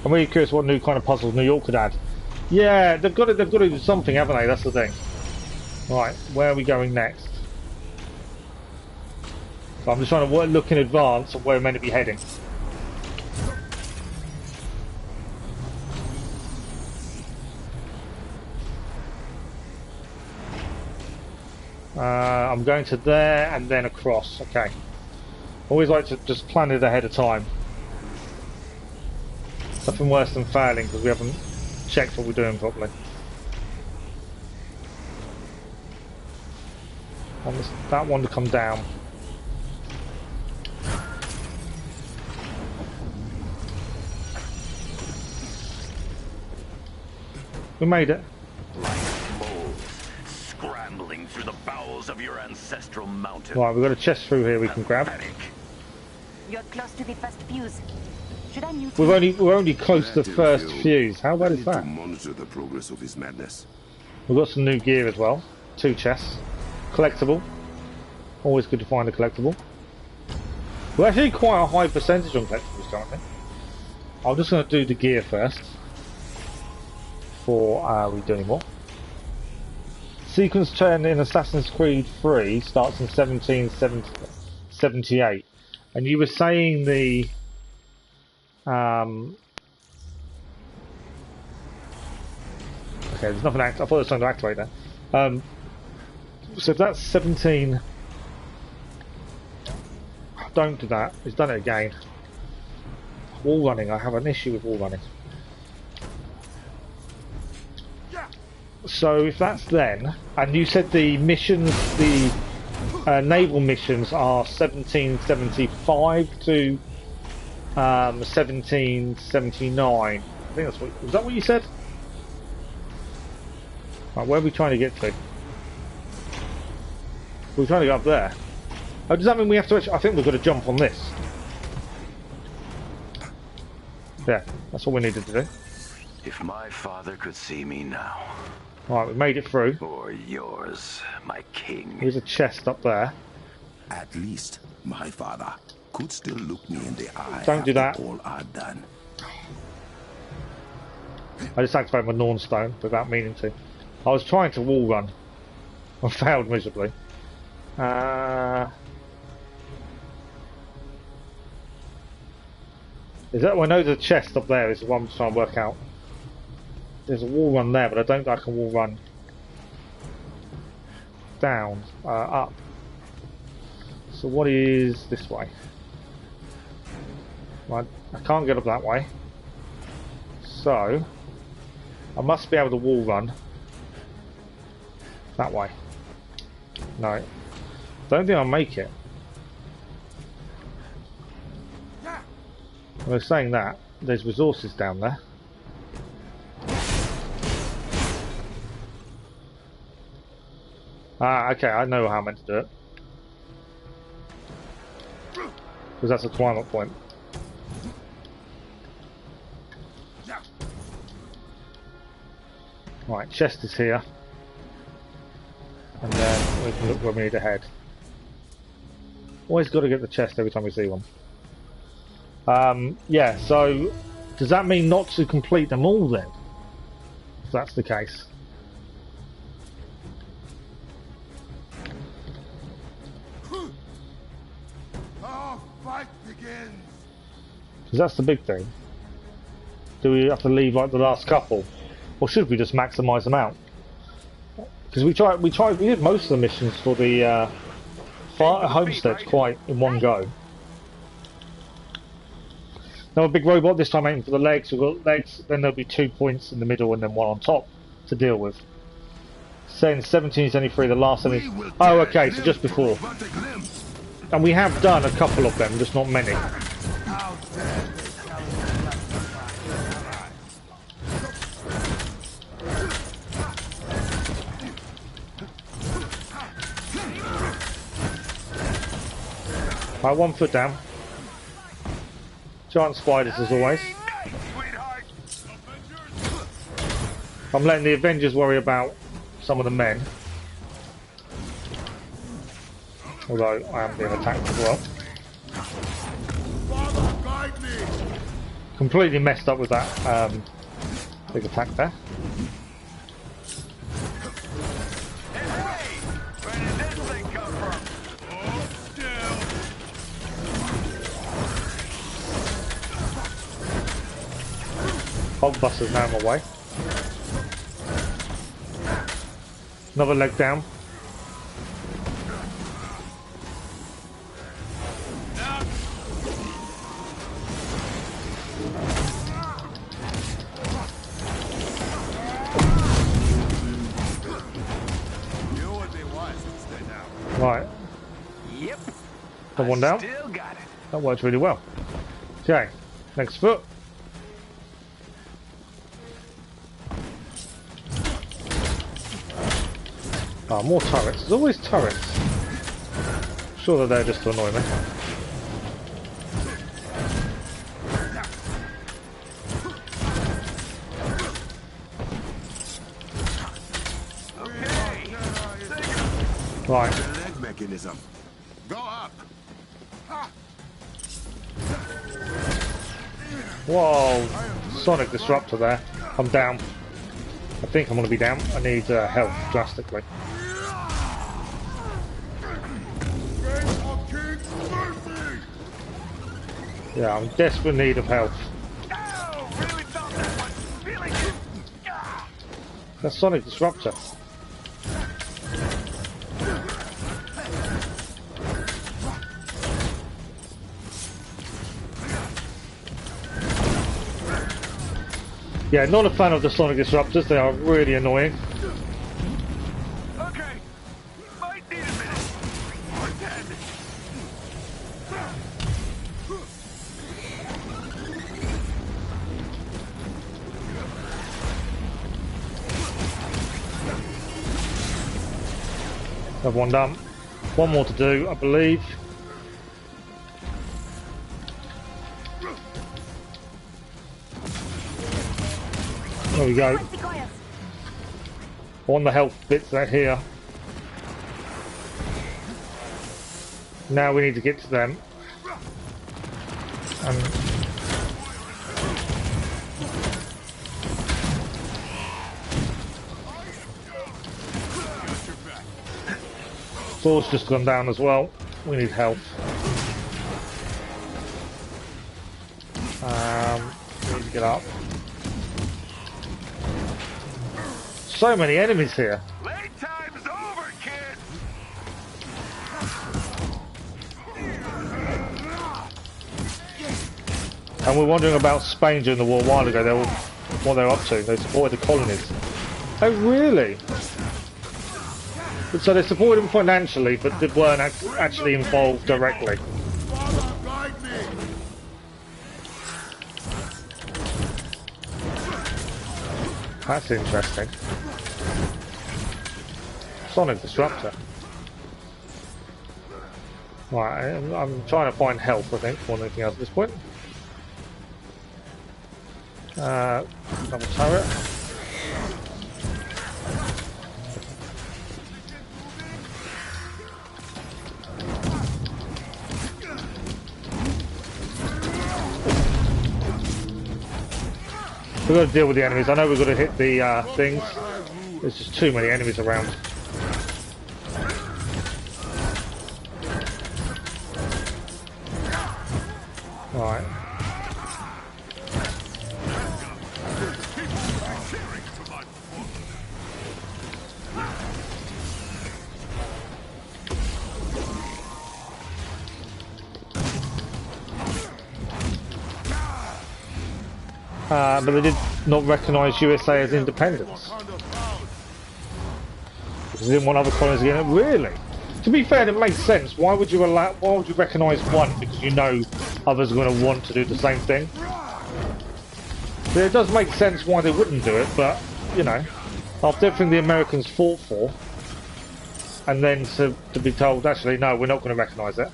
I'm really curious what new kind of puzzles New York could add. Yeah, they've got to do something, haven't they? That's the thing. Right, where are we going next? So I'm just trying to look in advance of where we're meant to be heading. I'm going to there and then across. Okay. Always like to just plan it ahead of time. Nothing worse than failing because we haven't checked what we're doing properly. I want that one to come down. We made it. Like moles scrambling through the bowels of your ancestral mountain. Right, we've got a chest through here we can grab. You're close to the first fuse. Should I mute? We're only close to the first fuse. How bad is that? Monitor the progress of his madness. We've got some new gear as well. 2 chests. Collectible. Always good to find a collectible. We're actually quite a high percentage on collectibles currently. I'm just going to do the gear first. Before we do any more. Sequence turn in Assassin's Creed 3 starts in 1778. And you were saying the... Okay, there's nothing I thought there was something to activate there. So if that's 17... Don't do that. He's done it again. Wall running. I have an issue with wall running. So if that's then, and you said the missions, the naval missions are 1775 to 1779. I think that's what. Was that what you said? Right, where are we trying to get to? We're trying to go up there. Oh, does that mean we have to actually... I think we've got to jump on this. Yeah, that's all we needed to do. If my father could see me now. Alright, we made it through. Or yours, my king. Here's a chest up there. At least my father could still look me in the eye. Don't do that. All I've done. I just activated my Nornstone without meaning to. I was trying to wall run. I failed miserably. Is that? Well, I know the chest up there is the one I'm trying to work out. There's a wall run there, but I don't think I can wall run down, up. So what is this way? Right, I can't get up that way. So I must be able to wall run that way. No, don't think I'll make it. I was saying that there's resources down there. Ah, okay, I know how I'm meant to do it. Because that's a climate point. Right, chest is here. And then we can look where we need to head. Always got to get the chest every time we see one. Yeah, so does that mean not to complete them all then? If that's the case. Our fight begins. Because that's the big thing. Do we have to leave like the last couple? Or should we just maximise them out? Because we did most of the missions for the homesteads quite in one go. Now a big robot, this time aiming for the legs. We've got legs, then there'll be 2 points in the middle and then one on top to deal with. Saying 1773, the last one is... Oh, okay, so just before. And we have done a couple of them, just not many. Right, 1 foot down. Giant spiders as always. I'm letting the Avengers worry about some of the men. Although I am being attacked as well. Completely messed up with that big attack there. Hulkbuster's now in my way. Another leg down. Right. Yep. Got one down. Still got it. That works really well. Okay. Next foot. Ah, more turrets. There's always turrets. I'm sure that they're just to annoy me. Right. Leg mechanism. Go up. Whoa. Sonic disruptor there. I'm down. I think I'm going to be down. I need health drastically. Yeah, I'm in desperate need of health. That's Sonic Disruptor. Yeah, not a fan of the Sonic Disruptors, they are really annoying. Okay, might need a minute. Or 10. Have one done. One more to do, I believe. There we go. On the health bits that are here. Now we need to get to them. Thor's just gone down as well. We need health. We need to get up. So many enemies here. Late time's over, kid. And we're wondering about Spain during the war a while ago. What they're up to. They supported the colonies. Oh, really? So they supported them financially, but they weren't actually involved directly. That's interesting. Sonic Disruptor. Right, I'm trying to find health, I think, more than anything else at this point. Double turret. We've got to deal with the enemies. I know we've got to hit the things. There's just too many enemies around. Right. But they did not recognise USA as independence. Because they didn't want other colonies again. Really? To be fair, it makes sense. Why would you recognise one? Because you know others are going to want to do the same thing. So it does make sense why they wouldn't do it, but, you know, after everything the Americans fought for, and then to be told, actually, no, we're not going to recognise it.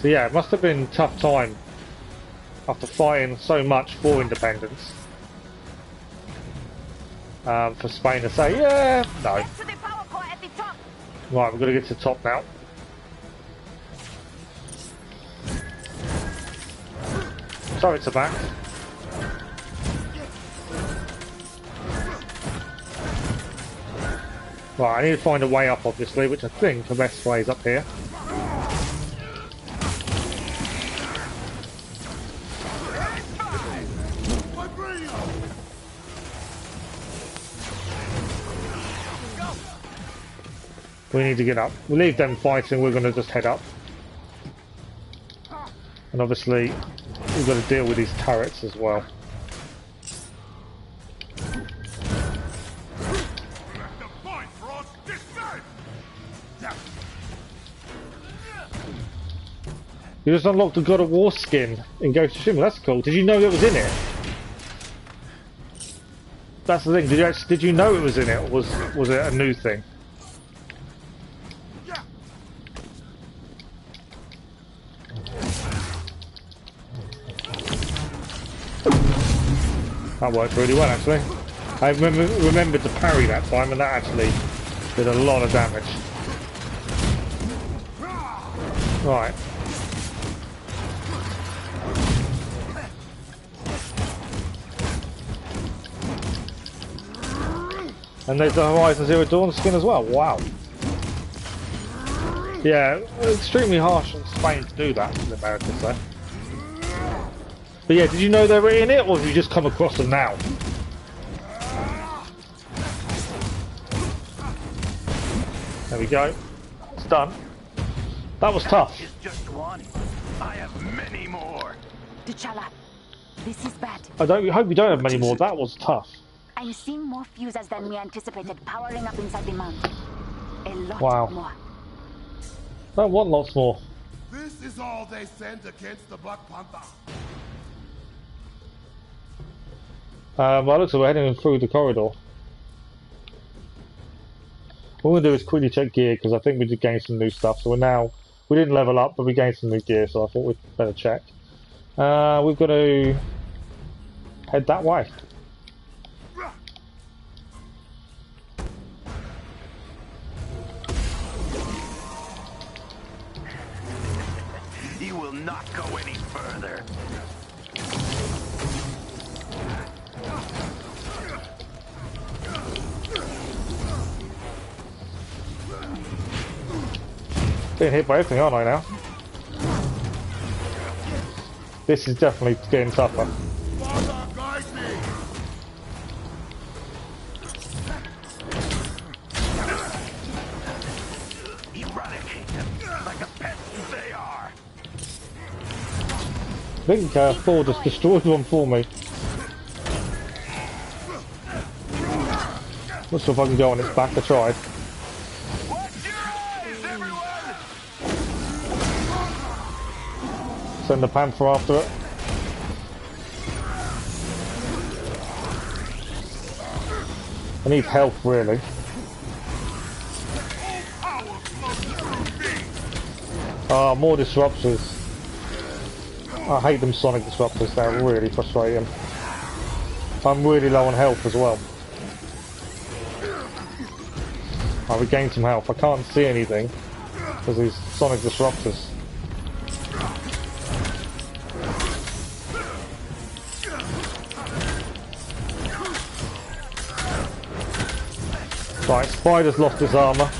So yeah, it must have been a tough time after fighting so much for independence. For Spain to say, yeah, no. Right, we've got to get to the top now. Sorry, it's a back. Right, I need to find a way up, obviously, which I think the best way is up here. We need to get up. We'll leave them fighting, we're going to just head up. And obviously, we've got to deal with these turrets as well. You just unlocked the God of War skin in Ghost of Tsushima. That's cool. Did you know it was in it? That's the thing. Did you know it was in it, or was it a new thing? That worked really well, actually. I remembered to parry that time, and that actually did a lot of damage. Right. And there's the Horizon Zero Dawn skin as well. Wow. Yeah, extremely harsh on Spain to do that in America, so. But yeah, did you know they were in it, or have you just come across them now? There we go. It's done. That was tough. It's just one. I have many more. T'Challa, this is bad. I hope you don't have many more. That was tough. I'm seeing more fuses than we anticipated powering up inside the mountain. A lot more. Don't want lots more. This is all they sent against the Black Panther. Well, it looks like we're heading through the corridor. What we're going to do is quickly check gear, because I think we did gain some new stuff. So we didn't level up, but we gained some new gear, so I thought we'd better check. We've got to head that way. You will not go any further. Being hit by everything, aren't I now? This is definitely getting tougher. Eradicate them like the pests they are. I think Thor just destroyed one for me. Not sure if I can go on its back. I tried. Send the Panther after it. I need health, really. More disruptors. I hate them sonic disruptors, they're really frustrating. I'm really low on health as well. I regained some health. I can't see anything because these sonic disruptors. Right, Spider's lost his armour.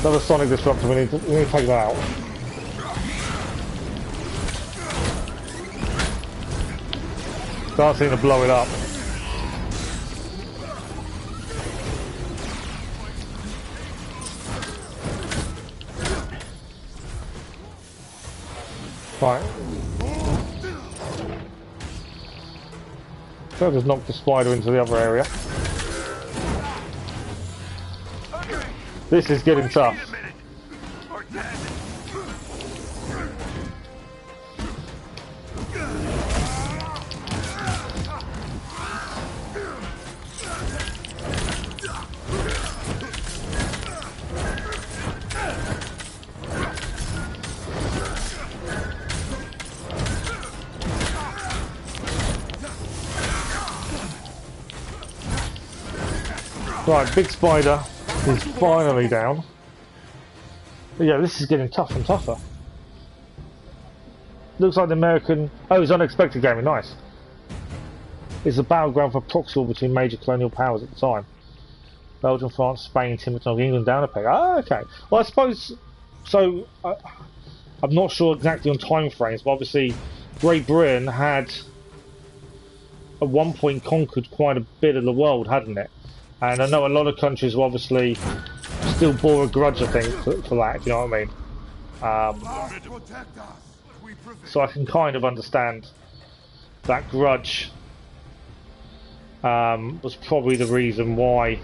Another sonic disruptor, we need to take that out. Can't seem to blow it up. Right. So I'll just knock the spider into the other area. This is getting tough. Right, big spider is finally down. But yeah, this is getting tougher and tougher. Looks like the American... Oh, it's unexpected gaming, nice. It's a battleground for proxy between major colonial powers at the time. Belgium, France, Spain, Timberton, England down a peg. Ah, okay. Well, I suppose... So, I'm not sure exactly on time frames, but obviously Great Britain had at one point conquered quite a bit of the world, hadn't it? And I know a lot of countries will obviously still bore a grudge, I think, for that, if you know what I mean. So I can kind of understand that grudge was probably the reason why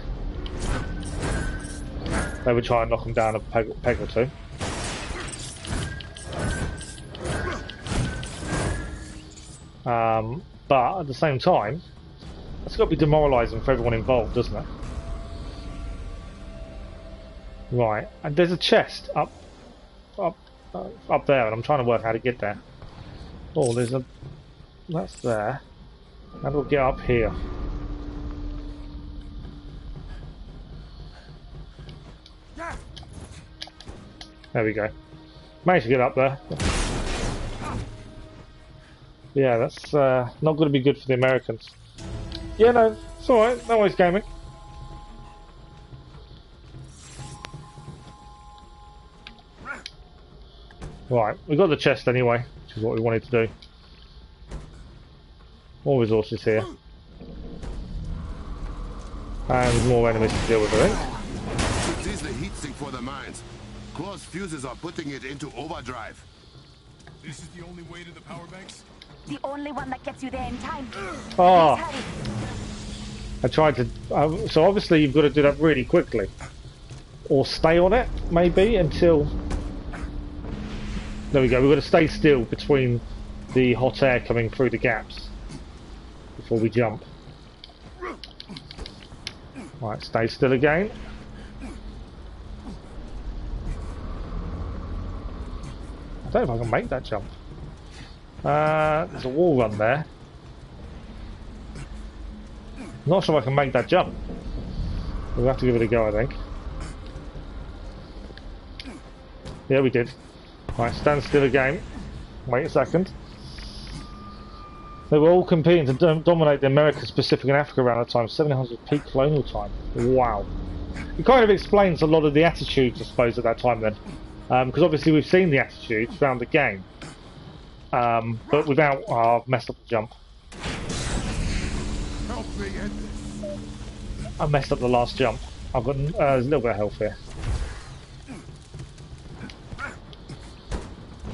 they were trying to knock him down a peg or two. But at the same time, it's got to be demoralising for everyone involved, doesn't it? Right, and there's a chest up there, and I'm trying to work out how to get there. Oh, there's a... That's there. How do I get up here? There we go. Managed to get up there. Yeah, that's not going to be good for the Americans. Yeah, no, it's alright. No worries, gaming. Right, we got the chest anyway, which is what we wanted to do. More resources here. And more enemies to deal with, I think. This is the heat sink for the mines. Closed fuses are putting it into overdrive. This is the only way to the power banks? The only one that gets you there in time. Oh. I tried to... so obviously you've got to do that really quickly. Or stay on it, maybe, until... There we go, we've got to stay still between the hot air coming through the gaps. before we jump. Right, stay still again. I don't know if I can make that jump. There's a wall run there. Not sure if I can make that jump. We'll have to give it a go, I think. Yeah, we did. Right, stand still again. Wait a second. They were all competing to dominate the Americas, Pacific and Africa around the time. 700 peak colonial time. Wow. It kind of explains a lot of the attitudes, I suppose, at that time then. Because obviously we've seen the attitudes throughout the game. But without... Oh, I've messed up the jump. Help me end this. I messed up the last jump. I've got there's a little bit of health here.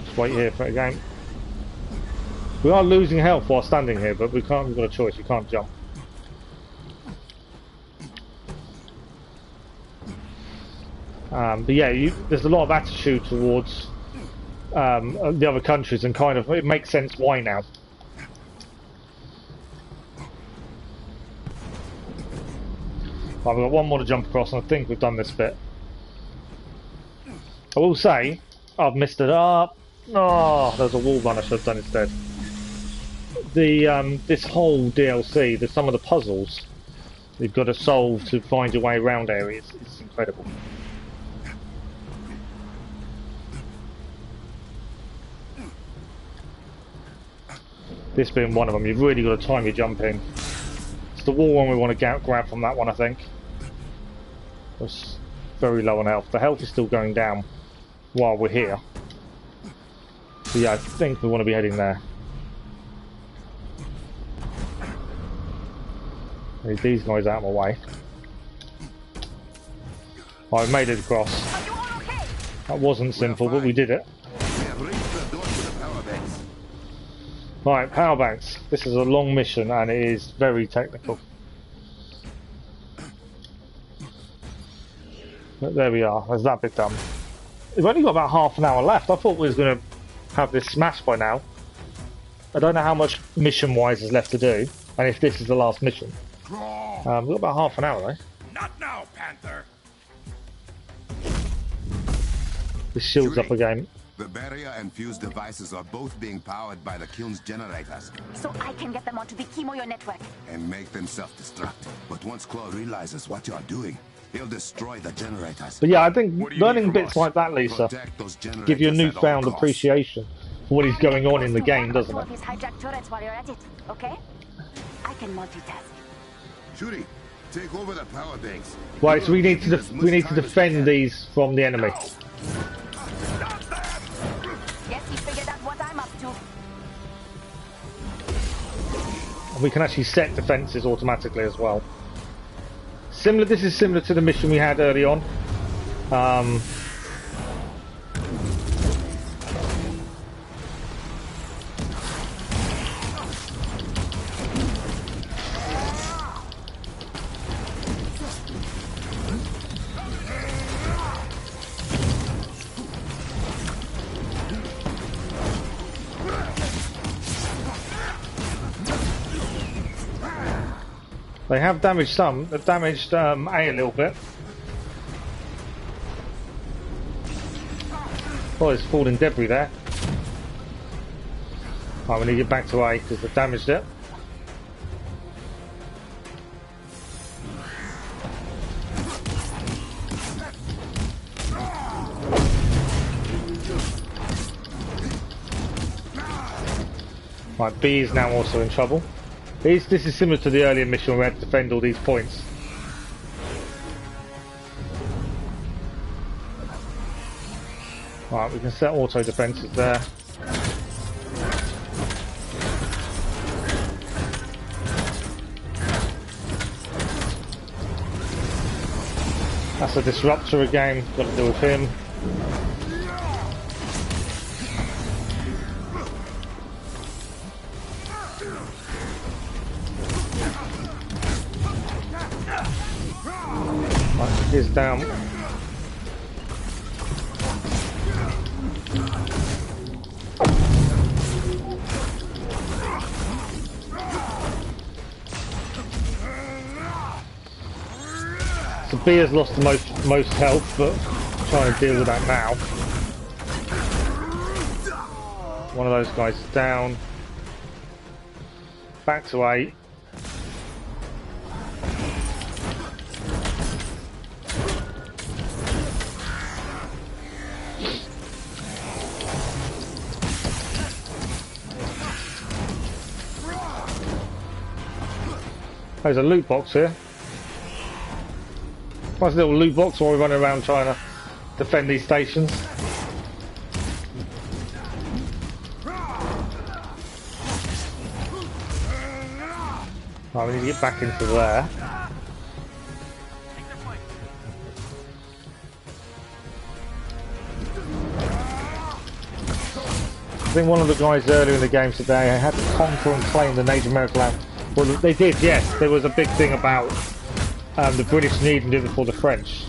Just wait here for it again. We are losing health while standing here, but we can't. We've got a choice. We can't jump. But yeah, there's a lot of attitude towards the other countries, and kind of it makes sense why now. Right, we've got one more to jump across, and I think we've done this bit. I will say, I've messed it up. Oh, there's a wall run I should have done instead. This whole DLC, some of the puzzles you've got to solve to find your way around areas. It's incredible. This being one of them, you've really got to time your jump in. It's the wall one we want to grab from that one, I think. It's very low on health. The health is still going down while we're here. So yeah, I think we want to be heading there. Leave these guys out of my way. Oh, I made it across. That wasn't simple, but we did it. Right, power banks. This is a long mission and it is very technical. But there we are. There's that bit done. We've only got about half an hour left. I thought we was going to have this smashed by now. I don't know how much mission-wise is left to do, and if this is the last mission. We've got about half an hour though. Not now, Panther. The shield's up again. The barrier and fuse devices are both being powered by the kiln's generators. So I can get them onto the Kimoyo network. And make them self-destruct. But once Claw realizes what you're doing, he'll destroy the generators. But yeah, I think learning bits like that, Lisa, give you a newfound appreciation for what is going on in the game, doesn't it? His hijacked turrets while you're at it, okay? I can multitask. Shuri, take over the power banks. Right, so we need to defend these from the enemy. Guess he figured out what I'm up to. And we can actually set defenses automatically as well. This is similar to the mission we had early on. They have damaged some. They've damaged A a little bit. Oh, there's falling debris there. Right, we need to get back to A because they've damaged it. Right, B is now also in trouble. This is similar to the earlier mission where we had to defend all these points. Right, we can set auto defences there. That's a disruptor again, got to deal with him. Is down. So B has lost the most health, but I'm trying to deal with that now. One of those guys is down. Back to A. There's a loot box here. Nice little loot box while we're running around trying to defend these stations. Right, we need to get back into there. I think one of the guys earlier in the game today had to conquer and claim the Native American land. Well, they did, yes. There was a big thing about the British needing it before the French.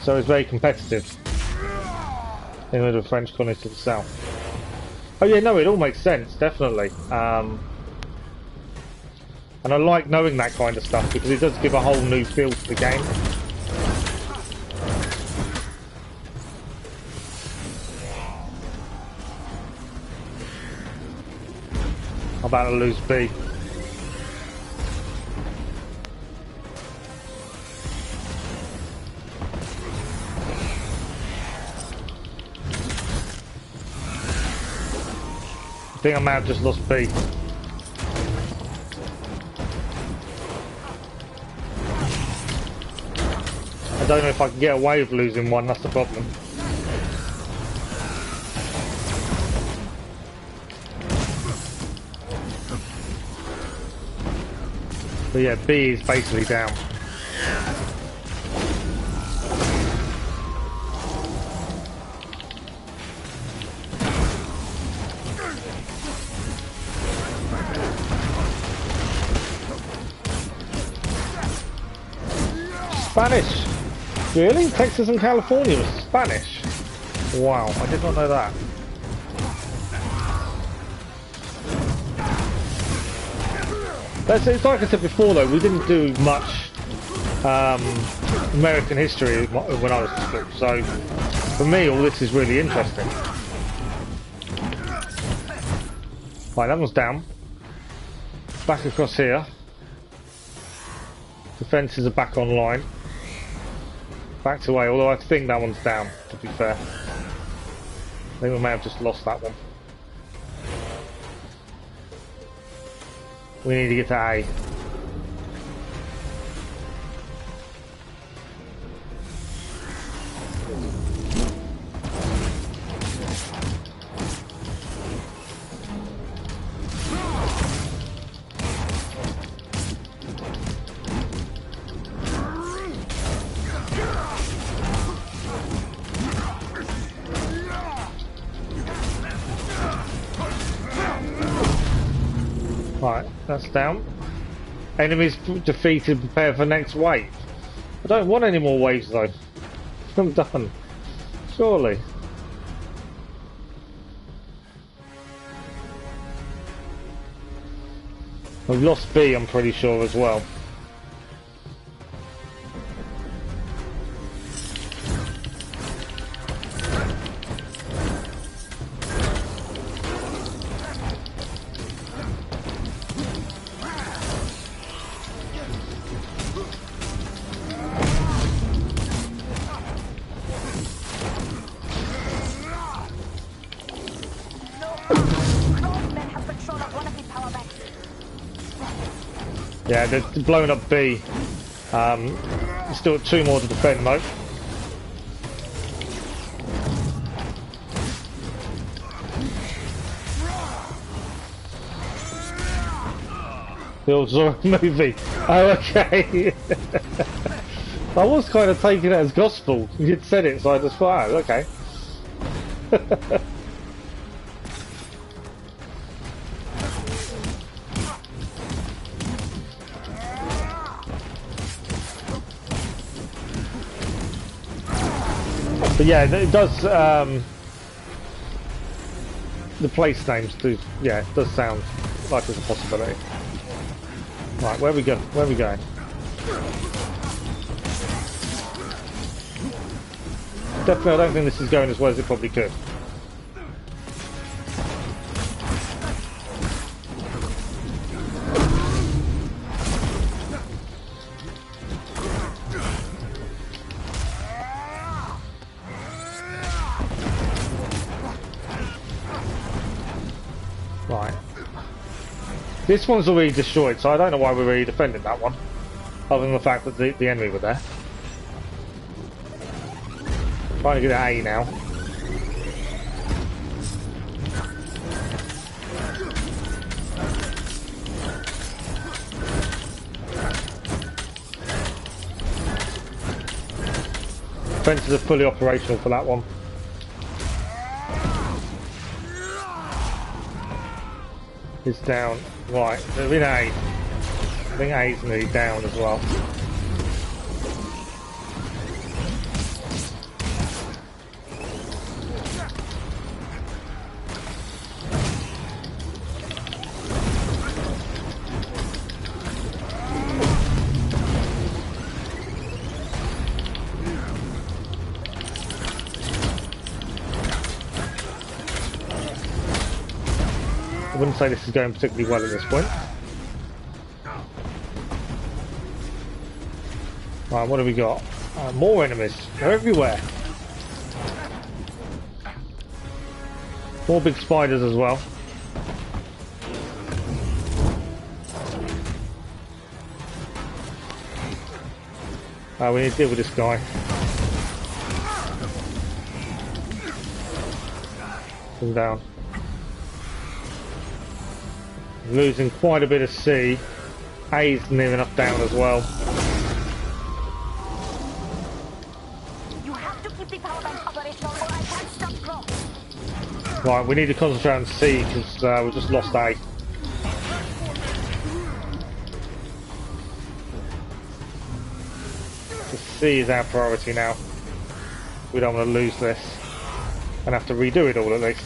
So it's very competitive. In the French colonies to the south. Oh yeah, no, it all makes sense, definitely. And I like knowing that kind of stuff because it does give a whole new feel to the game. I'm about to lose B. I think I may have just lost B. I don't know if I can get away with losing one, that's the problem. But yeah, B is basically down. Spanish? Really? Texas and California was Spanish? Wow, I did not know that. It's like I said before though, we didn't do much American history when I was at school, so for me all this is really interesting. Right, that one's down. Back across here. Defences are back online. Back to A, although I think that one's down, to be fair. I think we may have just lost that one. We need to get to A. Right, that's down. Enemies defeated, prepare for next wave. I don't want any more waves though. I'm done. Surely. We've lost B, I'm pretty sure as well. Yeah, they're blowing up B. Still 2 more to defend though. The old Zorro movie. Oh, okay. I was kind of taking it as gospel. You'd said it, so I just thought, oh, okay. But yeah, it does, the place names do, yeah, it does sound like it's a possibility. Right, where we go? Where are we going? Definitely, I don't think this is going as well as it probably could. Right. This one's already destroyed, so I don't know why we're really defending that one. Other than the fact that the enemy were there. Trying to get an A now. Fences are fully operational for that one. It's down. Right, they're in A. I think A's nearly down as well. I wouldn't say this is going particularly well at this point. Right, what have we got? More enemies. They're everywhere. More big spiders as well. We need to deal with this guy. Pull him down. Losing quite a bit of C. A's near enough down as well. You have to keep the power bank operational or I can't stop flow. Right, we need to concentrate on C because we just lost A. So C is our priority now. We don't want to lose this and have to redo it all at least.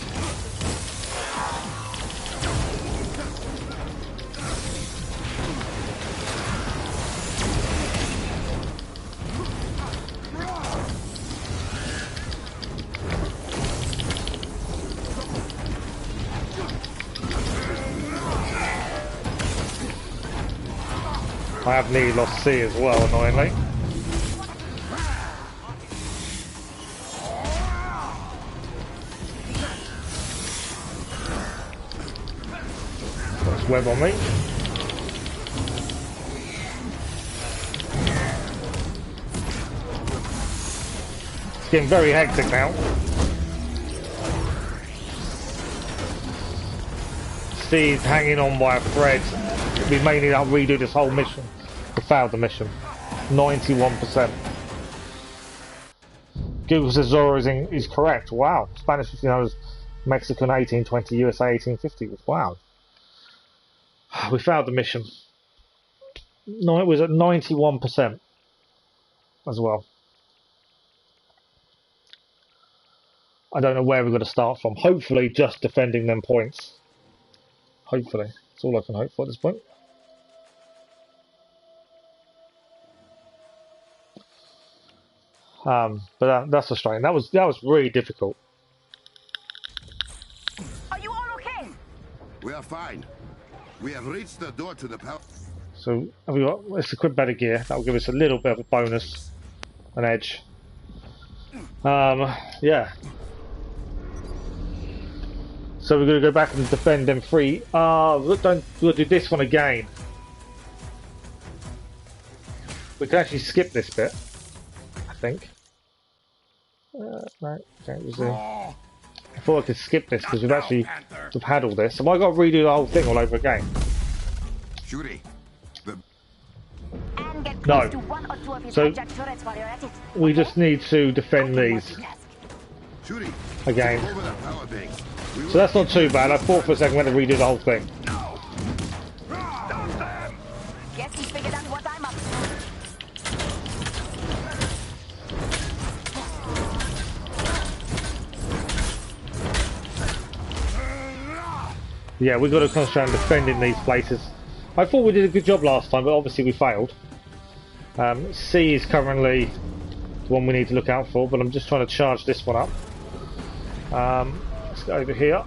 I have nearly lost C as well, annoyingly. Got this web on me. It's getting very hectic now. C's hanging on by a thread. We may need to redo this whole mission. We failed the mission. 91%. Google says Zorro is correct. Wow. Spanish 1500s, Mexican 1820, USA 1850. Wow. We failed the mission. No, it was at 91% as well. I don't know where we're going to start from. Hopefully just defending them points. Hopefully. That's all I can hope for at this point. But that's frustrating. That was really difficult. Are you all okay? We are fine. We have reached the door to the power. So have we got? Let's equip better gear. That will give us a little bit of a bonus, an edge. Yeah. So we're going to go back and defend them free. We'll do this one again. We can actually skip this bit, I think. No, okay, I thought I could skip this because we've had all this. Have I got to redo the whole thing all over again? Shuri. No. So we just need to defend these again. So that's not too bad. I thought for a second we had to redo the whole thing. Guess he figured out what I'm up to. Yeah, we've got to concentrate on defending these places. I thought we did a good job last time, but obviously we failed. C is currently the one we need to look out for, but I'm just trying to charge this one up. Let's go over here.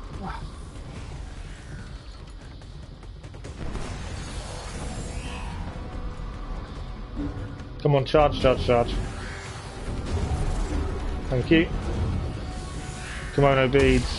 Come on, charge, charge, charge. Thank you. Kimono beads.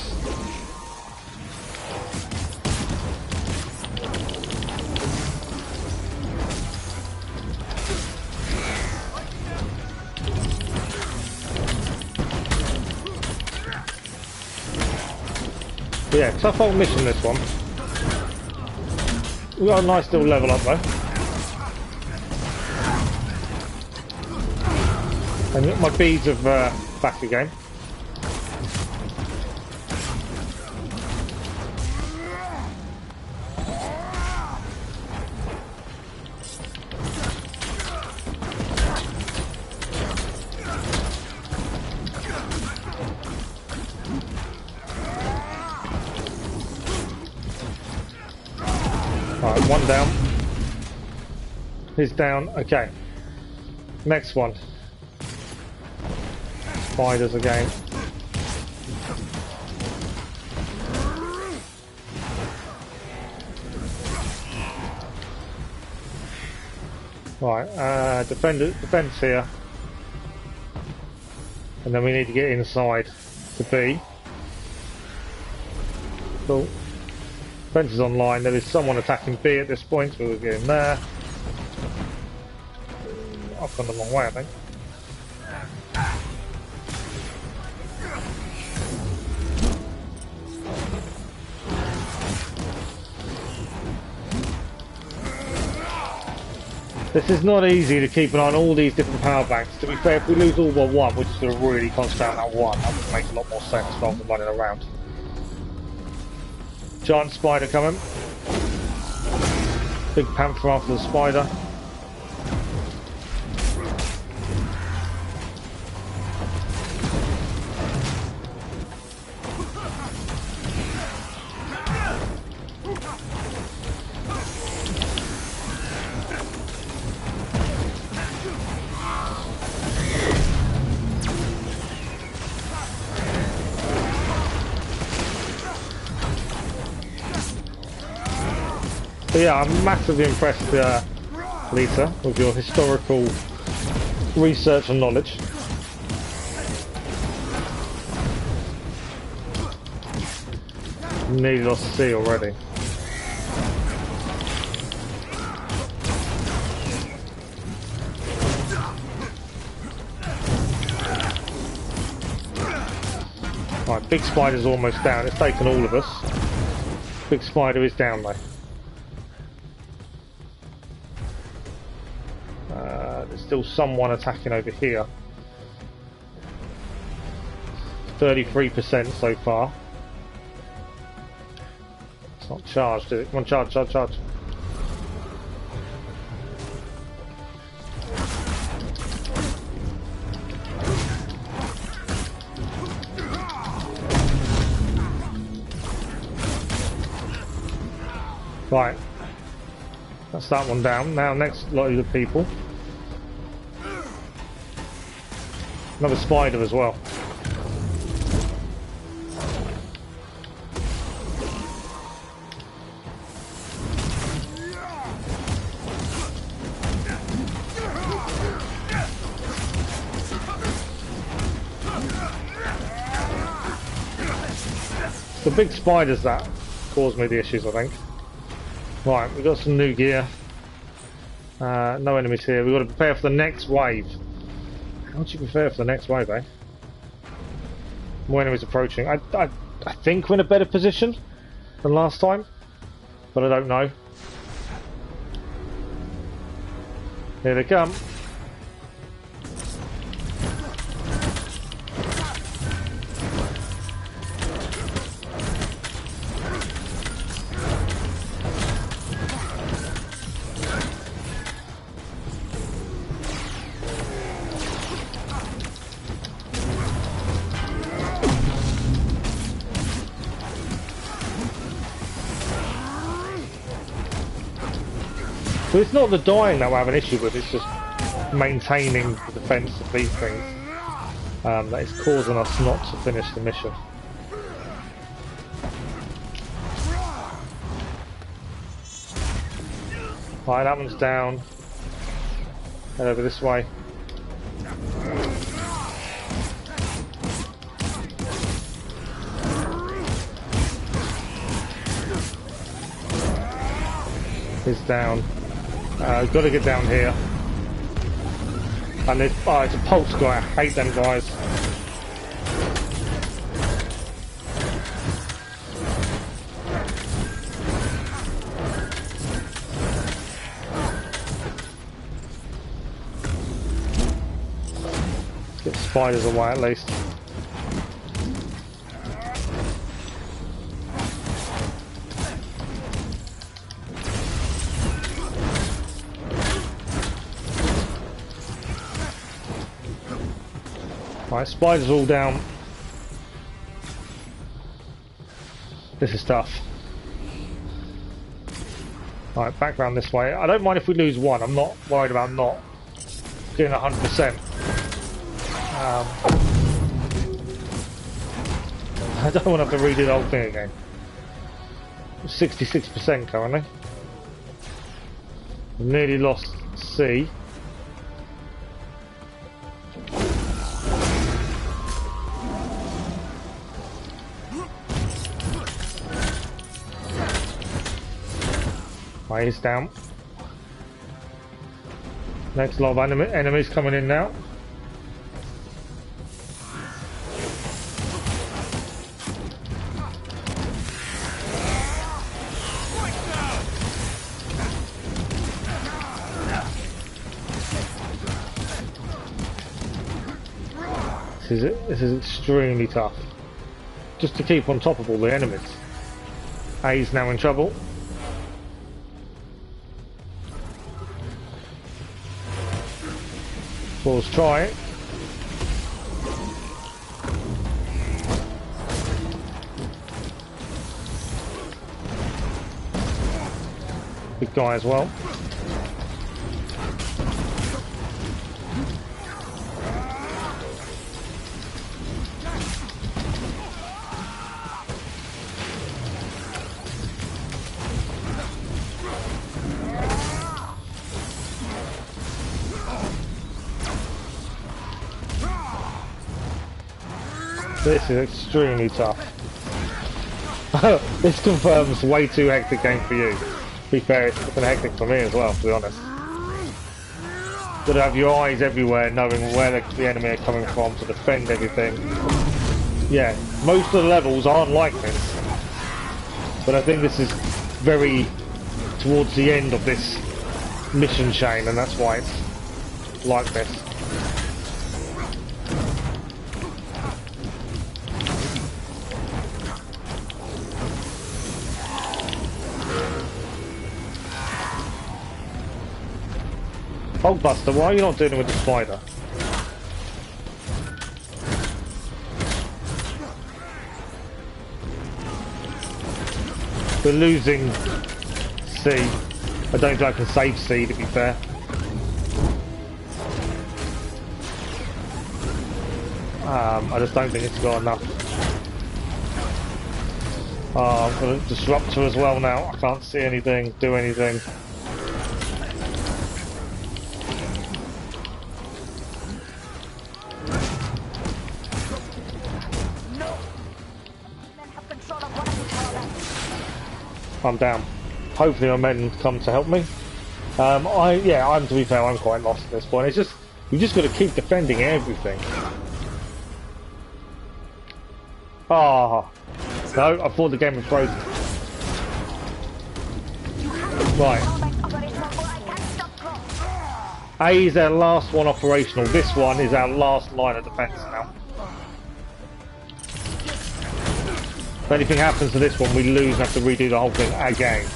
Yeah, tough old mission this one. We got a nice little level up though. And my beads have back again. Alright, one down. He's down. Okay. Next one. Spiders again. Right, defense here. And then we need to get inside to B. Cool. Defense is online. There is someone attacking B at this point, so we'll get in there. I've gone the wrong way, I think. This is not easy to keep an eye on all these different power banks. To be fair, if we lose all but one, we're just going to really concentrate on that one. That would make a lot more sense rather than running around. Giant spider coming. Big panther after the spider. So yeah, I'm massively impressed, Lisa, with your historical research and knowledge. Nearly lost C already. Right, big spider's almost down. It's taken all of us. Big spider is down though. There's still someone attacking over here. 33% so far. It's not charged, is it? Come on, charge, charge, charge. Right. That's that one down. Now next lot of the people. Another spider as well. The big spiders that caused me the issues, I think. Right, we've got some new gear. No enemies here. We've got to prepare for the next wave. How do you prepare for the next wave, eh? More enemies approaching. I think we're in a better position than last time, but I don't know. Here they come. So it's not the dying that we're having an issue with, it's just maintaining the defence of these things that is causing us not to finish the mission. Right, that one's down. Head over this way. He's down. Got to get down here. And it's a pulse guy. I hate them guys. Get spiders away at least. Right, spiders all down. This is tough. Right, back round this way. I don't mind if we lose one. I'm not worried about not getting 100%. I don't want to have to redo the whole thing again. 66% currently. We've nearly lost C. Right, he's down. Next lot of enemies coming in now. This is extremely tough. Just to keep on top of all the enemies. A's now in trouble. Let's try it. Big guy as well. This is extremely tough. This confirms way too hectic game for you. To be fair, it's been hectic for me as well, to be honest. Got to have your eyes everywhere, knowing where the enemy are coming from to defend everything. Yeah, most of the levels aren't like this. But I think this is very towards the end of this mission chain, and that's why it's like this. Hulkbuster, why are you not dealing with the spider? We're losing C. I don't think I can save C, to be fair. I just don't think it's got enough. Oh, I'm going to disrupt her as well now. I can't see anything, do anything. I'm down. Hopefully my men come to help me. I'm to be fair, I'm quite lost at this point. It's just, you just got to keep defending everything. Ah, no, I thought the game was frozen. Right. A is our last one operational. This one is our last line of defence now. If anything happens to this one, we lose and have to redo the whole thing again.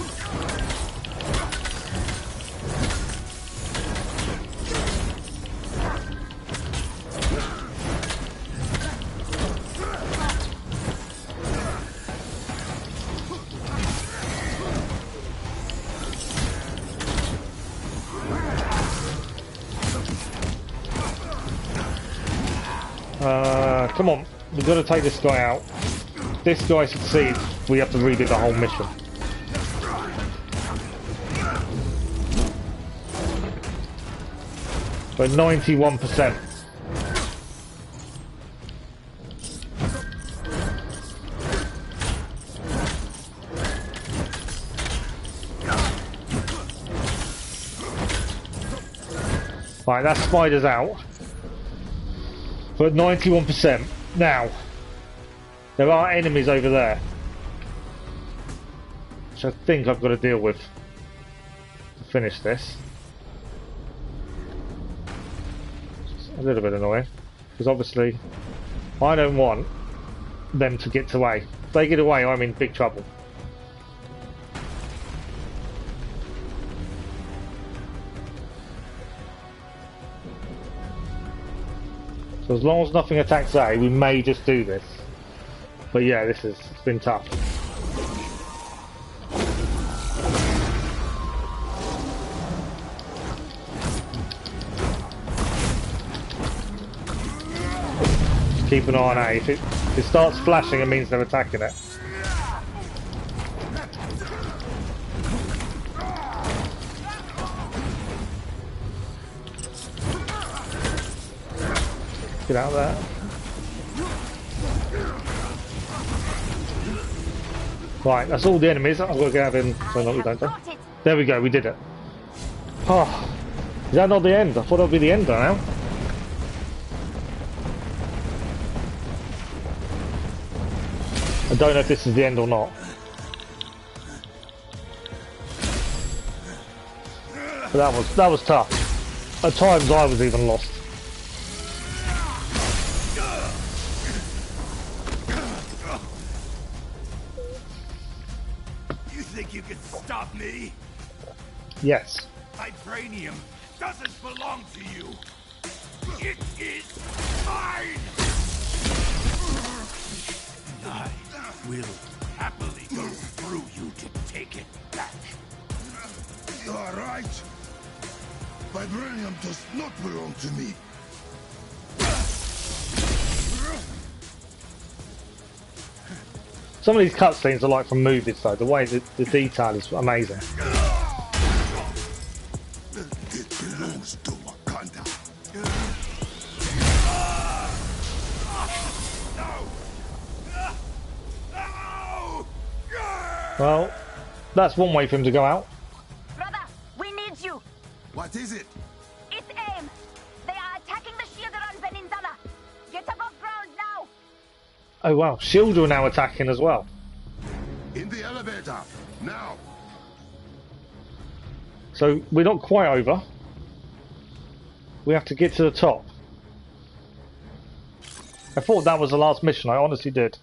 come on. We've got to take this guy out. If this guy succeeds, we have to redo the whole mission. We're 91%. Right, that spider's out. We're at 91%. Now, there are enemies over there, which I think I've got to deal with to finish this. It's a little bit annoying, because obviously I don't want them to get away. If they get away, I'm in big trouble. So as long as nothing attacks A, we may just do this. But yeah, it's been tough. Just keep an eye on A. If it starts flashing, it means they're attacking it. Get out of there. Right, that's all the enemies. I've got to get out in. So no, we don't. There we go, we did it. Oh, is that not the end? I thought that would be the end now. I don't know if this is the end or not. But that was tough. At times I was even lost. You can stop me? Yes. Vibranium doesn't belong to you. It is mine. I will happily go through you to take it back. You are right. Vibranium does not belong to me. Some of these cutscenes are like from movies though, the way the detail is amazing. It belongs to Wakanda. Well, that's one way for him to go out. Brother, we need you. What is it? It's AIM. They are attacking the shield around Peninsula. Get above ground now. Oh wow, shield are now attacking as well. In the elevator, now. So we're not quite over. We have to get to the top. I thought that was the last mission, I honestly did.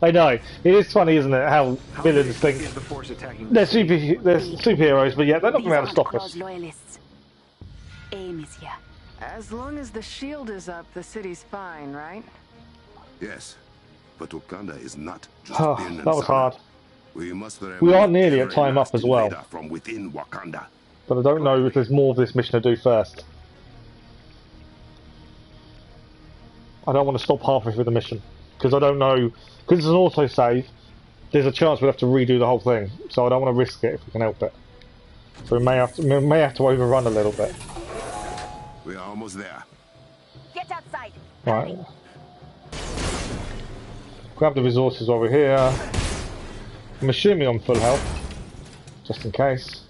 I know, it is funny, isn't it, how villains think they're superheroes, but yet they're not going to be able to stop us. Loyalists. AIM is here. As long as the shield is up, the city's fine, right? Yes, but Wakanda is not just That was hard. We are nearly at time up as well. From within Wakanda. But I don't know if there's more of this mission to do first. I don't want to stop halfway through the mission. Because I don't know, because it's an autosave, there's a chance we'll have to redo the whole thing. So I don't want to risk it if we can help it. So we may have to overrun a little bit. We are almost there. Get outside. Right. Grab the resources over here. I'm assuming I'm full health, just in case.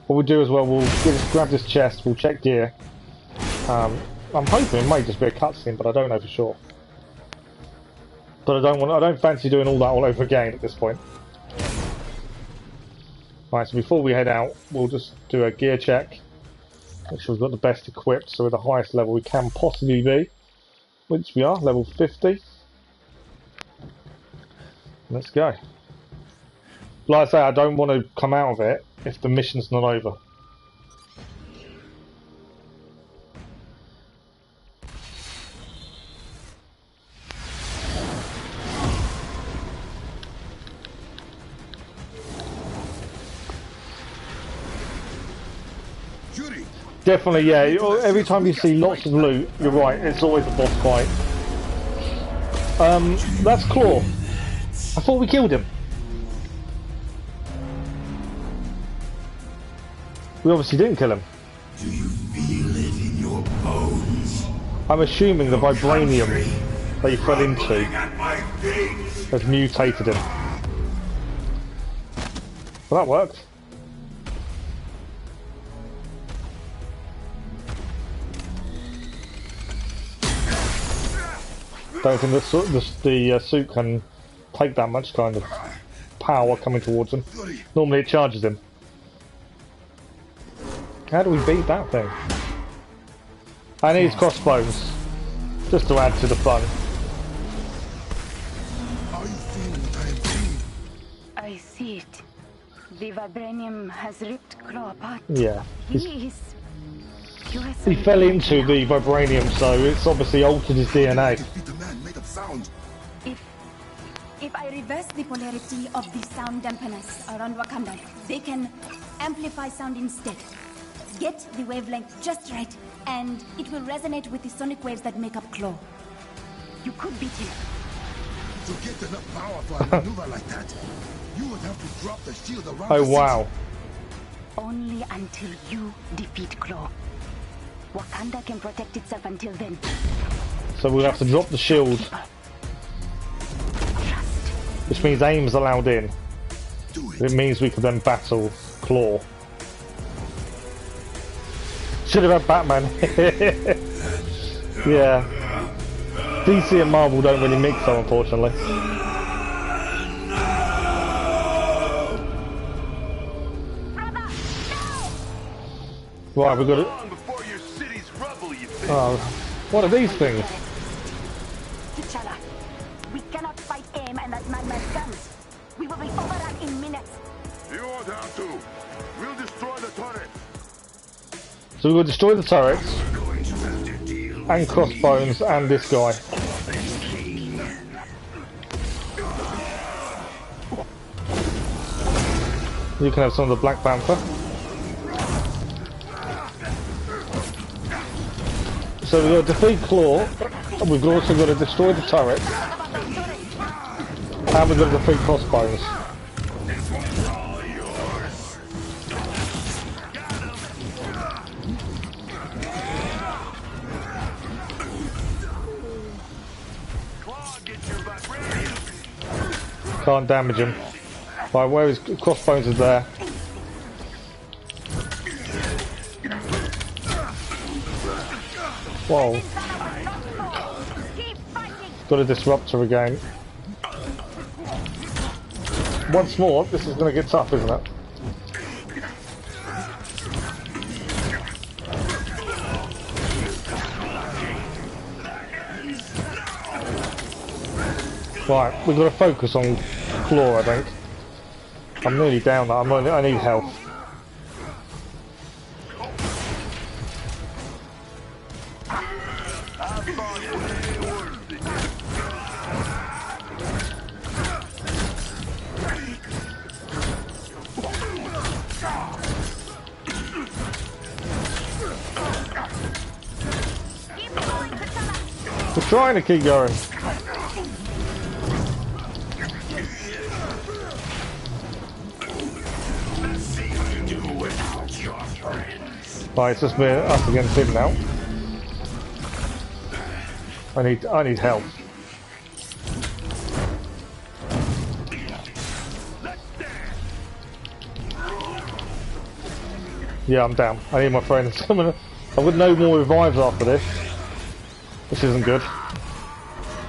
What we'll do as well, we'll just grab this chest, we'll check gear. I'm hoping it might just be a cutscene, but I don't know for sure. But I don't fancy doing all that all over again at this point. Right, so before we head out, we'll just do a gear check. Make sure we've got the best equipped, so we're the highest level we can possibly be. Which we are, level 50. Let's go. Like I say, I don't want to come out of it if the mission's not over. Definitely, yeah. Every time you see lots of loot, you're right, it's always a boss fight. That's Claw. I thought we killed him. We obviously didn't kill him. Do you feel it in your bones? I'm assuming the vibranium that he fell into has mutated him. Well, that worked. Don't think the suit can take that much kind of power coming towards him. Normally it charges him. How do we beat that thing? I need crossbones, just to add to the fun. I see it. The vibranium has ripped Claw apart. Yeah. He fell into the vibranium, so it's obviously altered his DNA. If I reverse the polarity of the sound dampeners around Wakanda, they can amplify sound instead. Get the wavelength just right, and it will resonate with the sonic waves that make up Claw. You could beat him. To get enough power for a maneuver like that, you would have to drop the shield around Oh, the wow. Only until you defeat Claw. Wakanda can protect itself until then. So we'll have to drop the shield. Which means aim's allowed in. It means we can then battle Claw. Should have had Batman. Yeah. DC and Marvel don't really mix though, unfortunately. Right, we've got it. Oh, what are these things? T'Challa, we cannot fight aim and that madman's guns. We will be overrun in minutes. You won't have to. We'll destroy the turret. So we will destroy the turrets and crossbones and this guy. You can have some of the Black Panther. So we've got to defeat Claw, and we've also got to destroy the turret, and we've got to defeat Crossbones. Can't damage him. Right, where is Crossbones is there. Whoa. Got a disruptor again. Once more, this is going to get tough, isn't it? Right, we've got to focus on Claw, I think. I'm nearly down there. I need health. We're trying to keep going. Right, it's just me, us against him now. I need help. Yeah, I'm down. I need my friends. I've got no more revives after this. This isn't good.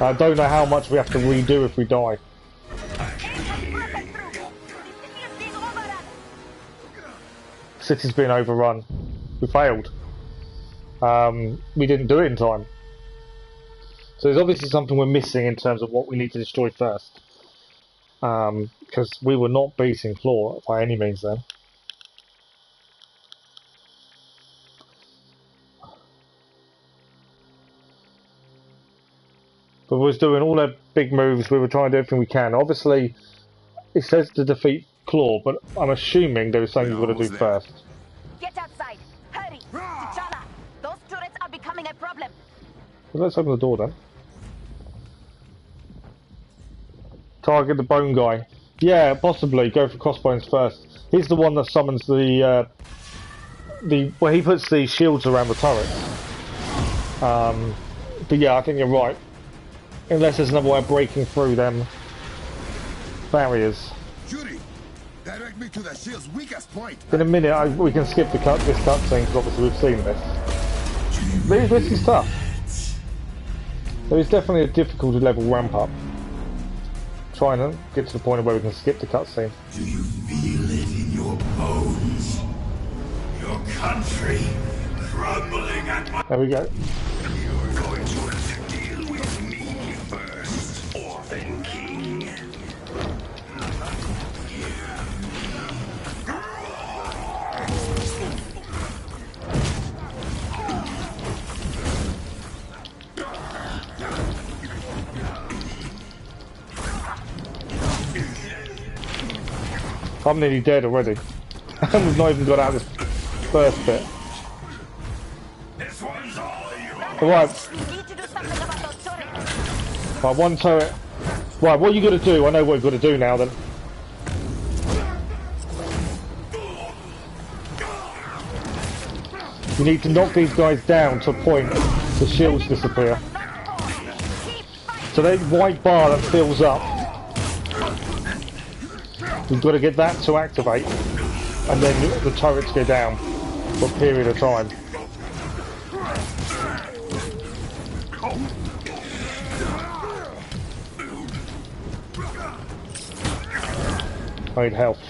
I don't know how much we have to redo if we die. City's been overrun. We failed. We didn't do it in time. So there's obviously something we're missing in terms of what we need to destroy first. Because we were not beating Claw by any means then. But we was doing all their big moves, we were trying to do everything we can. Obviously, it says to defeat Claw, but I'm assuming there was something we've got to do first. Get outside! Hurry! So let's open the door then. Target the bone guy. Yeah, possibly. Go for crossbones first. He's the one that summons the well, he puts the shields around the turrets. But yeah, I think you're right. Unless there's another way of breaking through them barriers. Yuri, direct me to the shield's weakest point. In a minute, we can skip this cutscene because obviously we've seen this. This is tough. There is definitely a difficulty level ramp up. Trying to get to the point where we can skip the cutscene. Do you feel it in your bones? Your country crumbling at my... There we go. You're going to have to deal with me first, Orphan King. I'm nearly dead already. And we've not even got out of this first bit. This one's all you. Right. Right, one turret. Right, what are you going to do? I know what you've got to do now then. You need to knock these guys down to a point the shields disappear. So that white bar that fills up, we've got to get that to activate, and then the turrets go down for a period of time. I need health.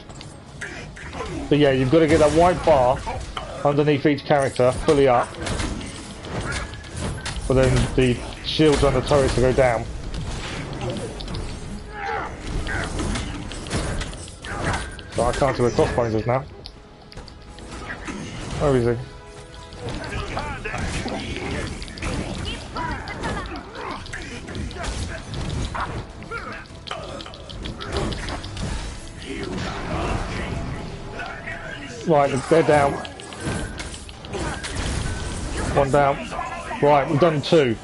But yeah, you've got to get that white bar underneath each character fully up, but then the shields on the turrets to go down. So I can't see where crossbones is now. Where is he? Right, they're down. One down. Right, we've done two.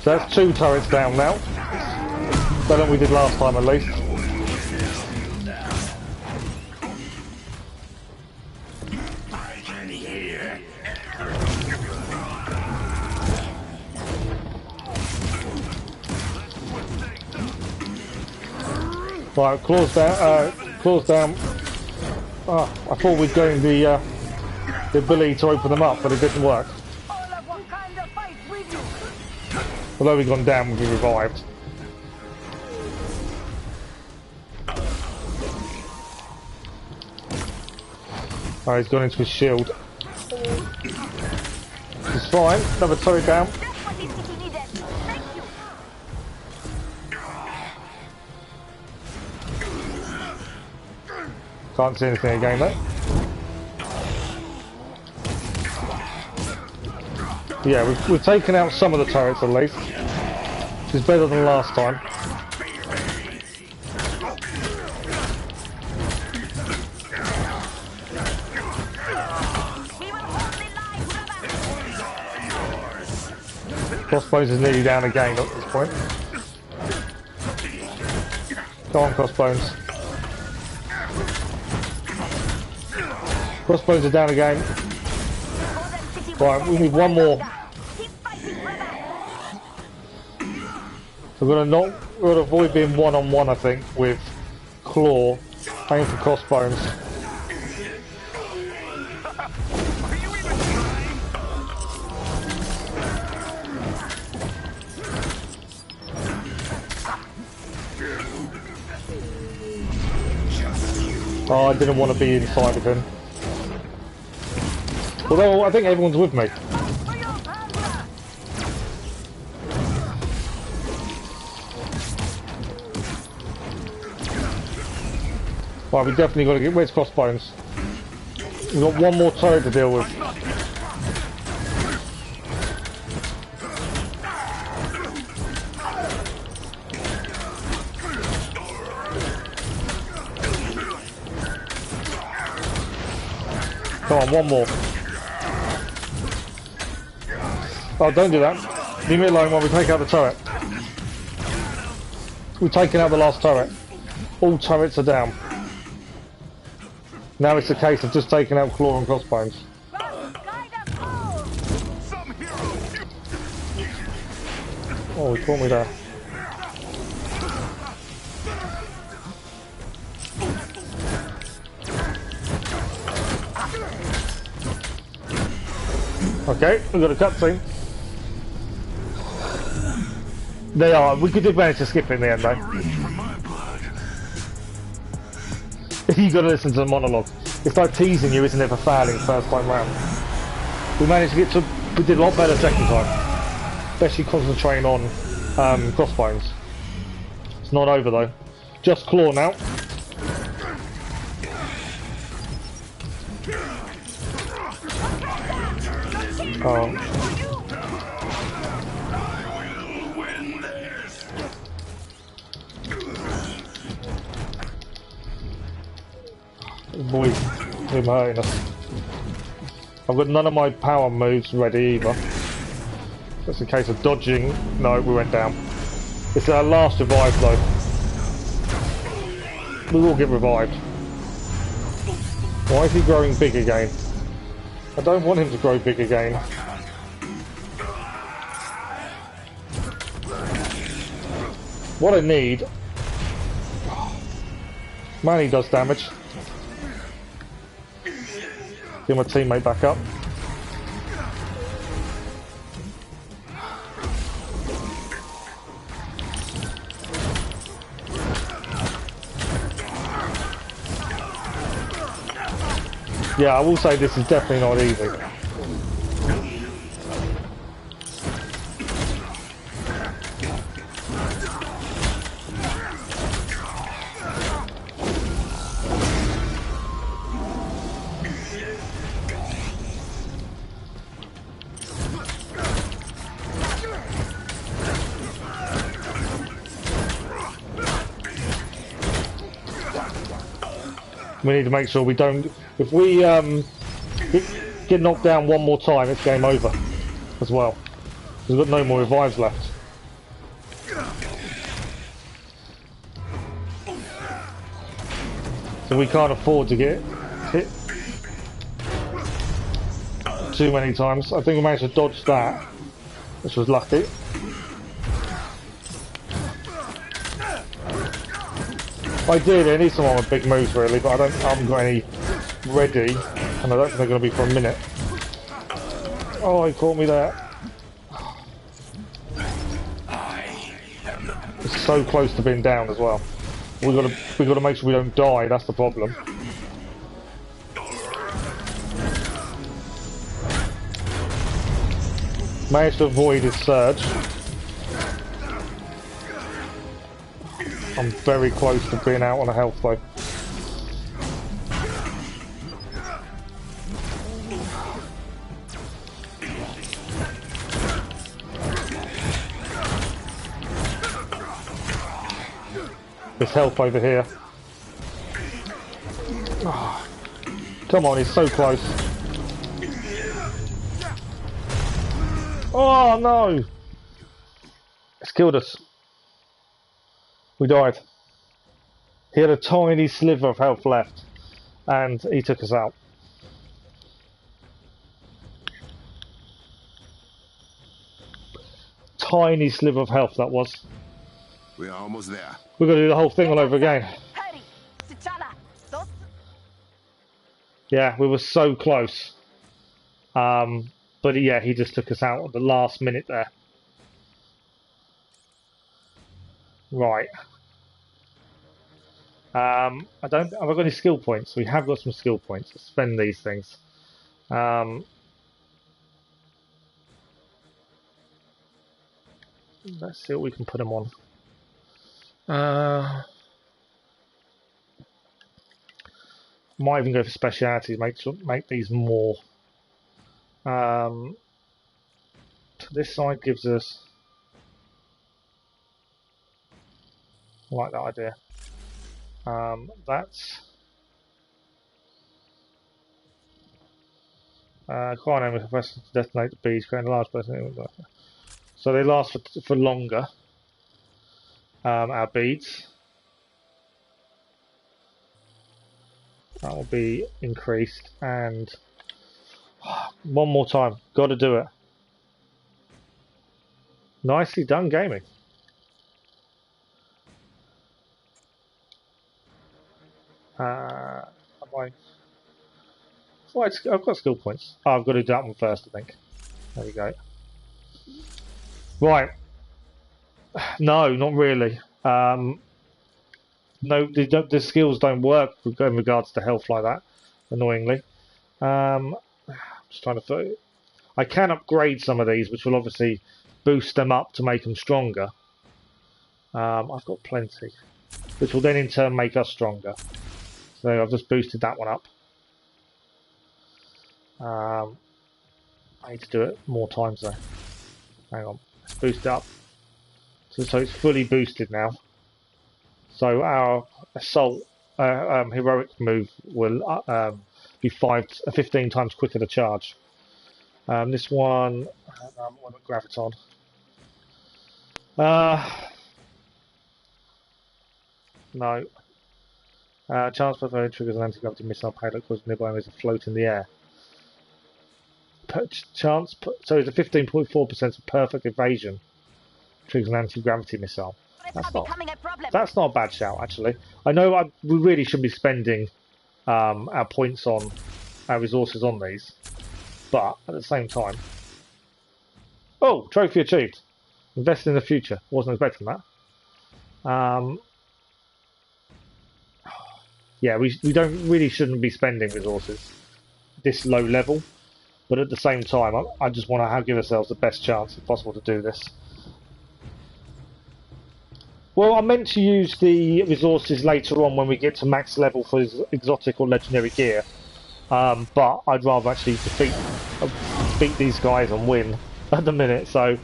So that's two turrets down now. Better than we did last time at least. Right, claws down. Claws down. Oh, I thought we'd gain the ability to open them up, but it didn't work. Although we've gone down, we've been revived. Oh, he's gone into his shield. He's fine. Another turret down. Can't see anything again though. Yeah, we've taken out some of the turrets at least, which is better than last time. Crossbones is nearly down again at this point. Go on, Crossbones. Crossbones are down again. Right, we need one more. So we're gonna avoid being one-on-one, I think, with Claw. Aim for Crossbones. Oh, I didn't want to be inside of him. Although I think everyone's with me. Right, we definitely got to get... Where's Crossbones? We've got one more turret to deal with. Come on, one more. Oh, don't do that. Leave me alone while we take out the turret. We've taken out the last turret. All turrets are down. Now it's a case of just taking out claw and crossbones. Oh, he caught me there. Okay, we've got a cutscene. They are. We could manage to skip it in the end, though. You got to listen to the monologue. It's like teasing you, isn't it, for failing first time round. We managed to get to. We did a lot better second time, especially concentrating on crossbones. It's not over though. Just claw now. Oh. Boy, him hurting us. I've got none of my power moves ready either. That's a case of dodging. No, we went down. It's our last revive though. We will get revived. Why is he growing big again? I don't want him to grow big again. What I need... Man, he does damage. Get my teammate back up. Yeah, I will say this is definitely not easy. We need to make sure we don't... If we get knocked down one more time, it's game over as well. We've got no more revives left. So we can't afford to get hit too many times. I think we managed to dodge that, which was lucky. I did. I need someone with big moves really, but I haven't got any ready, and I don't think they're going to be for a minute. Oh, he caught me there. It's so close to being down as well. We got to make sure we don't die. That's the problem. Managed to avoid his surge. I'm very close to being out on a health though. There's health over here. Oh, come on, he's so close. Oh no! It's killed us. We died. He had a tiny sliver of health left, and he took us out. Tiny sliver of health that was. We are almost there. We've got to do the whole thing all over again. Yeah, we were so close. But yeah, he just took us out at the last minute there. Right. Have I got any skill points? We have got some skill points. Let's spend these things. Let's see what we can put them on. Might even go for specialities. Make these more. This side gives us. I like that idea. Quiet name is press to detonate the bees, creating a large person. So they last for longer. Our beads. That will be increased, and one more time. Got to do it. Nicely done, gaming. I've got skill points. Oh, I've got to do that one first, I think. There we go. Right. No, not really. No, the skills don't work in regards to health like that, annoyingly. I'm just trying to... I can upgrade some of these, which will obviously boost them up to make them stronger. I've got plenty, which will then in turn make us stronger. So I've just boosted that one up. I need to do it more times though. Hang on, let's boost it up. So it's fully boosted now. So our assault heroic move will be 15 times quicker to charge. This one, what about Graviton? No. Chance for triggers an anti-gravity missile payload causing nearby enemies to float in the air. Chance, so it's a 15.4% of perfect evasion triggers an anti-gravity missile. That's not a bad shout, actually. I know we really shouldn't be spending our points on our resources on these, but at the same time... Oh! Trophy achieved! Invest in the future. Wasn't expecting that. Yeah, we shouldn't be spending resources this low level, but at the same time, I just want to give ourselves the best chance if possible to do this. Well, I meant to use the resources later on when we get to max level for exotic or legendary gear, but I'd rather actually beat these guys and win at the minute. So,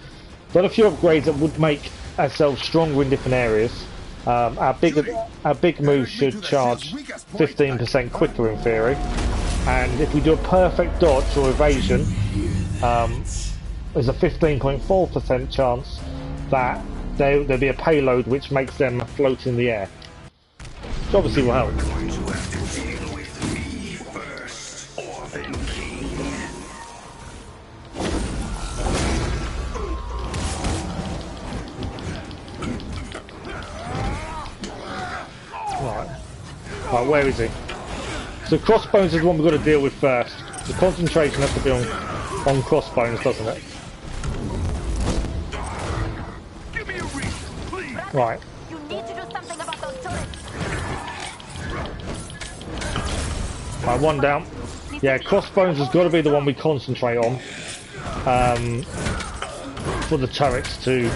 done a few upgrades that would make ourselves stronger in different areas. Our big move should charge 15% quicker in theory, and if we do a perfect dodge or evasion, there's a 15.4% chance that there'll be a payload which makes them float in the air, which obviously will help. Right, where is he? So crossbones is the one we've got to deal with first. The concentration has to be on crossbones, doesn't it? Give me a reason, please. Right. You need to do something about those turrets. Right, one down. Yeah, crossbones has got to be the one we concentrate on for the turrets to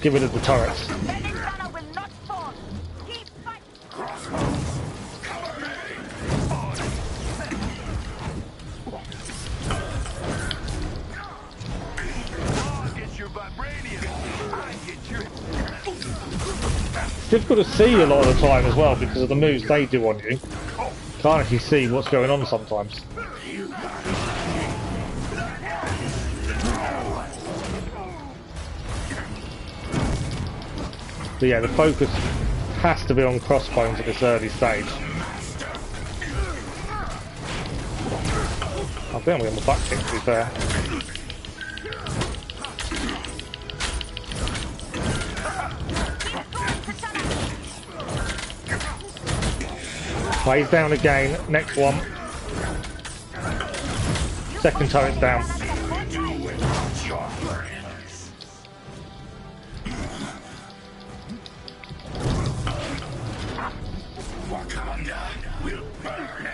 get rid of the turrets. It's difficult to see a lot of the time as well because of the moves they do on you. Can't actually see what's going on sometimes. So yeah, the focus has to be on crossbones at this early stage. I think I'm going to butt kick, to be fair. Right, he's down again. Next one. Second turret's down. Wakanda will burn.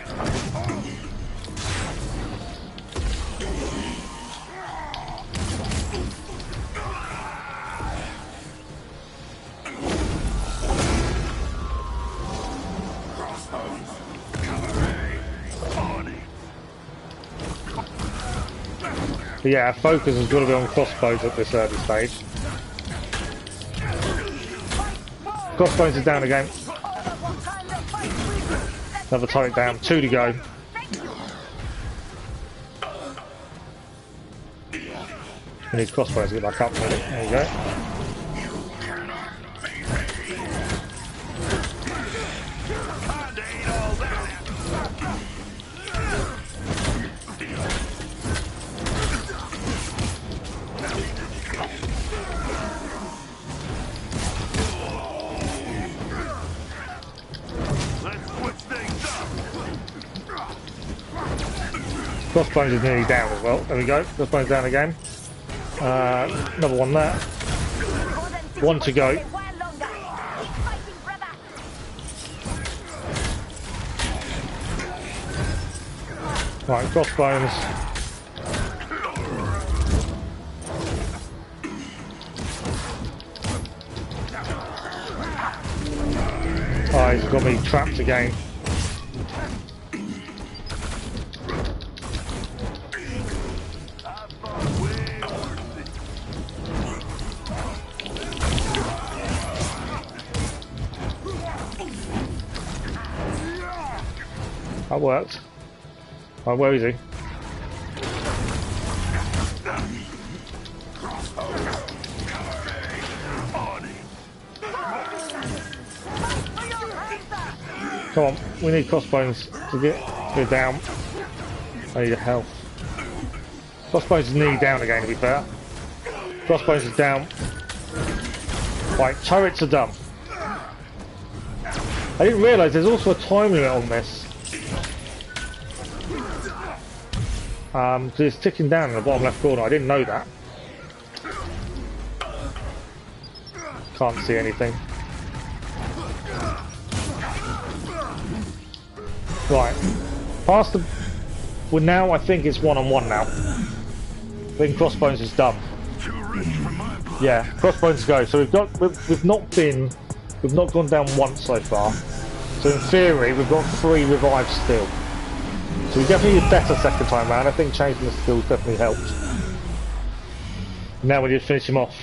But yeah, our focus has got to be on crossbows at this early stage. Crossbows is down again. Another turret down. 2 to go. We need crossbows to get back up. There you go. Crossbones is nearly down as well. There we go. Crossbones down again. Another one there. 1 to go. Right, crossbones. Oh, he's got me trapped again. That worked. Right, where is he? Come on, we need crossbones to get down. I need a health. Crossbones is nearly down again, to be fair. Crossbones is down. Right, turrets are done. I didn't realise there's also a time limit on this. Because it's ticking down in the bottom left corner. I didn't know that. Can't see anything. Right. Past the... Well, now I think it's 1-on-1 now. I think crossbones is done. Yeah, crossbones go. So we've not gone down once so far. So in theory, we've got 3 revives still. So we definitely did better second time round. I think changing the skills definitely helped. Now we need to finish him off.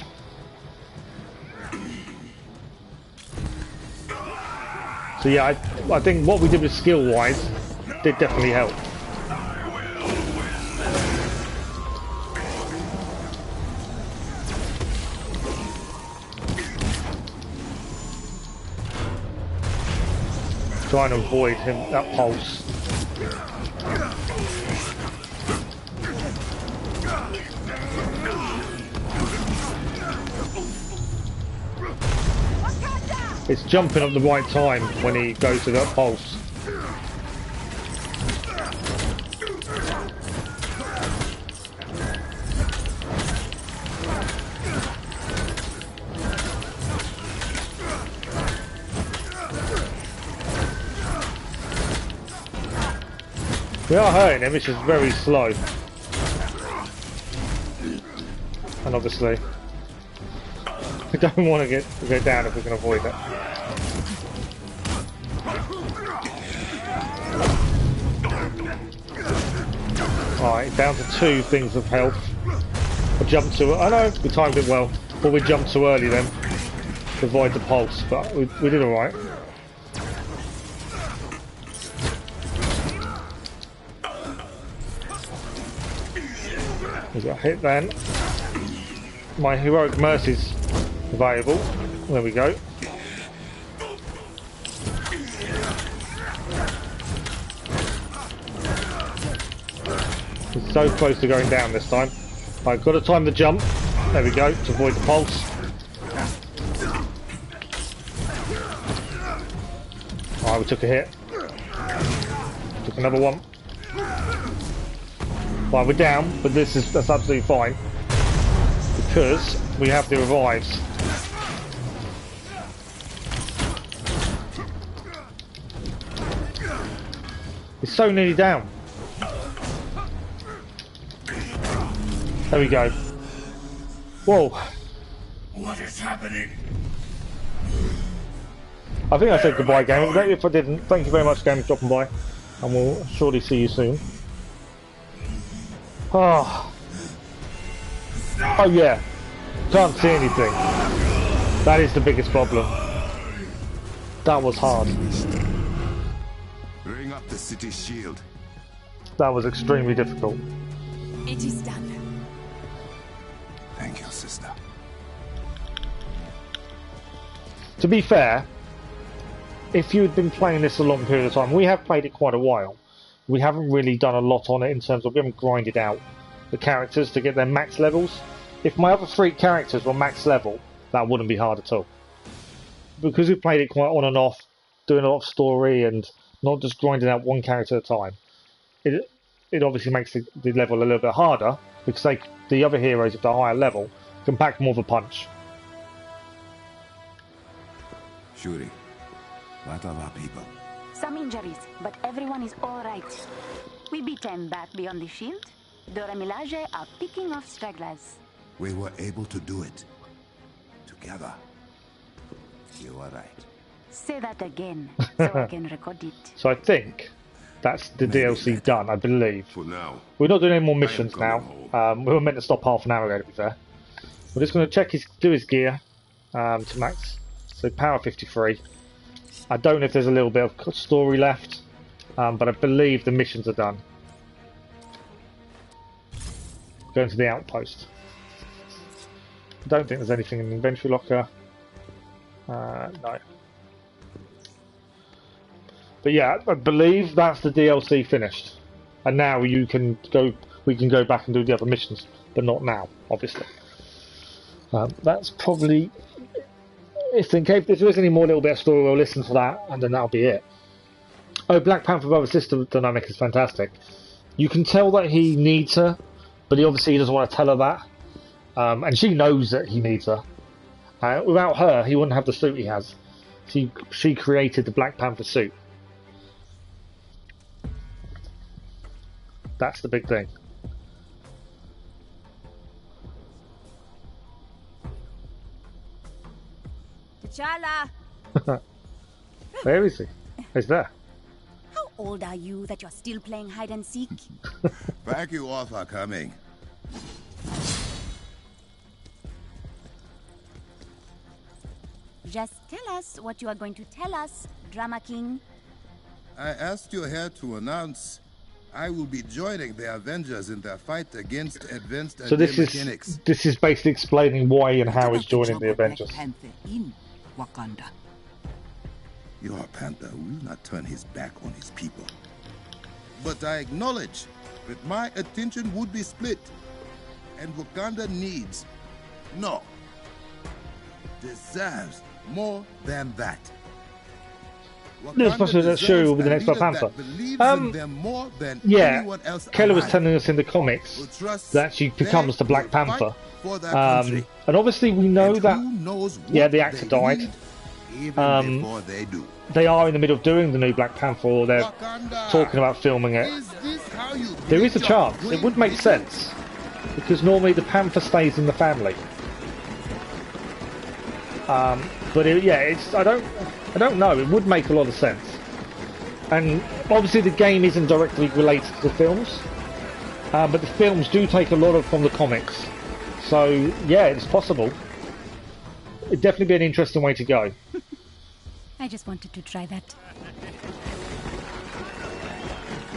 So yeah, I think what we did with skill wise did definitely help. Trying to avoid him, that pulse. It's jumping at the right time when he goes to that pulse. We are hurting him, which is very slow. And obviously, we don't want to go down if we can avoid it. Alright, down to 2 things of health. I jumped too... I know, we timed it well. But we jumped too early then to avoid the pulse, but we did alright. We got hit then. My heroic mercy's available. There we go. It's so close to going down this time. I've got to time the jump. There we go, to avoid the pulse. Alright, we took a hit. Took another one. Right, we're down, but that's absolutely fine. Because we have the revives. It's so nearly down. There we go. Whoa. What is happening? I think I said goodbye, game. If I didn't, thank you very much, game, for dropping by. And we'll surely see you soon. Oh. Oh yeah. Can't see anything. That is the biggest problem. That was hard. city's shield. That was extremely difficult. It is done. Thank you, sister. To be fair, if you had been playing this a long period of time, we have played it quite a while. We haven't really done a lot on it in terms of we haven't grinded out the characters to get their max levels. If my other 3 characters were max level, that wouldn't be hard at all. Because we played it quite on and off, doing a lot of story and not just grinding out one character at a time, it obviously makes the level a little bit harder because the other heroes at the higher level can pack more of a punch. Shuri, what of our people? Some injuries, but everyone is all right. We beat them back beyond the shield. Dora Milaje are picking off stragglers. We were able to do it. Together. You are right. Say that again, so I can record it. So I think that's the DLC done, I believe. For now. We're not doing any more missions now. We were meant to stop half an hour ago, to be fair. We're just going to do his gear to max. So power 53. I don't know if there's a little bit of story left, but I believe the missions are done. Going to the outpost. I don't think there's anything in the inventory locker. No. But yeah, I believe that's the DLC finished. And now we can go back and do the other missions, but not now, obviously. That's probably... If there is any more little bit of story, we'll listen to that, and then that'll be it. Oh, Black Panther brother-sister dynamic is fantastic. You can tell that he needs her, but he obviously doesn't want to tell her that. And she knows that he needs her. Without her, he wouldn't have the suit he has. She created the Black Panther suit. That's the big thing. T'Challa! Where is he? He's there. How old are you that you're still playing hide and seek? Thank you all for coming. Just tell us what you are going to tell us, Drama King. I asked you here to announce I will be joining the Avengers in their fight against advanced So this is basically explaining why and how he's joining the Avengers. Panther in Wakanda. Your Panther will not turn his back on his people. But I acknowledge that my attention would be split. And Wakanda needs, no, deserves more than that. This possibly show will be the next Black Panther. Yeah, Keller was telling us in the comics that she becomes the Black Panther. And obviously we know that, yeah, the actor died. They are in the middle of doing the new Black Panther, or they're talking about filming it. There is a chance. It would make sense, because normally the Panther stays in the family. But I don't know. It would make a lot of sense. And obviously the game isn't directly related to the films, but the films do take a lot from the comics. So yeah, it's possible. It'd definitely be an interesting way to go. I just wanted to try that.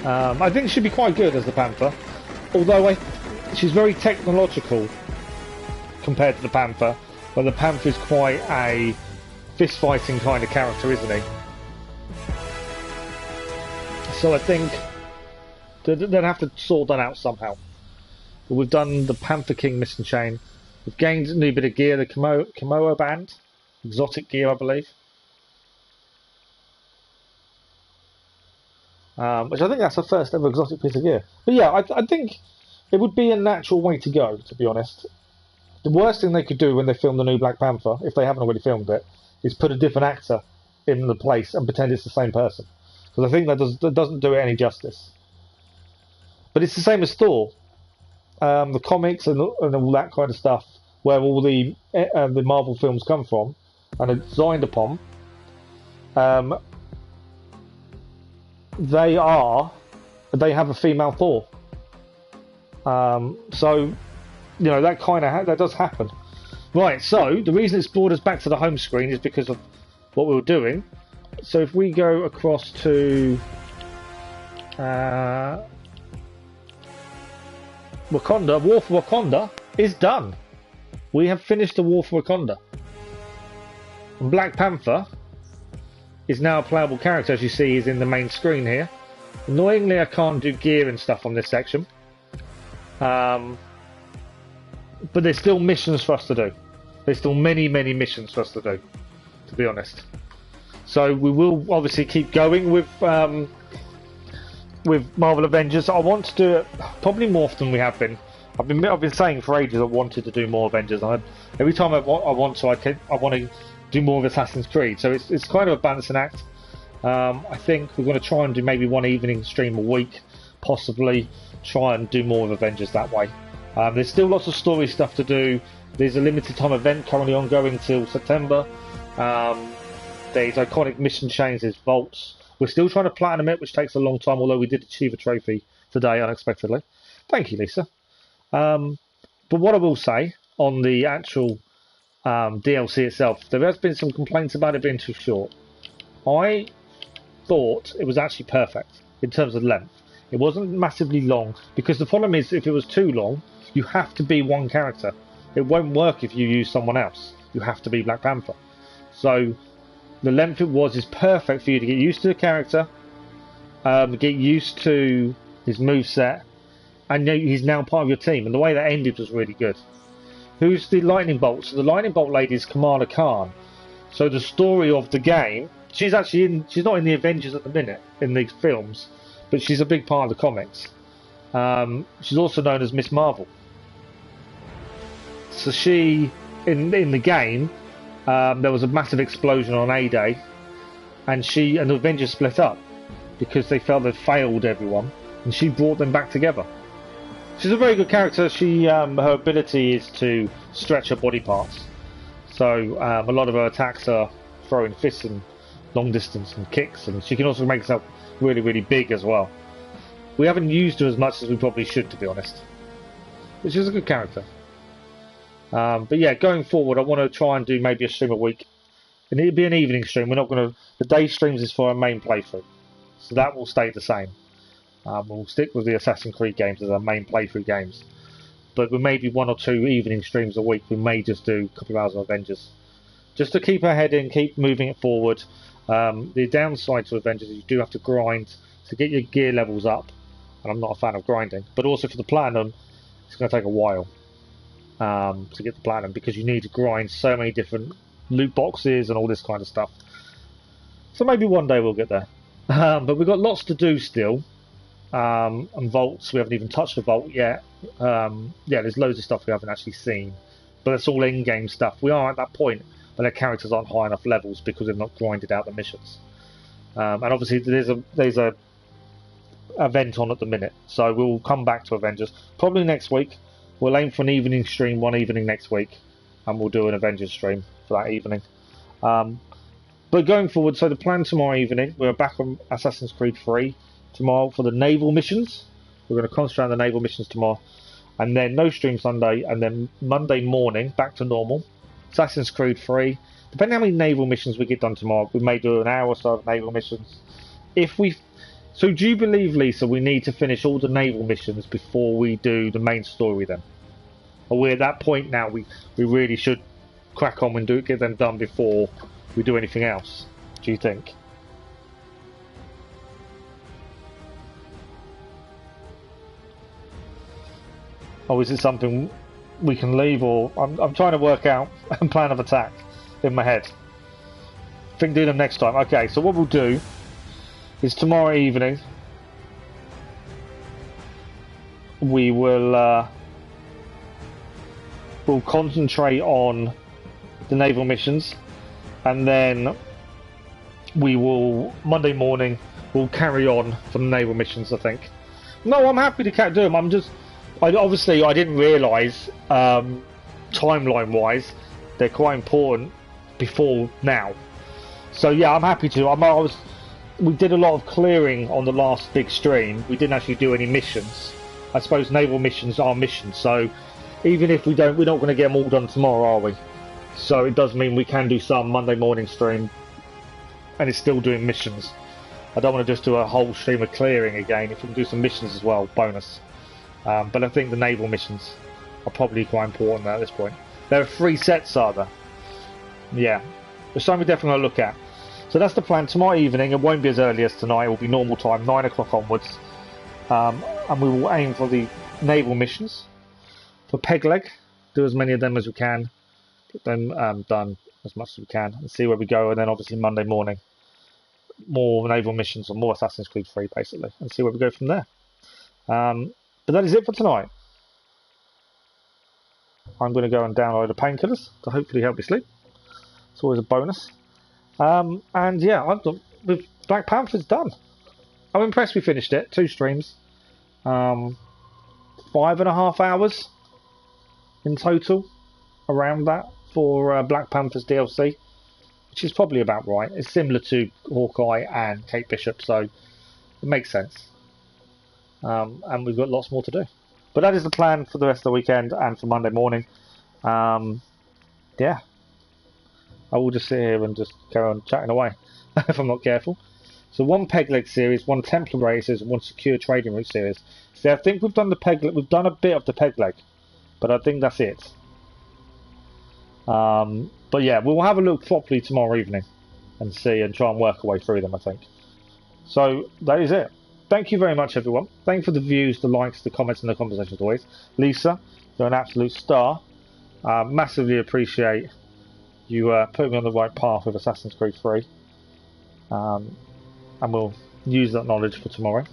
I think she'd be quite good as the Panther, although she's very technological compared to the Panther, but the Panther is quite a fist-fighting kind of character, isn't he? So I think they'd have to sort that out somehow. But we've done the Panther King mission chain. We've gained a new bit of gear, the Kimono band, exotic gear, I believe. Which I think that's the first ever exotic piece of gear. But yeah, I think it would be a natural way to go, to be honest. The worst thing they could do when they film the new Black Panther, if they haven't already filmed it, is put a different actor in the place and pretend it's the same person. Because I think that doesn't do it any justice. But it's the same as Thor. The comics and all that kind of stuff, where all the Marvel films come from and are designed upon, they have a female Thor. So, you know, that does happen. Right, so the reason it's brought us back to the home screen is because of what we were doing. So if we go across to Wakanda, War for Wakanda is done. We have finished the War for Wakanda. And Black Panther is now a playable character, as you see, is in the main screen here. Annoyingly, I can't do gear and stuff on this section. But there's still missions for us to do. There's still many, many missions for us to do, to be honest. So we will obviously keep going with Marvel Avengers. I want to do it probably more often than we have been. I've been saying for ages I wanted to do more Avengers. Every time I want to do more of Assassin's Creed. So it's kind of a balancing act. I think we're going to try and do maybe one evening stream a week, possibly try and do more of Avengers that way. There's still lots of story stuff to do. There's a limited time event currently ongoing till September. There's iconic mission chains, there's vaults. We're still trying to platinum it, which takes a long time, although we did achieve a trophy today unexpectedly. Thank you, Lisa. But what I will say on the actual DLC itself, there has been some complaints about it being too short. I thought it was actually perfect in terms of length. It wasn't massively long, because the problem is if it was too long, you have to be one character. It won't work if you use someone else. You have to be Black Panther. So the length it was is perfect for you to get used to the character, get used to his moveset, and he's now part of your team. And the way that ended was really good. Who's the Lightning Bolt? So the Lightning Bolt lady is Kamala Khan. So the story of the game, she's not in the Avengers at the minute in these films, but she's a big part of the comics. She's also known as Miss Marvel. So she, in the game, there was a massive explosion on A-Day, and the Avengers split up because they felt they'd failed everyone, and she brought them back together. She's a very good character. Her ability is to stretch her body parts. So a lot of her attacks are throwing fists and long distance and kicks, and she can also make herself really, really big as well. We haven't used her as much as we probably should, to be honest. But she's a good character. But yeah, going forward, I want to try and do maybe a stream a week. And it'll be an evening stream. We're not going to... The day streams is for our main playthrough. So that will stay the same. We'll stick with the Assassin's Creed games as our main playthrough games. But with maybe 1 or 2 evening streams a week, we may just do a couple of hours of Avengers. Just to keep our head in, keep moving it forward. The downside to Avengers is you do have to grind to get your gear levels up. And I'm not a fan of grinding. But also for the platinum, it's going to take a while to get the platinum, because you need to grind so many different loot boxes and all this kind of stuff. So maybe one day we'll get there. But we've got lots to do still. And vaults, we haven't even touched the vault yet. Yeah, there's loads of stuff we haven't actually seen, but it's all in-game stuff. We are at that point where their characters aren't high enough levels because they've not grinded out the missions. And obviously there's a event on at the minute, so we'll come back to Avengers probably next week. We'll aim for an evening stream one evening next week, and we'll do an Avengers stream for that evening. But going forward, so the plan tomorrow evening, we're back on Assassin's Creed 3 tomorrow for the naval missions. We're going to concentrate on the naval missions tomorrow, and then no stream Sunday, and then Monday morning back to normal. Assassin's Creed 3. Depending on how many naval missions we get done tomorrow, we may do an hour or so of naval missions. So do you believe, Lisa, we need to finish all the naval missions before we do the main story then? Or we're at that point now, we really should crack on and get them done before we do anything else, do you think? Or is it something we can leave? Or I'm trying to work out a plan of attack in my head. I think do them next time. Okay, so what we'll do is tomorrow evening we will we'll concentrate on the naval missions, and then we will Monday morning we'll carry on for the naval missions. I think. No, I'm happy to do them. Obviously I didn't realise timeline wise they're quite important before now. So yeah, I'm happy to. We did a lot of clearing on the last big stream. We didn't actually do any missions. I suppose naval missions are missions, so even if we're not going to get them all done tomorrow, are we? So it does mean we can do some Monday morning stream, and it's still doing missions. I don't want to just do a whole stream of clearing again. If we can do some missions as well, bonus. But I think the naval missions are probably quite important at this point. There are 3 sets, are there? Yeah. It's something we're definitely going to look at. So that's the plan. Tomorrow evening, it won't be as early as tonight. It will be normal time, 9 o'clock onwards. And we will aim for the naval missions. For peg leg, do as many of them as we can. Get them done as much as we can. And see where we go. And then obviously Monday morning, more naval missions or more Assassin's Creed 3 basically. And see where we go from there. But that is it for tonight. I'm going to go and download the painkillers to hopefully help me sleep. It's always a bonus. And yeah, with Black Panther's done. I'm impressed we finished it. 2 streams. 5.5 hours in total. Around that for Black Panther's DLC. Which is probably about right. It's similar to Hawkeye and Kate Bishop, so it makes sense. And we've got lots more to do. But that is the plan for the rest of the weekend and for Monday morning. Yeah. I will just sit here and just carry on chatting away if I'm not careful. So 1 peg leg series, 1 Templar races, and 1 secure trading route series. See, I think we've done the peg leg. We've done a bit of the peg leg, but I think that's it. But yeah, we'll have a look properly tomorrow evening and see and try and work our way through them, I think. So that is it. Thank you very much, everyone. Thank you for the views, the likes, the comments, and the conversation as always. Lisa, you're an absolute star. Massively appreciate you putting me on the right path with Assassin's Creed 3. And we'll use that knowledge for tomorrow.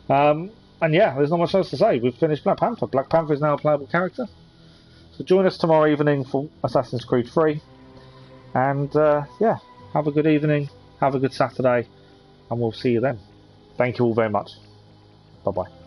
And yeah, there's not much else to say. We've finished Black Panther. Black Panther is now a playable character. So join us tomorrow evening for Assassin's Creed 3. And yeah, have a good evening. Have a good Saturday. And we'll see you then. Thank you all very much. Bye-bye.